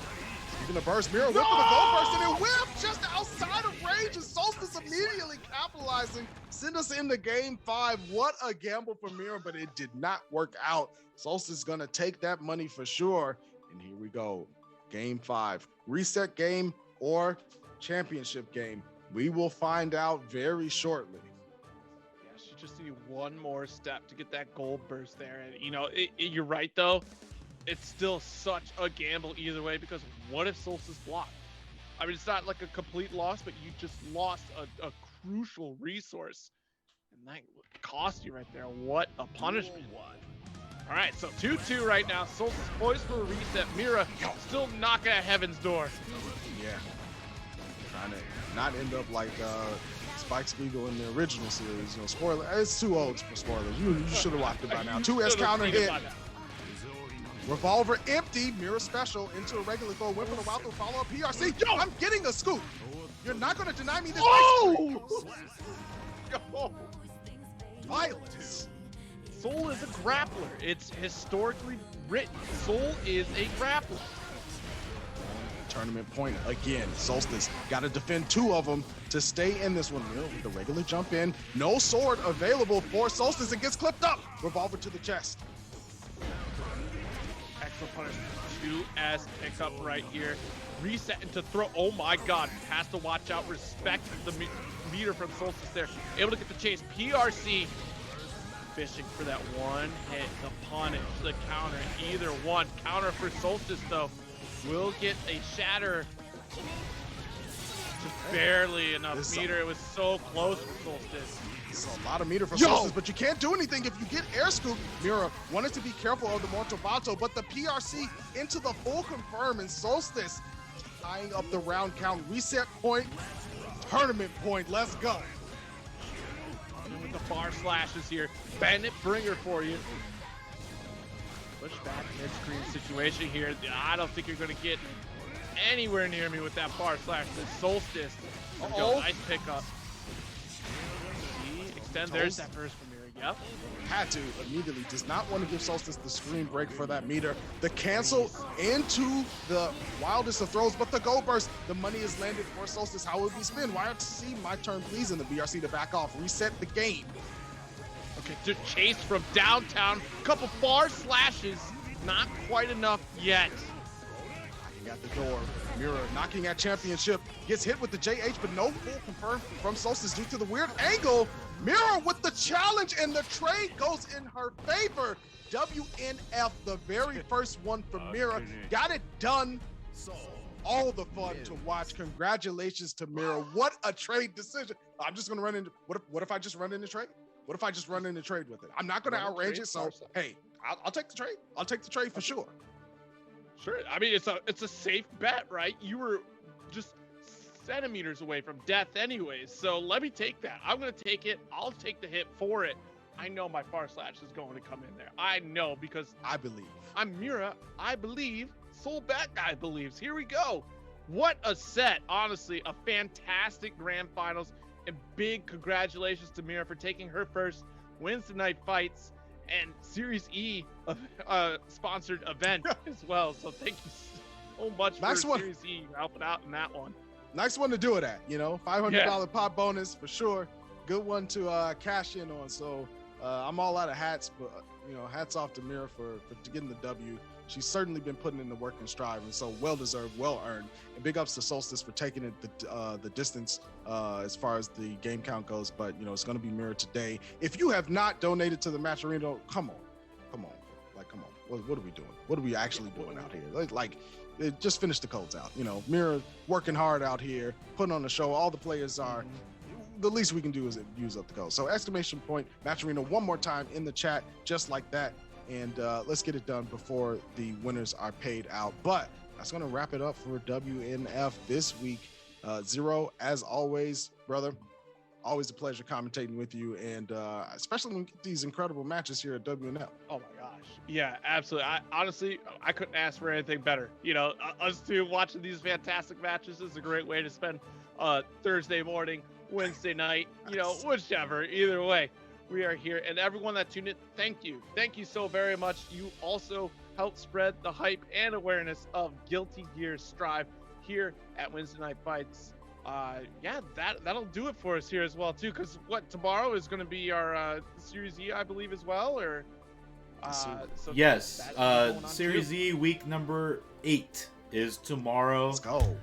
S2: Speaking of burst, Mira whipping the gold burst and it whipped just outside of range, and Solstice immediately capitalizing. Send us into game 5. What a gamble for Mira, but it did not work out. Solstice gonna take that money for sure. And here we go, game 5. Reset game or championship game. We will find out very shortly.
S1: Yeah, she just needed one more step to get that gold burst there. And you're right though. It's still such a gamble either way, because what if Solstice blocked? I mean, it's not like a complete loss, but you just lost a crucial resource. And that cost you right there. What a punishment. All right, so 2-2 right now. Solstice poised for a reset. Mira still knocking at heaven's door.
S2: Yeah. Trying to not end up like Spike Spiegel in the original series. Spoiler. It's too old for spoilers. You should have watched it by now. 2S counter hit. Revolver empty. Mira special into a regular throw. Whip for the wild throw. Follow up PRC. Yo, I'm getting a scoop. You're not going to deny me this.
S1: Yo!
S2: Violence.
S1: Soul is a grappler. It's historically written. Soul is a grappler.
S2: Tournament point again. Solstice got to defend 2 of them to stay in this one. Mira with the regular jump in. No sword available for Solstice. It gets clipped up. Revolver to the chest.
S1: Excellent punishment. 2S pickup right here. Reset into throw. Oh my god. Has to watch out. Respect the meter from Solstice there. Able to get the chase. PRC fishing for that one hit. The punish, the counter. Either one. Counter for Solstice though. Will get a shatter. Just barely enough meter. It was so close for Solstice.
S2: It's a lot of meter for Solstice, but you can't do anything if you get air scoop. Mira wanted to be careful of the Mortal Vato, but the PRC into the full confirm, and Solstice tying up the round count. Reset point, tournament point. Let's go.
S1: With the bar slashes here. Bandit Bringer for you. Push back mid-screen situation here. I don't think you're going to get anywhere near me with that bar slash. The Solstice. Nice pickup. Extend. There's that first from Mira. Yep.
S2: Had to immediately. Does not want to give Solstice the screen break for that meter. The cancel into the wildest of throws, but the go burst. The money is landed for Solstice. How would we spin? YRC, my turn, please. And the BRC to back off. Reset the game.
S1: Okay, just chase from downtown. Couple bar slashes. Not quite enough yet.
S2: Knocking at the door. Mira knocking at championship. Gets hit with the JH, but no full confirm from Solstice due to the weird angle. Mira with the challenge, and the trade goes in her favor. WNF, the very first one for Mira. Got it done. All the fun to watch. Congratulations to Mira. What a trade decision. I'm just going to run into, what if I just run in the trade? What if I just run in the trade with it? I'm not going to outrange it, so hey, I'll take the trade. I'll take the trade for sure.
S1: Sure. I mean, it's a safe bet, right? You were just centimeters away from death anyways, so let me take that. I'm going to take it. I'll take the hit for it. I know my far slash is going to come in there. I know, because
S2: I believe.
S1: I'm Mira. I believe. Soul Bat Guy believes. Here we go. What a set. Honestly, a fantastic grand finals, and big congratulations to Mira for taking her first Weds Night Fights and Series E sponsored event as well. So thank you so much for Series E helping out in that one.
S2: Nice one to do it at, you know, $500 pop bonus for sure. Good one to cash in on. So I'm all out of hats, but you know, hats off to Mira for getting the W. She's certainly been putting in the work and strive, and so well deserved, well earned. And big ups to Solstice for taking it the distance as far as the game count goes. But you know, it's going to be Mira today. If you have not donated to the match arena, come on, like come on. What are we doing? What are we actually doing out here? Like just finish the codes out. You know, Mira working hard out here, putting on the show. All the players are. The least we can do is use up the code. So exclamation point match arena one more time in the chat, just like that. And let's get it done before the winners are paid out. But that's going to wrap it up for WNF this week. Zero, as always, brother, always a pleasure commentating with you, and especially when we get these incredible matches here at WNF.
S1: Oh my gosh. Yeah, absolutely. Honestly, I couldn't ask for anything better. You know, us two watching these fantastic matches is a great way to spend Thursday morning, Wednesday night, you know, whichever, either way. We are here, and everyone that tuned in, thank you. Thank you so very much. You also help spread the hype and awareness of Guilty Gear Strive here at Weds Night Fights. Yeah, that'll do it for us here as well, too, because tomorrow is going to be our Series E, I believe, as well, or?
S3: So yes, Series E week number 8 is tomorrow.
S2: Let's go.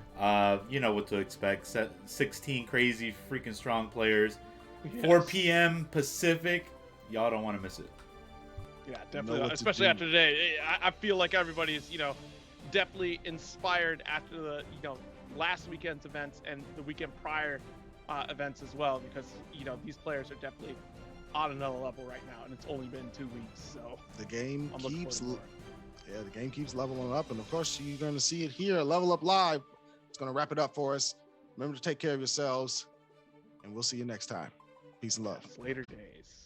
S3: You know what to expect. 16 crazy freaking strong players. Yes. 4 p.m. Pacific. Y'all don't want to miss it.
S1: Yeah, definitely. Especially after today. I feel like everybody's, you know, definitely inspired after the, you know, last weekend's events and the weekend prior events as well, because, you know, these players are definitely on another level right now, and it's only been 2 weeks. So
S2: the game keeps leveling up, and of course you're going to see it here, Level Up Live. It's going to wrap it up for us. Remember to take care of yourselves, and we'll see you next time. Peace and love.
S1: Later days.